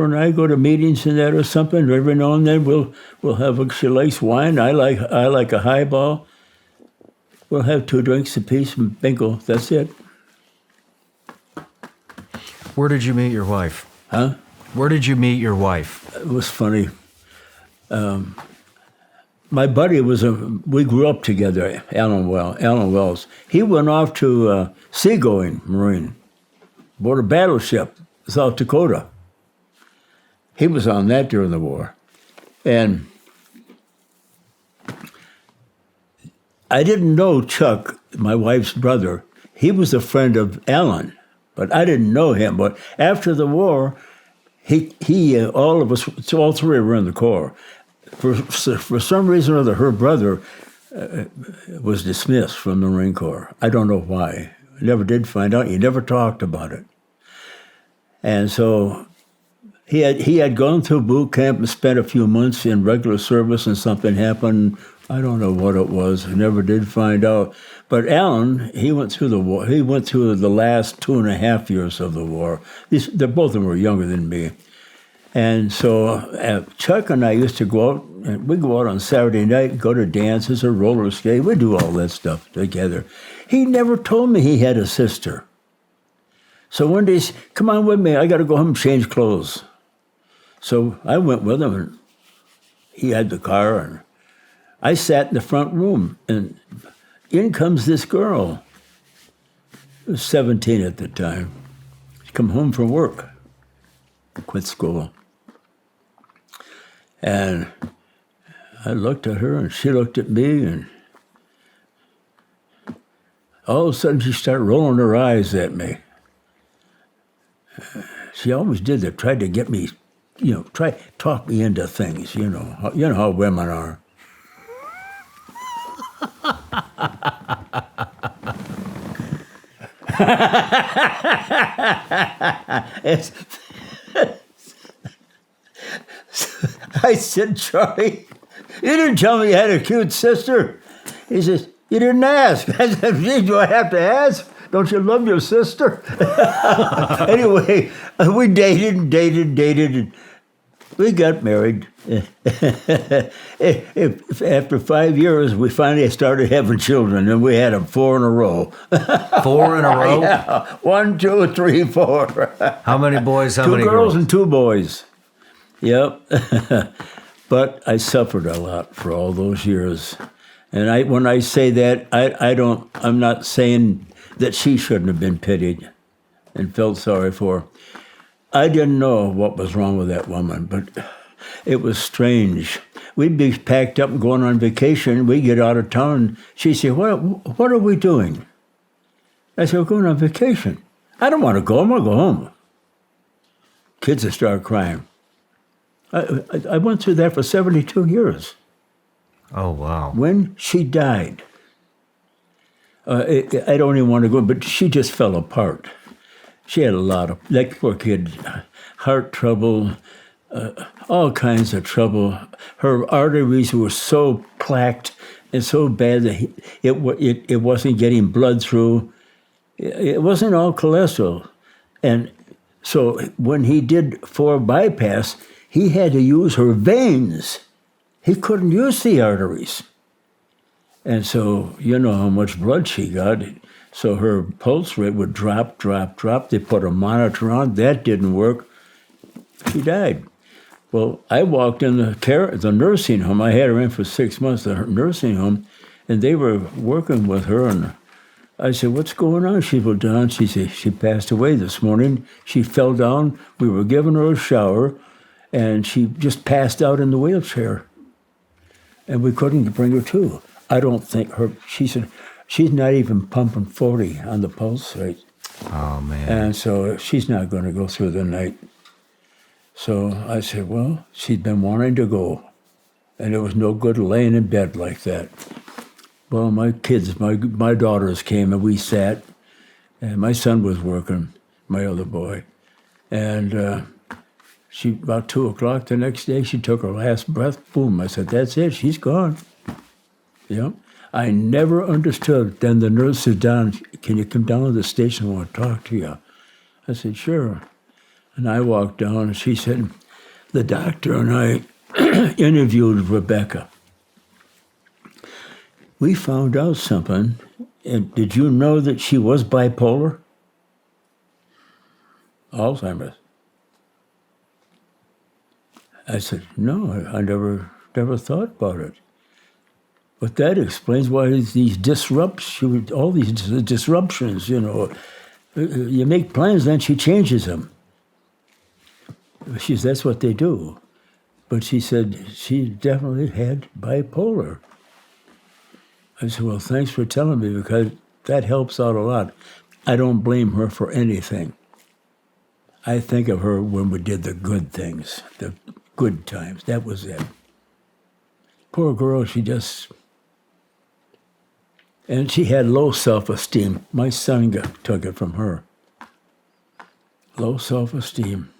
and I go to meetings and that or something, every now and then we'll have she likes wine. I like a highball. We'll have 2 drinks apiece and bingo. That's it. Where did you meet your wife? Huh? Where did you meet your wife? It was funny. My buddy we grew up together, Alan Wells. He went off to seagoing Marine, aboard a battleship, South Dakota. He was on that during the war. And I didn't know Chuck, my wife's brother. He was a friend of Alan, but I didn't know him. But after the war, all of us, all 3 were in the Corps. For some reason or other, her brother was dismissed from the Marine Corps. I don't know why. I never did find out. He never talked about it. And so he had gone through boot camp and spent a few months in regular service, and something happened. I don't know what it was. I never did find out. But Alan, he went through the war. He went through the last 2.5 years of the war. Both of them were younger than me. And so Chuck and I used to go out, and we'd go out on Saturday night, go to dances or roller skate. We'd do all that stuff together. He never told me he had a sister. So one day he said, come on with me. I got to go home and change clothes. So I went with him, and he had the car, and I sat in the front room, and in comes this girl. was 17 at the time. She come home from work, quit school. And I looked at her, and she looked at me, and all of a sudden she started rolling her eyes at me. She always did that, tried to get me, talk me into things, you know how women are. I said, Charlie, you didn't tell me you had a cute sister. He says, you didn't ask. I said, gee, do I have to ask? Don't you love your sister? Anyway, we dated, and we got married. After 5 years, we finally started having children, and we had them 4 in a row. 4 in a row? Yeah. 1, 2, 3, 4. How many boys, how 2 many girls girls? and 2 boys. Yep. But I suffered a lot for all those years. And when I say that, I'm not saying that she shouldn't have been pitied and felt sorry for her. I didn't know what was wrong with that woman, but it was strange. We'd be packed up and going on vacation. We'd get out of town. She'd say, what are we doing? I said, we're going on vacation. I don't want to go. I'm going to go home. Kids would start crying. I went through that for 72 years. Oh, wow. When she died, I don't even want to go, but she just fell apart. She had a lot of, that poor kid, heart trouble, all kinds of trouble. Her arteries were so plaqued and so bad that it wasn't getting blood through. It wasn't all cholesterol. And so when he did 4 bypass, he had to use her veins. He couldn't use the arteries. And so, you know how much blood she got. So her pulse rate would drop. They put a monitor on. That didn't work. She died. Well, I walked in the nursing home. I had her in for 6 months, the nursing home, and they were working with her. And I said, what's going on? She went down. She said, she passed away this morning. She fell down. We were giving her a shower, and she just passed out in the wheelchair. And we couldn't bring her to. I don't think she said, she's not even pumping 40 on the pulse rate. Oh, man. And so she's not going to go through the night. So I said, well, she'd been wanting to go. And it was no good laying in bed like that. Well, my kids, my daughters came and we sat. And my son was working, my other boy. And about 2 o'clock the next day, she took her last breath. Boom. I said, that's it. She's gone. Yep. I never understood. Then the nurse said, Don, can you come down to the station? I want to talk to you. I said, sure. And I walked down, and she said, the doctor and I interviewed Rebecca. We found out something. And did you know that she was bipolar? Alzheimer's. I said, no, I never thought about it. But that explains why these disruptions, all these disruptions, you know. You make plans, then she changes them. That's what they do. But she said she definitely had bipolar. I said, well, thanks for telling me, because that helps out a lot. I don't blame her for anything. I think of her when we did the good things, the good times. That was it. Poor girl, and she had low self-esteem. My son took it from her. Low self-esteem.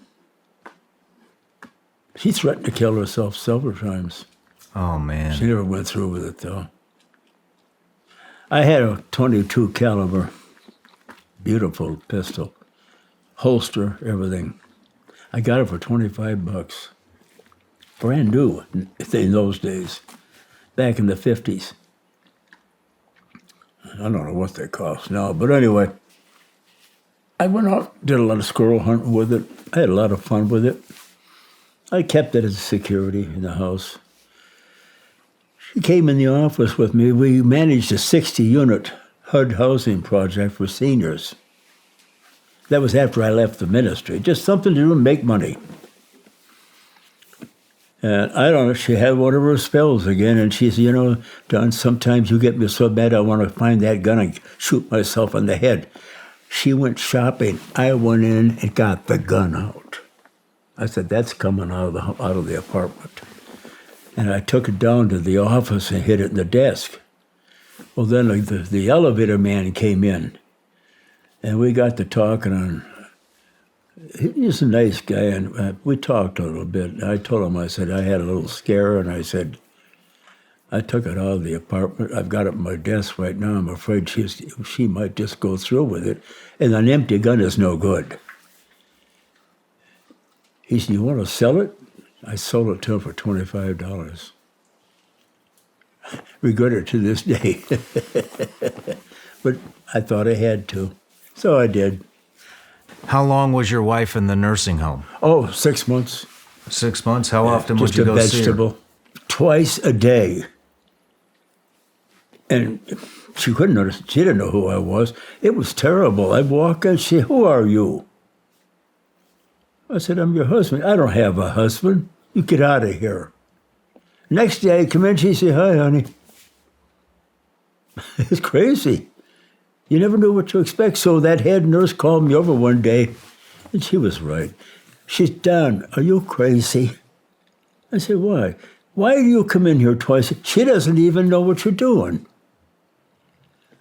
She threatened to kill herself several times. Oh, man. She never went through with it, though. I had a .22 caliber, beautiful pistol, holster, everything. I got it for $25. Brand new in those days, back in the 50s. I don't know what they cost now, but anyway, I went out, did a lot of squirrel hunting with it. I had a lot of fun with it. I kept it as security in the house. She came in the office with me. We managed a 60-unit HUD housing project for seniors. That was after I left the ministry. Just something to do and make money. And I don't know, she had one of her spells again, and she said, Don, sometimes you get me so bad I want to find that gun and shoot myself in the head. She went shopping. I went in and got the gun out. I said, that's coming out of the apartment. And I took it down to the office and hid it in the desk. Well, then the elevator man came in, and we got to talking, and he's a nice guy, and we talked a little bit. I told him, I said, I had a little scare, and I said, I took it out of the apartment. I've got it in my desk right now. I'm afraid she might just go through with it, and an empty gun is no good. He said, you want to sell it? I sold it to him for $25. Regret it to this day. But I thought I had to, so I did. How long was your wife in the nursing home? Oh, 6 months. 6 months? How often would Just you a go vegetable. see her? Twice a day. And she couldn't notice. She didn't know who I was. It was terrible. I'd walk in, she, who are you? I said, I'm your husband. I don't have a husband. You get out of here. Next day I come in, she said, hi, honey. It's crazy. You never knew what to expect. So that head nurse called me over one day, and she was right. She said, Don, are you crazy? I said, why? Why do you come in here twice? She doesn't even know what you're doing.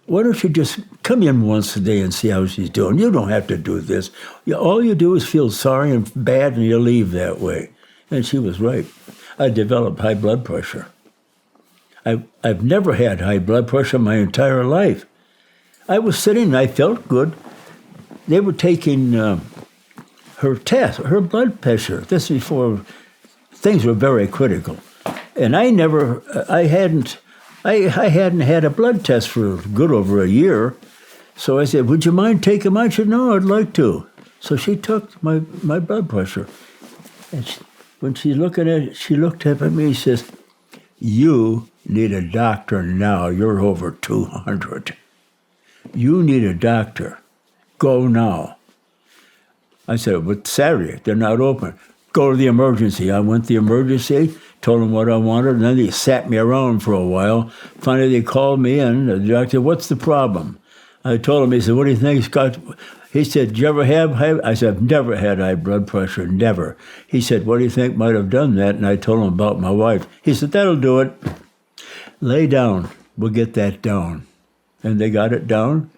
Why don't you just come in once a day and see how she's doing? You don't have to do this. All you do is feel sorry and bad, and you leave that way. And she was right. I developed high blood pressure. I've never had high blood pressure my entire life. I was sitting and I felt good. They were taking her test, her blood pressure. This is before things were very critical. And I hadn't had a blood test for good over a year. So I said, would you mind taking mine? She said, no, I'd like to. So she took my blood pressure. And when she looked at it, she looked up at me and says, you need a doctor now. You're over 200. You need a doctor. Go now. I said, but Saturday, they're not open. Go to the emergency. I went to the emergency, told them what I wanted, and then they sat me around for a while. Finally, they called me in. The doctor said, what's the problem? I told him, he said, what do you think, Scott? He said, did you ever have high? I said, I've never had high blood pressure, never. He said, what do you think might have done that? And I told him about my wife. He said, that'll do it. Lay down. We'll get that down. And they got it down.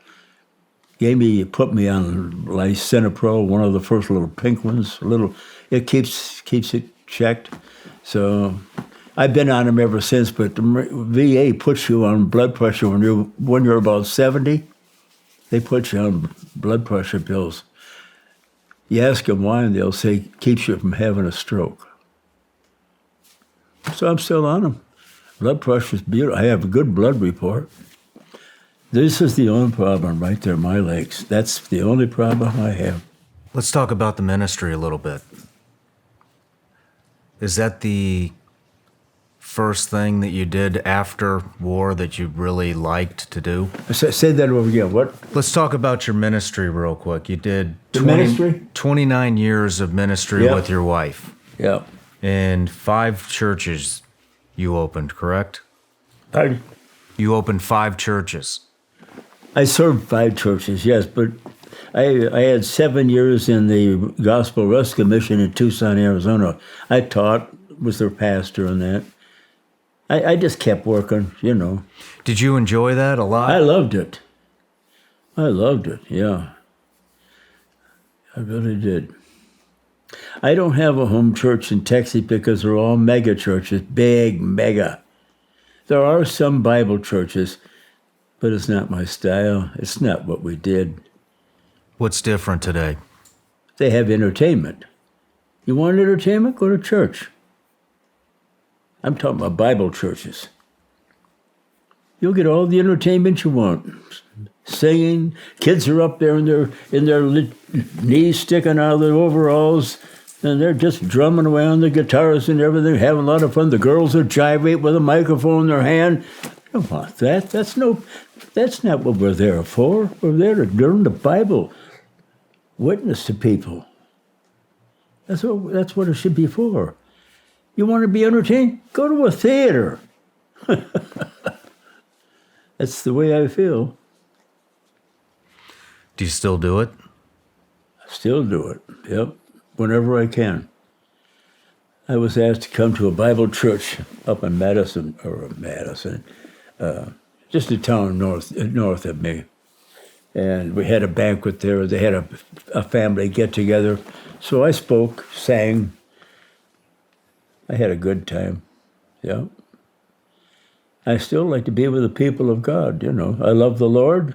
Put me on Lisinopril, one of the first little pink ones. It keeps it checked. So I've been on them ever since. But the VA puts you on blood pressure when you're about 70. They put you on blood pressure pills. You ask them why, and they'll say keeps you from having a stroke. So I'm still on them. Blood pressure's beautiful. I have a good blood report. This is the only problem right there, my legs. That's the only problem I have. Let's talk about the ministry a little bit. Is that the first thing that you did after war that you really liked to do? Say that over again. What? Let's talk about your ministry real quick. You did ministry? 29 years of ministry with your wife. Yeah. And 5 churches you opened, correct? Pardon? You opened 5 churches. I served 5 churches, yes, but I had 7 years in the Gospel Rescue Mission in Tucson, Arizona. I taught, was their pastor and that. I just kept working, Did you enjoy that a lot? I loved it. Yeah. I really did. I don't have a home church in Texas because they're all mega churches, big, mega. There are some Bible churches, but it's not my style. It's not what we did. What's different today? They have entertainment. You want entertainment? Go to church. I'm talking about Bible churches. You'll get all the entertainment you want. Singing, kids are up there in their knees sticking out of their overalls, and they're just drumming away on the guitars and everything, having a lot of fun. The girls will gyrate with a microphone in their hand. don't want that. That's not what we're there for. We're there to learn the Bible, witness to people. That's what it should be for. You want to be entertained? Go to a theater. That's the way I feel. Do you still do it? I still do it. Yep, whenever I can. I was asked to come to a Bible church up in Madison, just a town north of me. And we had a banquet there. They had a family get-together. So I spoke, sang. I had a good time. Yeah. I still like to be with the people of God, you know. I love the Lord.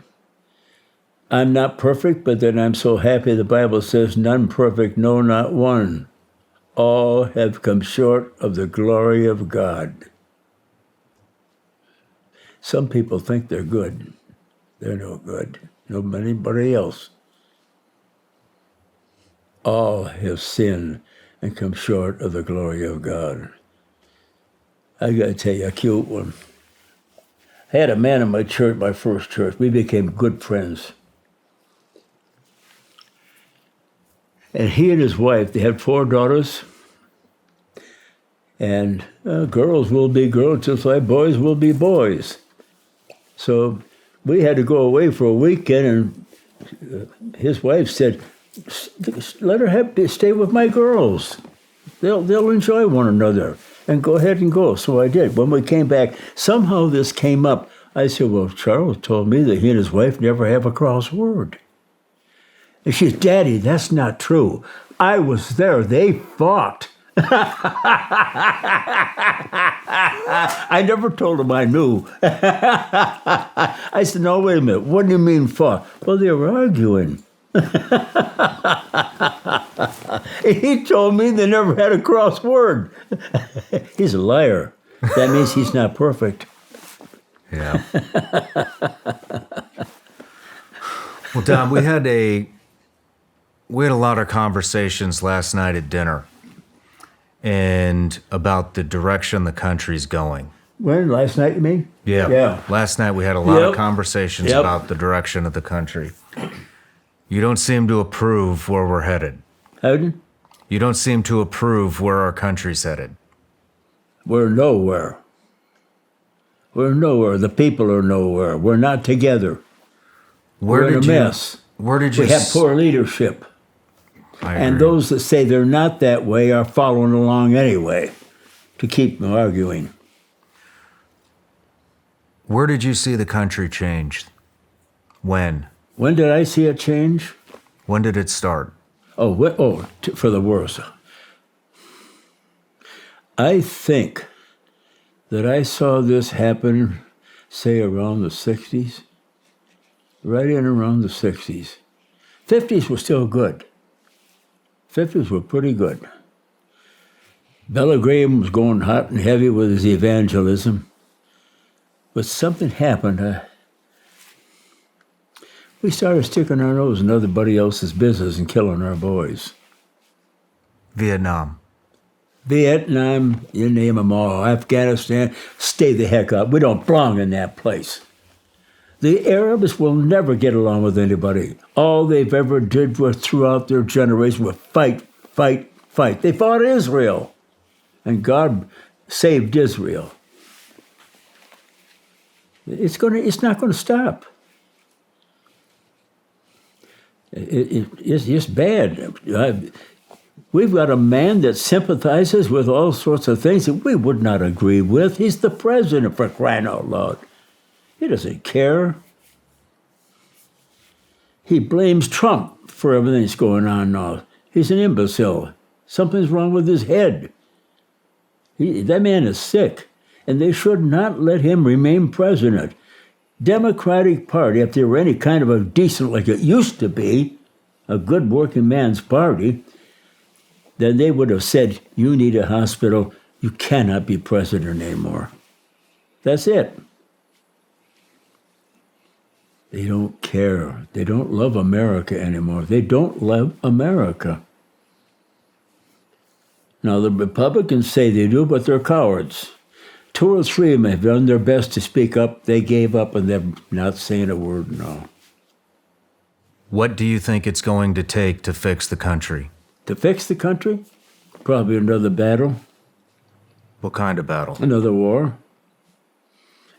I'm not perfect, but then I'm so happy the Bible says, none perfect, no, not one. All have come short of the glory of God. Some people think they're good. They're no good. No anybody else. All have sinned and come short of the glory of God. I got to tell you a cute one. I had a man in my church, my first church. We became good friends. And he and his wife, they had 4 daughters. And girls will be girls just like boys will be boys. So we had to go away for a weekend, and his wife said, let her stay with my girls. They'll enjoy one another, and go ahead and go. So I did. When we came back, somehow this came up. I said, well, Charles told me that he and his wife never have a crossword. And she said, Daddy, that's not true. I was there. They fought. I never told him I knew. I said, no, wait a minute. What do you mean fought? Well, they were arguing. He told me they never had a crossword. He's a liar. That means he's not perfect. Yeah. Well, Don, we had a lot of conversations last night at dinner, and about the direction the country's going. When? Last night, you mean? Yeah. Last night we had a lot of conversations about the direction of the country. You don't seem to approve where we're headed. Howden? You don't seem to approve where our country's headed. We're nowhere. We're nowhere. The people are nowhere. We're not together. We're in a mess. Where did you... We have poor leadership. And those that say they're not that way are following along anyway to keep them arguing. Where did you see the country change? When? When did I see it change? When did it start? For the worse. I think that I saw this happen, say, around the 60s. Right in around the 60s. 50s were still good. 50s were pretty good. Billy Graham was going hot and heavy with his evangelism. But something happened. We started sticking our nose in everybody else's business and killing our boys. Vietnam, you name them all. Afghanistan, stay the heck up. We don't belong in that place. The Arabs will never get along with anybody. All they've ever did was throughout their generation was fight, fight, fight. They fought Israel, and God saved Israel. It's not going to stop. It's just bad. We've got a man that sympathizes with all sorts of things that we would not agree with. He's the president, for crying out loud. He doesn't care. He blames Trump for everything that's going on now. He's an imbecile. Something's wrong with his head. That man is sick, and they should not let him remain president. Democratic Party, if they were any kind of a decent, like it used to be, a good working man's party, then they would have said, you need a hospital, you cannot be president anymore. That's it. They don't care. They don't love America anymore. They don't love America. Now, the Republicans say they do, but they're cowards. 2 or 3 of them have done their best to speak up. They gave up and they're not saying a word now. What do you think it's going to take to fix the country? To fix the country? Probably another battle, What kind of battle? another war.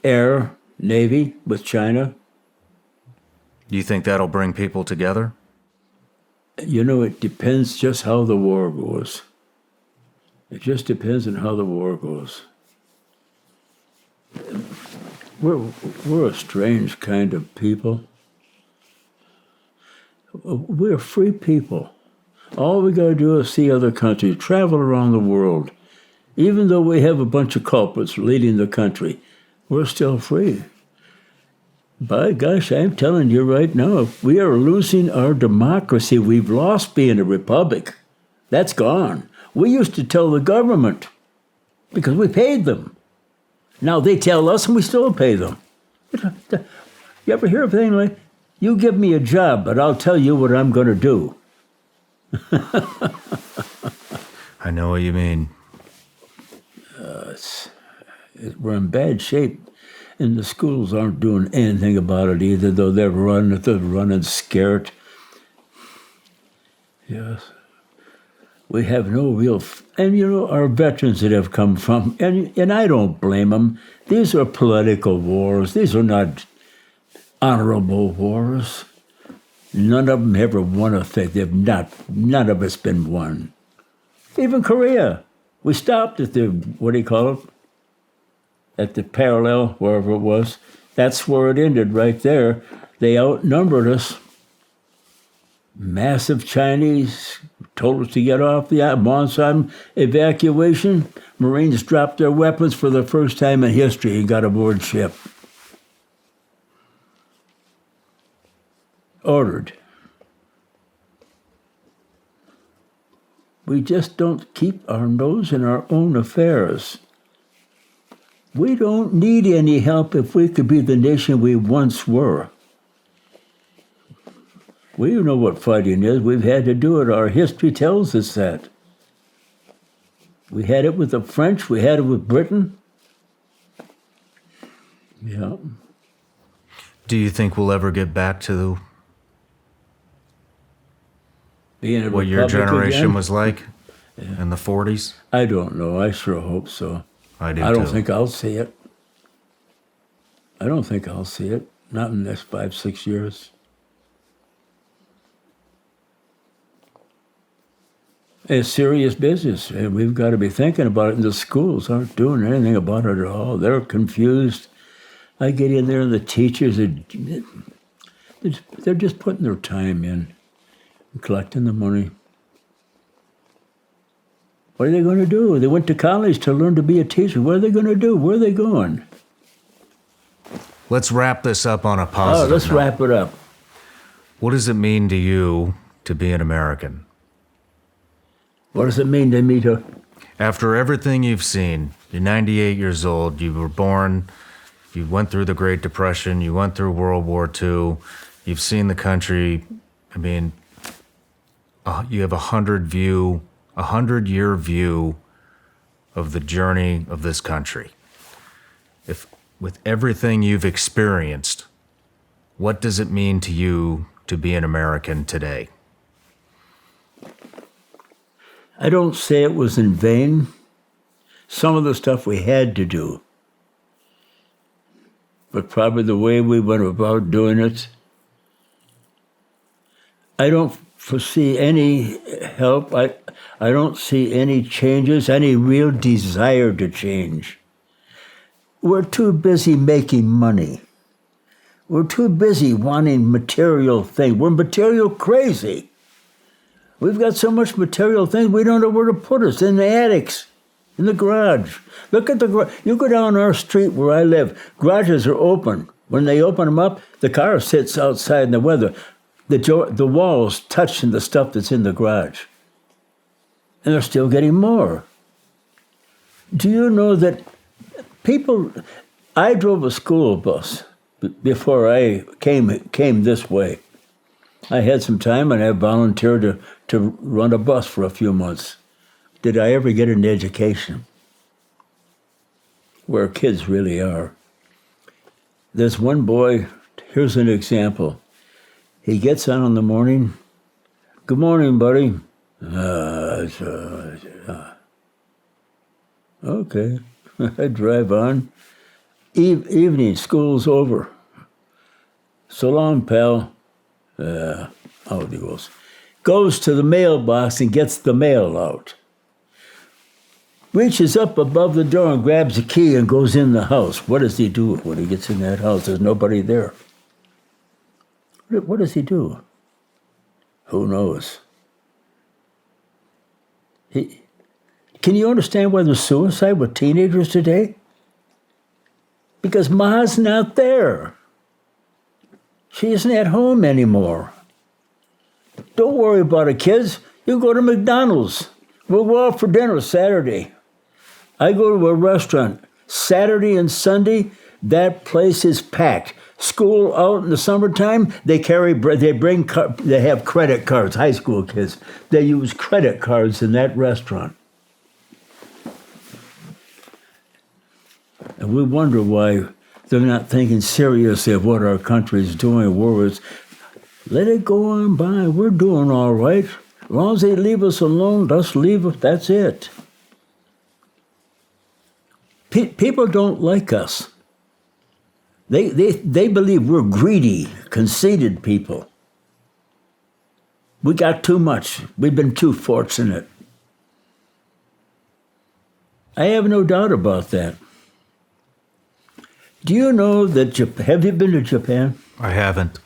Air, Navy with China. Do you think that'll bring people together? You know, it depends just how the war goes. It just depends on how the war goes. We're a strange kind of people. We're free people. All we got to do is see other countries, travel around the world. Even though we have a bunch of culprits leading the country, we're still free. By gosh, I'm telling you right now, we are losing our democracy. We've lost being a republic. That's gone. We used to tell the government because we paid them. Now they tell us and we still pay them. You ever hear of anything like, you give me a job, but I'll tell you what I'm going to do? I know what you mean. We're in bad shape, and the schools aren't doing anything about it either, though they're running scared. Yes. We have no real... And, you know, our veterans that have come from... And I don't blame them. These are political wars. These are not honorable wars. None of them ever won a thing. None of it's been won. Even Korea. We stopped at the... What do you call it? At the parallel, wherever it was. That's where it ended, right there. They outnumbered us. Massive Chinese told us to get off the Wonsan evacuation. Marines dropped their weapons for the first time in history and got aboard ship. Ordered. We just don't keep our nose in our own affairs. We don't need any help if we could be the nation we once were. We know what fighting is. We've had to do it. Our history tells us that. We had it with the French. We had it with Britain. Yeah. Do you think we'll ever get back to Being a what your republic generation again? was like in the 40s? I don't know. I sure hope so. I do I don't too. think I'll see it. I don't think I'll see it. Not in the next 5, 6 years. It's serious business, and we've got to be thinking about it, and the schools aren't doing anything about it at all. They're confused. I get in there, and the teachers, they're just putting their time in, and collecting the money. What are they going to do? They went to college to learn to be a teacher. What are they going to do? Where are they going? Let's wrap this up on a positive Let's note. wrap it up. What does it mean to you to be an American? What does it mean to me to... After everything you've seen, you're 98 years old, you were born, you went through the Great Depression, you went through World War II, you've seen the country, I mean, you have a 100-year view of the journey of this country. If with everything you've experienced, what does it mean to you to be an American today? I don't say it was in vain. Some of the stuff we had to do. But probably the way we went about doing it, I don't foresee any help. I don't see any changes, any real desire to change. We're too busy making money. We're too busy wanting material things. We're material crazy. We've got so much material things, we don't know where to put us, in the attics, in the garage. Look at the garage. You go down our street where I live, garages are open. When they open them up, the car sits outside in the weather. The walls touching the stuff that's in the garage. And they're still getting more. Do you know that people... I drove a school bus before I came this way. I had some time and I volunteered to run a bus for a few months. Did I ever get an education? where kids really are. There's one boy, here's an example. He gets on in the morning. Good morning, buddy. Okay. I drive on. Evening, school's over. So long, pal. Out he goes. Goes to the mailbox and gets the mail out. Reaches up above the door and grabs a key and goes in the house. What does he do when he gets in that house? There's nobody there. What does he do? Who knows? Can you understand why there's suicide with teenagers today? Because Ma's not there. She isn't at home anymore. Don't worry about it, kids. You go to McDonald's. We'll go out for dinner Saturday. I go to a restaurant Saturday and Sunday. That place is packed. School out in the summertime, they have credit cards. High school kids, they use credit cards in that restaurant. And we wonder why they're not thinking seriously of what our country is doing. Let it go on by. We're doing all right. As long as they leave us alone, just leave us. That's it. People don't like us. They believe we're greedy, conceited people. We got too much. We've been too fortunate. I have no doubt about that. Do you know that have you been to Japan? I haven't.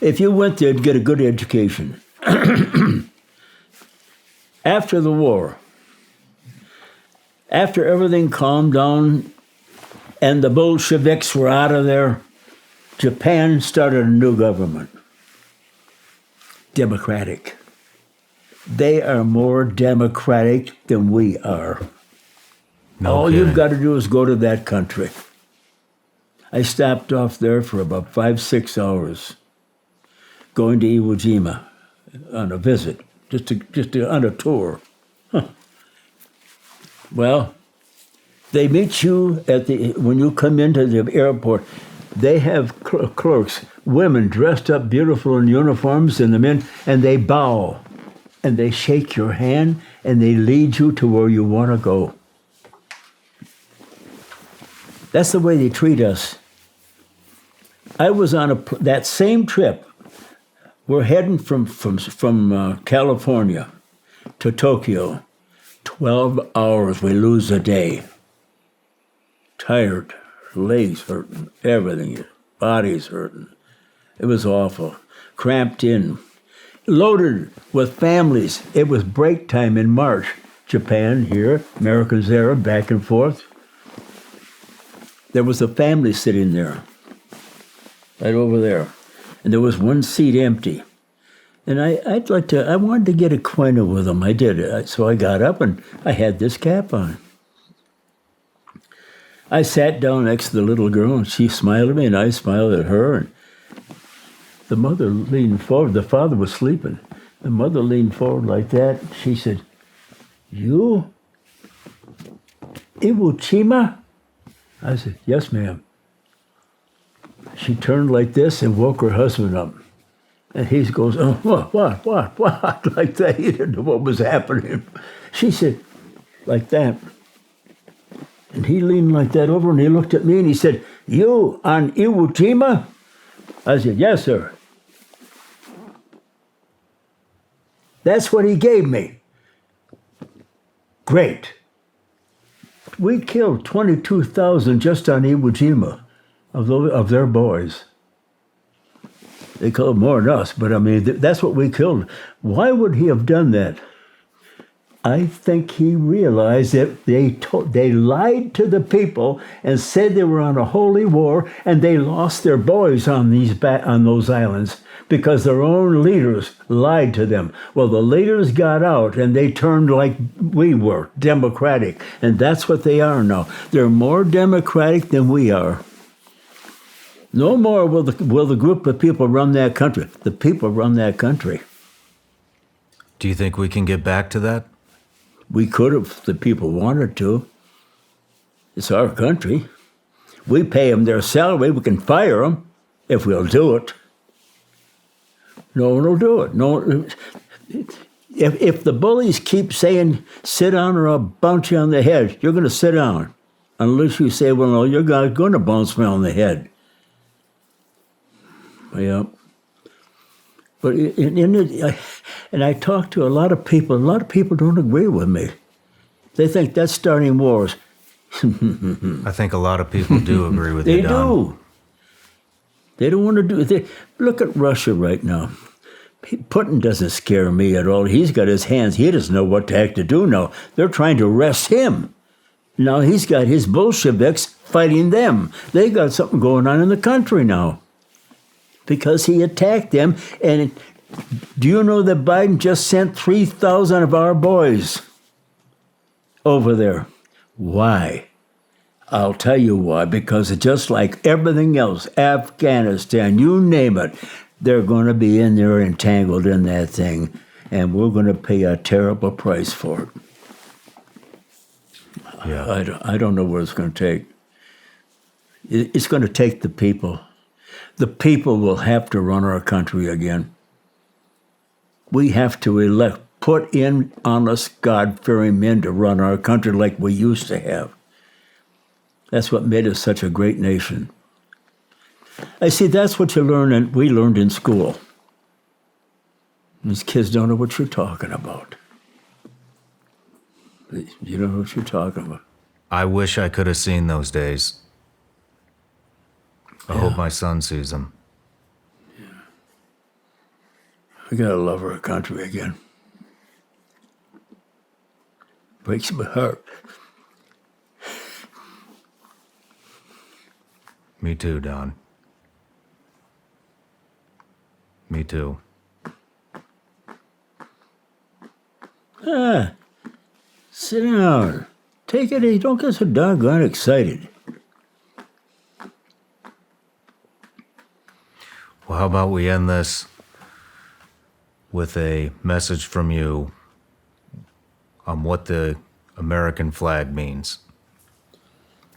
If you went there to get a good education, after the war, after everything calmed down and the Bolsheviks were out of there, Japan started a new government. Democratic. They are more democratic than we are. All you've got to do is go to that country. I stopped off there for about 5-6 hours, going to Iwo Jima on a visit, on a tour. Huh. Well, they meet you when you come into the airport. They have clerks, women dressed up beautiful in uniforms, and the men, and they bow, and they shake your hand, and they lead you to where you want to go. That's the way they treat us. I was on that same trip. We're heading from California to Tokyo. 12 hours, we lose a day. Tired, legs hurting, everything, body's hurting. It was awful. Cramped in, loaded with families. It was break time in March. Japan here, Americans there, back and forth. There was a family sitting there, right over there. And there was one seat empty. And I wanted to get acquainted with them. I did. So I got up and I had this cap on. I sat down next to the little girl and she smiled at me and I smiled at her. And the mother leaned forward. The father was sleeping. The mother leaned forward like that. She said, "You? Iwo Jima?" I said, "Yes, ma'am." She turned like this and woke her husband up. And he goes, "Oh, what?" Like that. He didn't know what was happening. She said, like that. And he leaned like that over and he looked at me and he said, "You on Iwo Jima?" I said, "Yes, sir." That's what he gave me. Great. We killed 22,000 just on Iwo Jima of their boys. They killed more than us, but I mean, that's what we killed. Why would he have done that? I think he realized that they lied to the people and said they were on a holy war, and they lost their boys on those islands because their own leaders lied to them. Well, the leaders got out and they turned like we were, democratic, and that's what they are now. They're more democratic than we are. No more will the group of people run that country. The people run that country. Do you think we can get back to that? We could have if the people wanted to. It's our country. We pay them their salary. We can fire them if we'll do it. No one will do it. No. If the bullies keep saying, sit down or I'll bounce you on the head, you're going to sit down. Unless you say, well, no, you're not going to bounce me on the head. Yeah. But and I talk to a lot of people. A lot of people don't agree with me. They think that's starting wars. I think a lot of people do agree with They you, Don. do. They don't want to do it. Look at Russia right now. Putin doesn't scare me at all. He's got his hands. He doesn't know what the heck to do now. They're trying to arrest him. Now he's got his Bolsheviks fighting them. They got something going on in the country now because he attacked them. And do you know that Biden just sent 3,000 of our boys over there? Why? I'll tell you why. Because just like everything else, Afghanistan, you name it, they're going to be in there entangled in that thing, and we're going to pay a terrible price for it. Yeah. I don't know what it's going to take. It's going to take the people. The people will have to run our country again. We have to put in honest, God-fearing men to run our country like we used to have. That's what made us such a great nation. I see that's what you learn and we learned in school. These kids don't know what you're talking about. You don't know what you're talking about. I wish I could have seen those days. I hope my son sees them. We gotta love our country again. Breaks my heart. Me too, Don. Me too. Sit down. Take it easy. Don't get so doggone excited. Well, how about we end this with a message from you on what the American flag means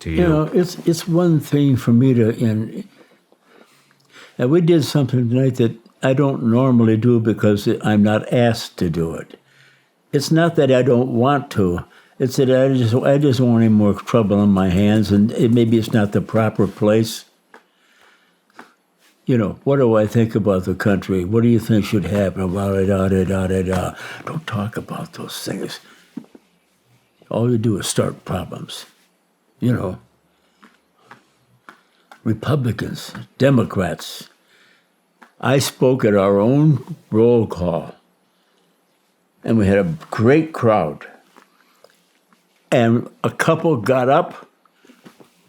to you? You know, it's one thing for me to, and we did something tonight that I don't normally do because I'm not asked to do it. It's not that I don't want to. It's that I just don't want any more trouble on my hands, and maybe it's not the proper place. You know, what do I think about the country? What do you think should happen? Don't talk about those things. All you do is start problems. You know, Republicans, Democrats. I spoke at our own roll call, and we had a great crowd. And a couple got up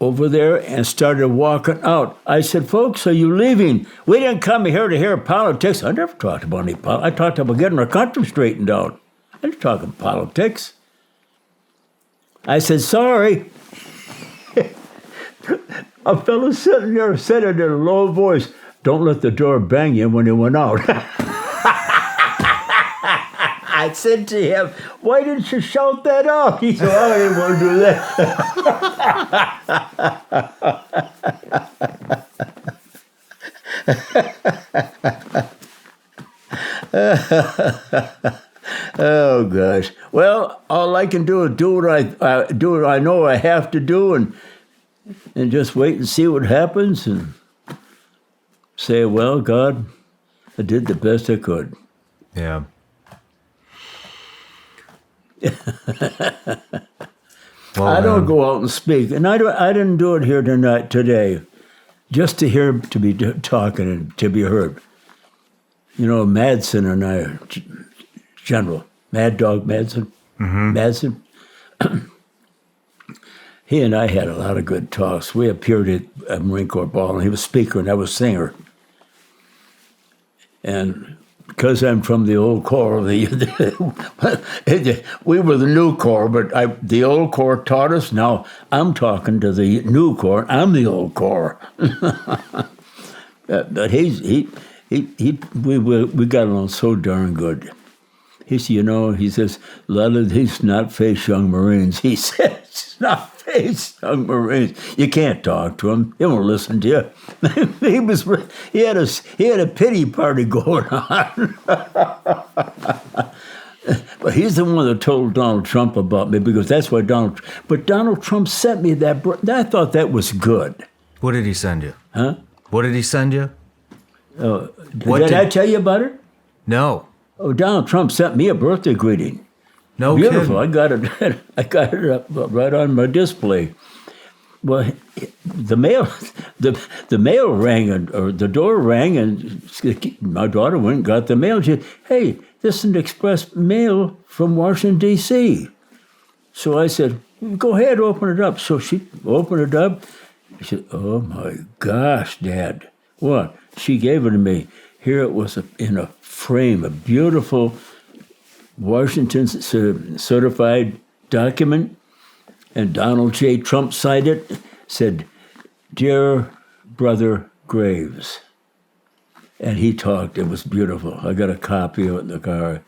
over there and started walking out. I said, folks, are you leaving? We didn't come here to hear politics. I never talked about any politics. I talked about getting our country straightened out. I didn't talk about politics. I said, sorry. A fellow sitting there said it in a low voice, don't let the door bang you when he went out. I said to him, why didn't you shout that out? He said, I didn't want to do that. Oh, gosh. Well, all I can do is do what I know I have to do and just wait and see what happens and say, well, God, I did the best I could. Yeah. Well, I don't go out and speak, and I didn't do it here today, just to hear to be talking and to be heard. You know, Madsen and I, General Mad Dog Madsen, Madsen. He and I had a lot of good talks. We appeared at a Marine Corps ball, and he was speaker, and I was singer. And because I'm from the old Corps, we were the new Corps, but the old Corps taught us. Now I'm talking to the new Corps. I'm the old Corps. But we got along so darn good. He said, he says, a lot of these not-faced young Marines, he says, not States young Marines. You can't talk to him. He won't listen to you. he had a pity party going on. But he's the one that told Donald Trump about me, because that's why But Donald Trump sent me that. I thought that was good. What did he send you? Huh? What did he send you? Did I tell you about it? No. Oh, Donald Trump sent me a birthday greeting. No Beautiful. kidding. I got it up right on my display. Well, the mail rang, or the door rang, and my daughter went and got the mail. She said, "Hey, this is an express mail from Washington, D.C." So I said, "Go ahead, open it up." So she opened it up. She said, "Oh my gosh, Dad, what?" She gave it to me. Here it was in a frame, a beautiful Washington certified document, and Donald J. Trump signed it, said, "Dear Brother Graves." And he talked. It was beautiful. I got a copy of it in the car.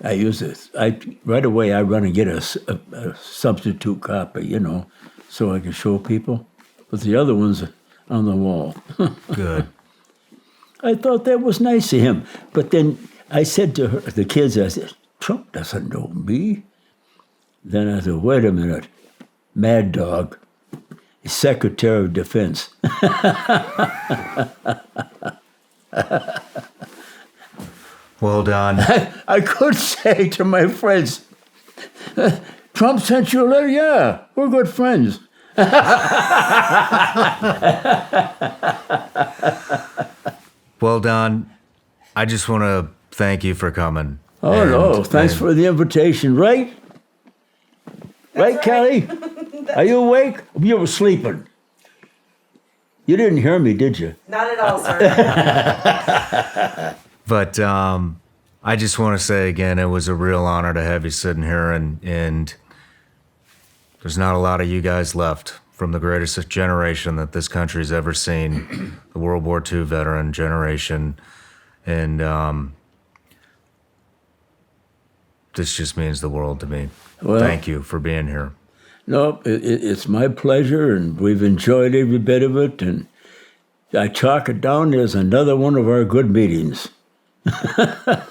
I use this. Right away, I run and get a substitute copy, so I can show people. But the other one's on the wall. Good. I thought that was nice of him. But then I said to the kids, I said, "Trump doesn't know me." Then I said, "Wait a minute. Mad Dog, Secretary of Defense." Well done. I could say to my friends, "Trump sent you a letter?" "Yeah, we're good friends." Well, Don, I just want to thank you for coming. Oh, no, thanks for the invitation. Right? Right, Kelly? Are you awake? You were sleeping. You didn't hear me, did you? Not at all, sir. But I just want to say again, it was a real honor to have you sitting here, and there's not a lot of you guys left from the greatest generation that this country's ever seen, the World War II veteran generation. And this just means the world to me. Well, thank you for being here. No, it's my pleasure, and we've enjoyed every bit of it. And I chalk it down as another one of our good meetings. I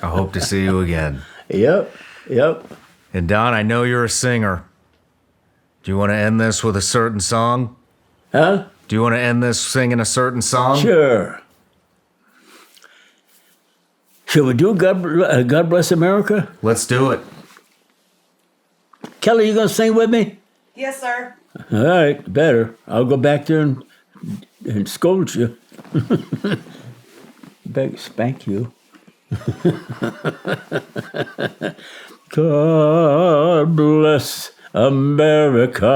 hope to see you again. Yep. And Don, I know you're a singer. Do you want to end this with a certain song? Huh? Do you want to end this singing a certain song? Sure. Should we do God Bless America? Let's do it. Kelly, you going to sing with me? Yes, sir. All right, better. I'll go back there and scold you. Spank you. God bless America,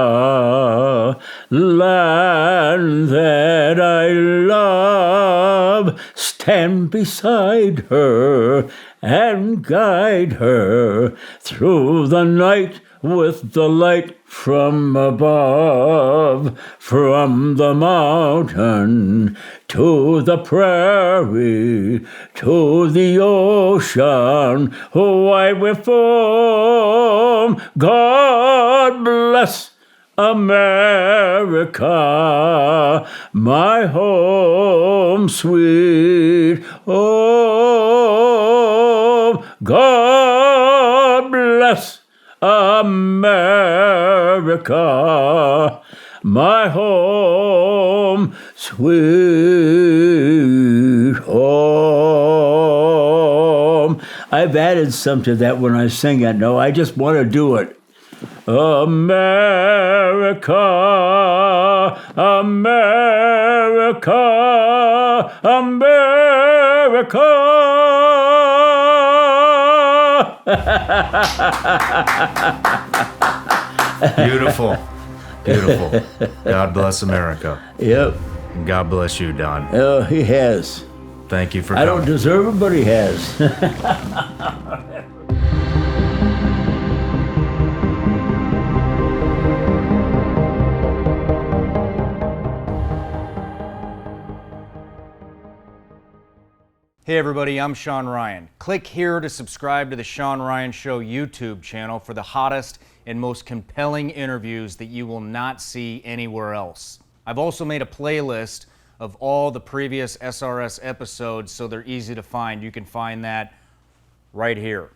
land that I love. Stand beside her and guide her through the night with the light from above, from the mountain to the prairie, to the ocean, white with foam. God bless America, my home, sweet home. God bless America, my home, sweet home. I've added some to that when I sing it. No, I just want to do it. America, America, America. Beautiful. Beautiful. God bless America. Yep. And God bless you, Don. Oh, he has. Thank you for I coming. don't deserve it, but he has. Hey everybody, I'm Shawn Ryan. Click here to subscribe to the Shawn Ryan Show YouTube channel for the hottest and most compelling interviews that you will not see anywhere else. I've also made a playlist of all the previous SRS episodes so they're easy to find. You can find that right here.